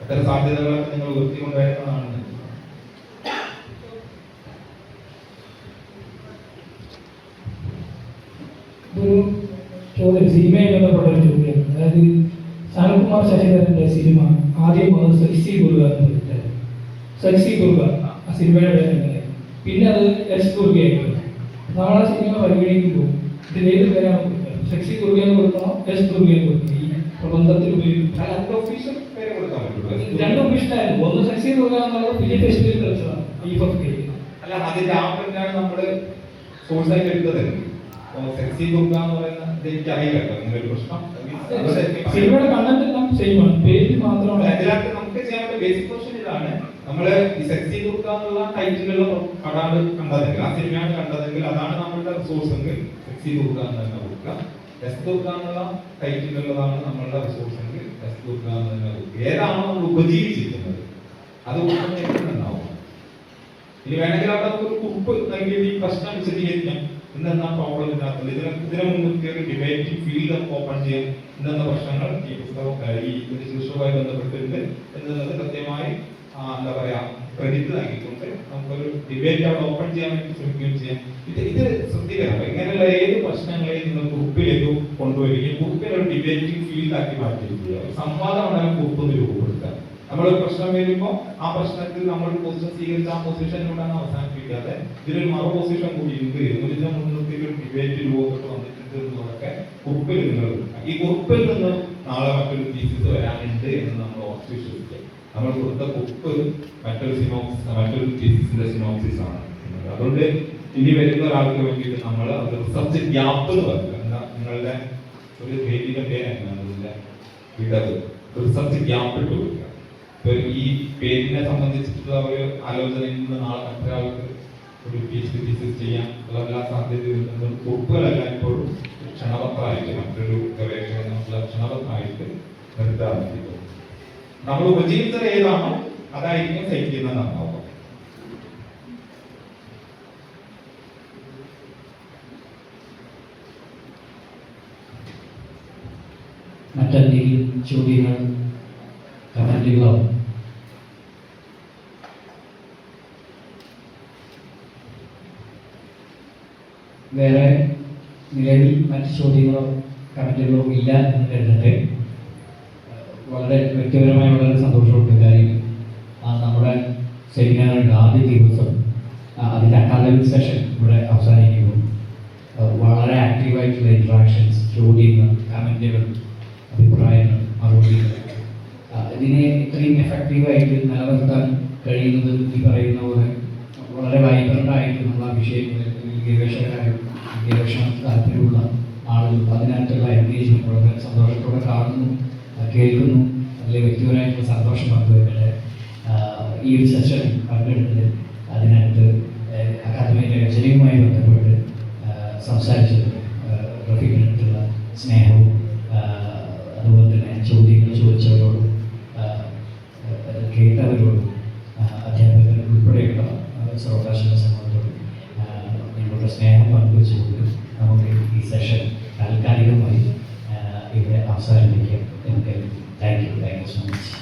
അത്തരം സാധ്യതകളൊക്കെ നിങ്ങൾ ഉയർത്തിക്കൊണ്ടുവരുന്നതാണ്. ഒരു ചോദ്യം, സിനിമയിൽ ബന്ധപ്പെട്ട ഒരു ചോദ്യം. അതായത് സനൽകുമാർ ശശിധരന്റെ സിനിമ ആദ്യം വന്നത് സെക്സി ദുർഗ എന്ന് പറഞ്ഞിട്ടായിരുന്നു. സെക്സി ദുർഗ ആ സിനിമയുടെ പേര്. പിന്നെ അത് എസ് ദുർഗയായിട്ട് നമ്മളെ സിനിമ പരിഗണിക്കുമ്പോൾ ഇതിലേത് പേരാണ് സെക്സി കുറുകയെന്ന് കൊടുക്കണോ എസ് കുറുകയെന്ന് കൊടുക്കണം ഈ പ്രബന്ധത്തിൽ ഉപയോഗിക്കും. അതിന്റെ ഒഫീഷ്യൽ പേര് കൊടുക്കാൻ പറ്റുള്ളൂ. രണ്ടും ഒഫീഷ്യലായിരുന്നു. ഒന്ന് സെക്സി കുറുക എന്നുള്ളത് ഫിലിം ഫെസ്റ്റിവൽ കളിച്ചതാണ് ഈ ഫസ്റ്റ്. അല്ല, അതിന്റെ ആ പ്രിന്റാണ് നമ്മള് സോഴ്സ് ആയിട്ട് എടുത്തത്. സെക്സി ദുർഗ എന്ന് പറയുന്നത് എനിക്കറിയില്ല അങ്ങനെ ഒരു പ്രശ്നം. സിനിമയുടെ കണ്ടന്റ് എല്ലാം സെയിം ആണ്, പേര് മാത്രമാണ്. അതിനകത്ത് നമുക്ക് ചെയ്യാൻ പറ്റിയ ബേസിക് ക്വസ്റ്റ്യൻ ഇതാണ്. നമ്മള് ഈ സെക്സി ദുർഗ എന്നുള്ള ടൈറ്റിലുള്ള പടാണ് കണ്ടതെങ്കിൽ, ആ സിനിമയാണ് കണ്ടതെങ്കിൽ, അതാണ് നമ്മളുടെ റിസോഴ്സ് എങ്കിൽ സെക്സി ദുർഗ എന്ന് തന്നെ കൊടുക്കുക. എസ് ദുർഗ എന്നുള്ള ടൈറ്റിലുള്ളതാണ് നമ്മളുടെ റിസോഴ്സ് എങ്കിൽ എസ് ദുർഗ എന്ന് തന്നെ കൊടുക്കുക. ഏതാണോ നമ്മൾ ഉപജീവിച്ചിരിക്കുന്നത് അത് കൊടുക്കുന്നുണ്ടാവും. ഇനി വേണമെങ്കിൽ അവിടെ ഒരു കുറിപ്പ് നൽകിയത് ഈ പ്രശ്നം വിശദീകരിക്കാം. ഇന്നെന്നാ പ്രോബ്ലം ഇതിനകത്തുള്ളത്, ഇതിനെ മുൻനിർത്തി ഒരു ഡിബേറ്റിംഗ് ഫീൽഡ് ഓപ്പൺ ചെയ്യാൻ ഇന്നെന്ന പ്രശ്നങ്ങൾ ഈ പുസ്തകം ഈ ശിശുവുമായി ബന്ധപ്പെട്ടിട്ടുണ്ട് എന്നുള്ളത് കൃത്യമായി എന്താ പറയാ ക്രെഡിറ്റ് നൽകിക്കൊണ്ട് നമുക്കൊരു ഡിബേറ്റ് അവിടെ ഓപ്പൺ ചെയ്യാൻ വേണ്ടി ശ്രമിക്കുകയും ചെയ്യാം. ഇത് ശ്രദ്ധിക്കണം. ഇങ്ങനെയുള്ള ഏത് പ്രശ്നങ്ങളെയും നിങ്ങൾ കുറിപ്പിലേക്ക് കൊണ്ടുവരികയും കുറിപ്പിനെ ഒരു ഡിബേറ്റിംഗ് ഫീൽഡ് ആക്കി മാറ്റുകയും സംവാദമാണ് കുറിപ്പ് രൂപപ്പെടുത്തുക. നമ്മളൊരു പ്രശ്നം വരുമ്പോൾ ആ പ്രശ്നത്തിൽ നമ്മൾ പൊസിഷൻ സ്വീകരിച്ച ആ പൊസിഷനിലൂടെയാണ് അവസാനിപ്പിക്കാതെ ഇതിലൊരു മറു പൊസിഷൻ കൂടി ഉണ്ട്, ഇതിന്റെ മുൻനിർത്തിയിൽ ഒരു ഡിബേറ്റ് രൂപപ്പെട്ട് വന്നിട്ടുണ്ട് എന്നുള്ളതൊക്കെ കുറിപ്പിൽ നിങ്ങൾ ഈ കുറിപ്പിൽ നിന്ന് നാളെ മറ്റൊരു തീസിസ് വരാനുണ്ട് എന്ന് നമ്മൾ ഉറച്ചു വിശ്വസിക്കുക. നമ്മൾ കൊടുത്ത കുറിപ്പ് മറ്റൊരു തീസിസിന്റെ സിനോപ്സിസ് ആണ്. അതുകൊണ്ട് ഇനി വരുന്ന ഒരാൾക്ക് വേണ്ടിയിട്ട് നമ്മൾ അത് റിസർച്ച് ഗ്യാപ്പ് എന്ന് പറയുക. നിങ്ങളുടെ ഒരു വേദിയുടെ പേരാണ് വിടവ്, റിസർച്ച് ഗ്യാപ്പ് ഇട്ട് കൊടുക്കുക. ഇപ്പൊ ഈ പേരിനെ സംബന്ധിച്ചിട്ടുള്ള ഒരു ആലോചനയിൽ നിന്ന് നാളെ മറ്റൊരാൾക്ക് ഒരു PhD തീസിസ് ചെയ്യാൻ ഉള്ള എല്ലാ സാധ്യതയും കുറിപ്പുകളല്ല ഇപ്പോഴും ക്ഷണപത്രമായിട്ട് മറ്റൊരു ഗവേഷകനുള്ള ക്ഷണപത്രമായിട്ട് നിർത്താറുണ്ട്. നമ്മൾ ഉപജീവിച്ചത് ഏതാണോ അതായിരിക്കും സൈറ്റ് ചെയ്യുന്ന നന്നാവും. മറ്റെന്തെങ്കിലും ചോദ്യങ്ങൾ, കമന്റുകളോ? വേറെ നിലവിൽ മറ്റ് ചോദ്യങ്ങളോ കമന്റുകളോ ഇല്ല എന്ന് കരുതട്ടെ. വളരെ വ്യക്തിപരമായി വളരെ സന്തോഷമുണ്ട്. കാര്യം നമ്മുടെ സെമിനാറിൻ്റെ ആദ്യ ദിവസം അതിൻ്റെ അക്കാദമിക് സെഷൻ ഇവിടെ അവസാനിക്കുന്നു. വളരെ ആക്റ്റീവായിട്ടുള്ള ഇൻട്രാക്ഷൻസ്, ചോദ്യങ്ങൾ, കമൻറ്റുകൾ, അഭിപ്രായങ്ങൾ, മറുപടികൾ, ഇതിനെ ഇത്രയും എഫക്റ്റീവായിട്ട് നിലനിർത്താൻ കഴിയുന്നത് ഈ പറയുന്ന പോലെ വളരെ വൈബ്രൻ്റായിട്ട് നമ്മൾ ആ വിഷയങ്ങളിൽ ഗവേഷണം താല്പര്യമുള്ള ആളുകൾ അതിനകത്തുള്ള എൻഗേജ്മെൻറ്റ് വളരെ സന്തോഷത്തോടെ കാണുന്നു, കേൾക്കുന്നു. അതിൽ വ്യക്തിപരമായിട്ടുള്ള സന്തോഷം പങ്കുവെക്കട്ടെ. ഈ ഒരു സെഷൻ പങ്കെടുത്ത് അതിനകത്ത് അക്കാദമിയുടെ രചനയുമായി ബന്ധപ്പെട്ട് സംസാരിച്ചത് റഫീഖിനടുത്തുള്ള സ്നേഹവും അതുപോലെ തന്നെ ചോദ്യങ്ങൾ ചോദിച്ചവരോടും കേട്ടവരോടും അധ്യാപകർ ഉൾപ്പെടെയുള്ള സർവകലാശാല സമൂഹത്തോടും നിങ്ങളുടെ സ്നേഹം പങ്കുവെച്ചുകൊണ്ട് നമുക്ക് ഈ സെഷൻ താൽക്കാലികമായി ഇവിടെ അവസാനിപ്പിക്കാം. എനിക്ക് താങ്ക് യു സോ മച്ച്.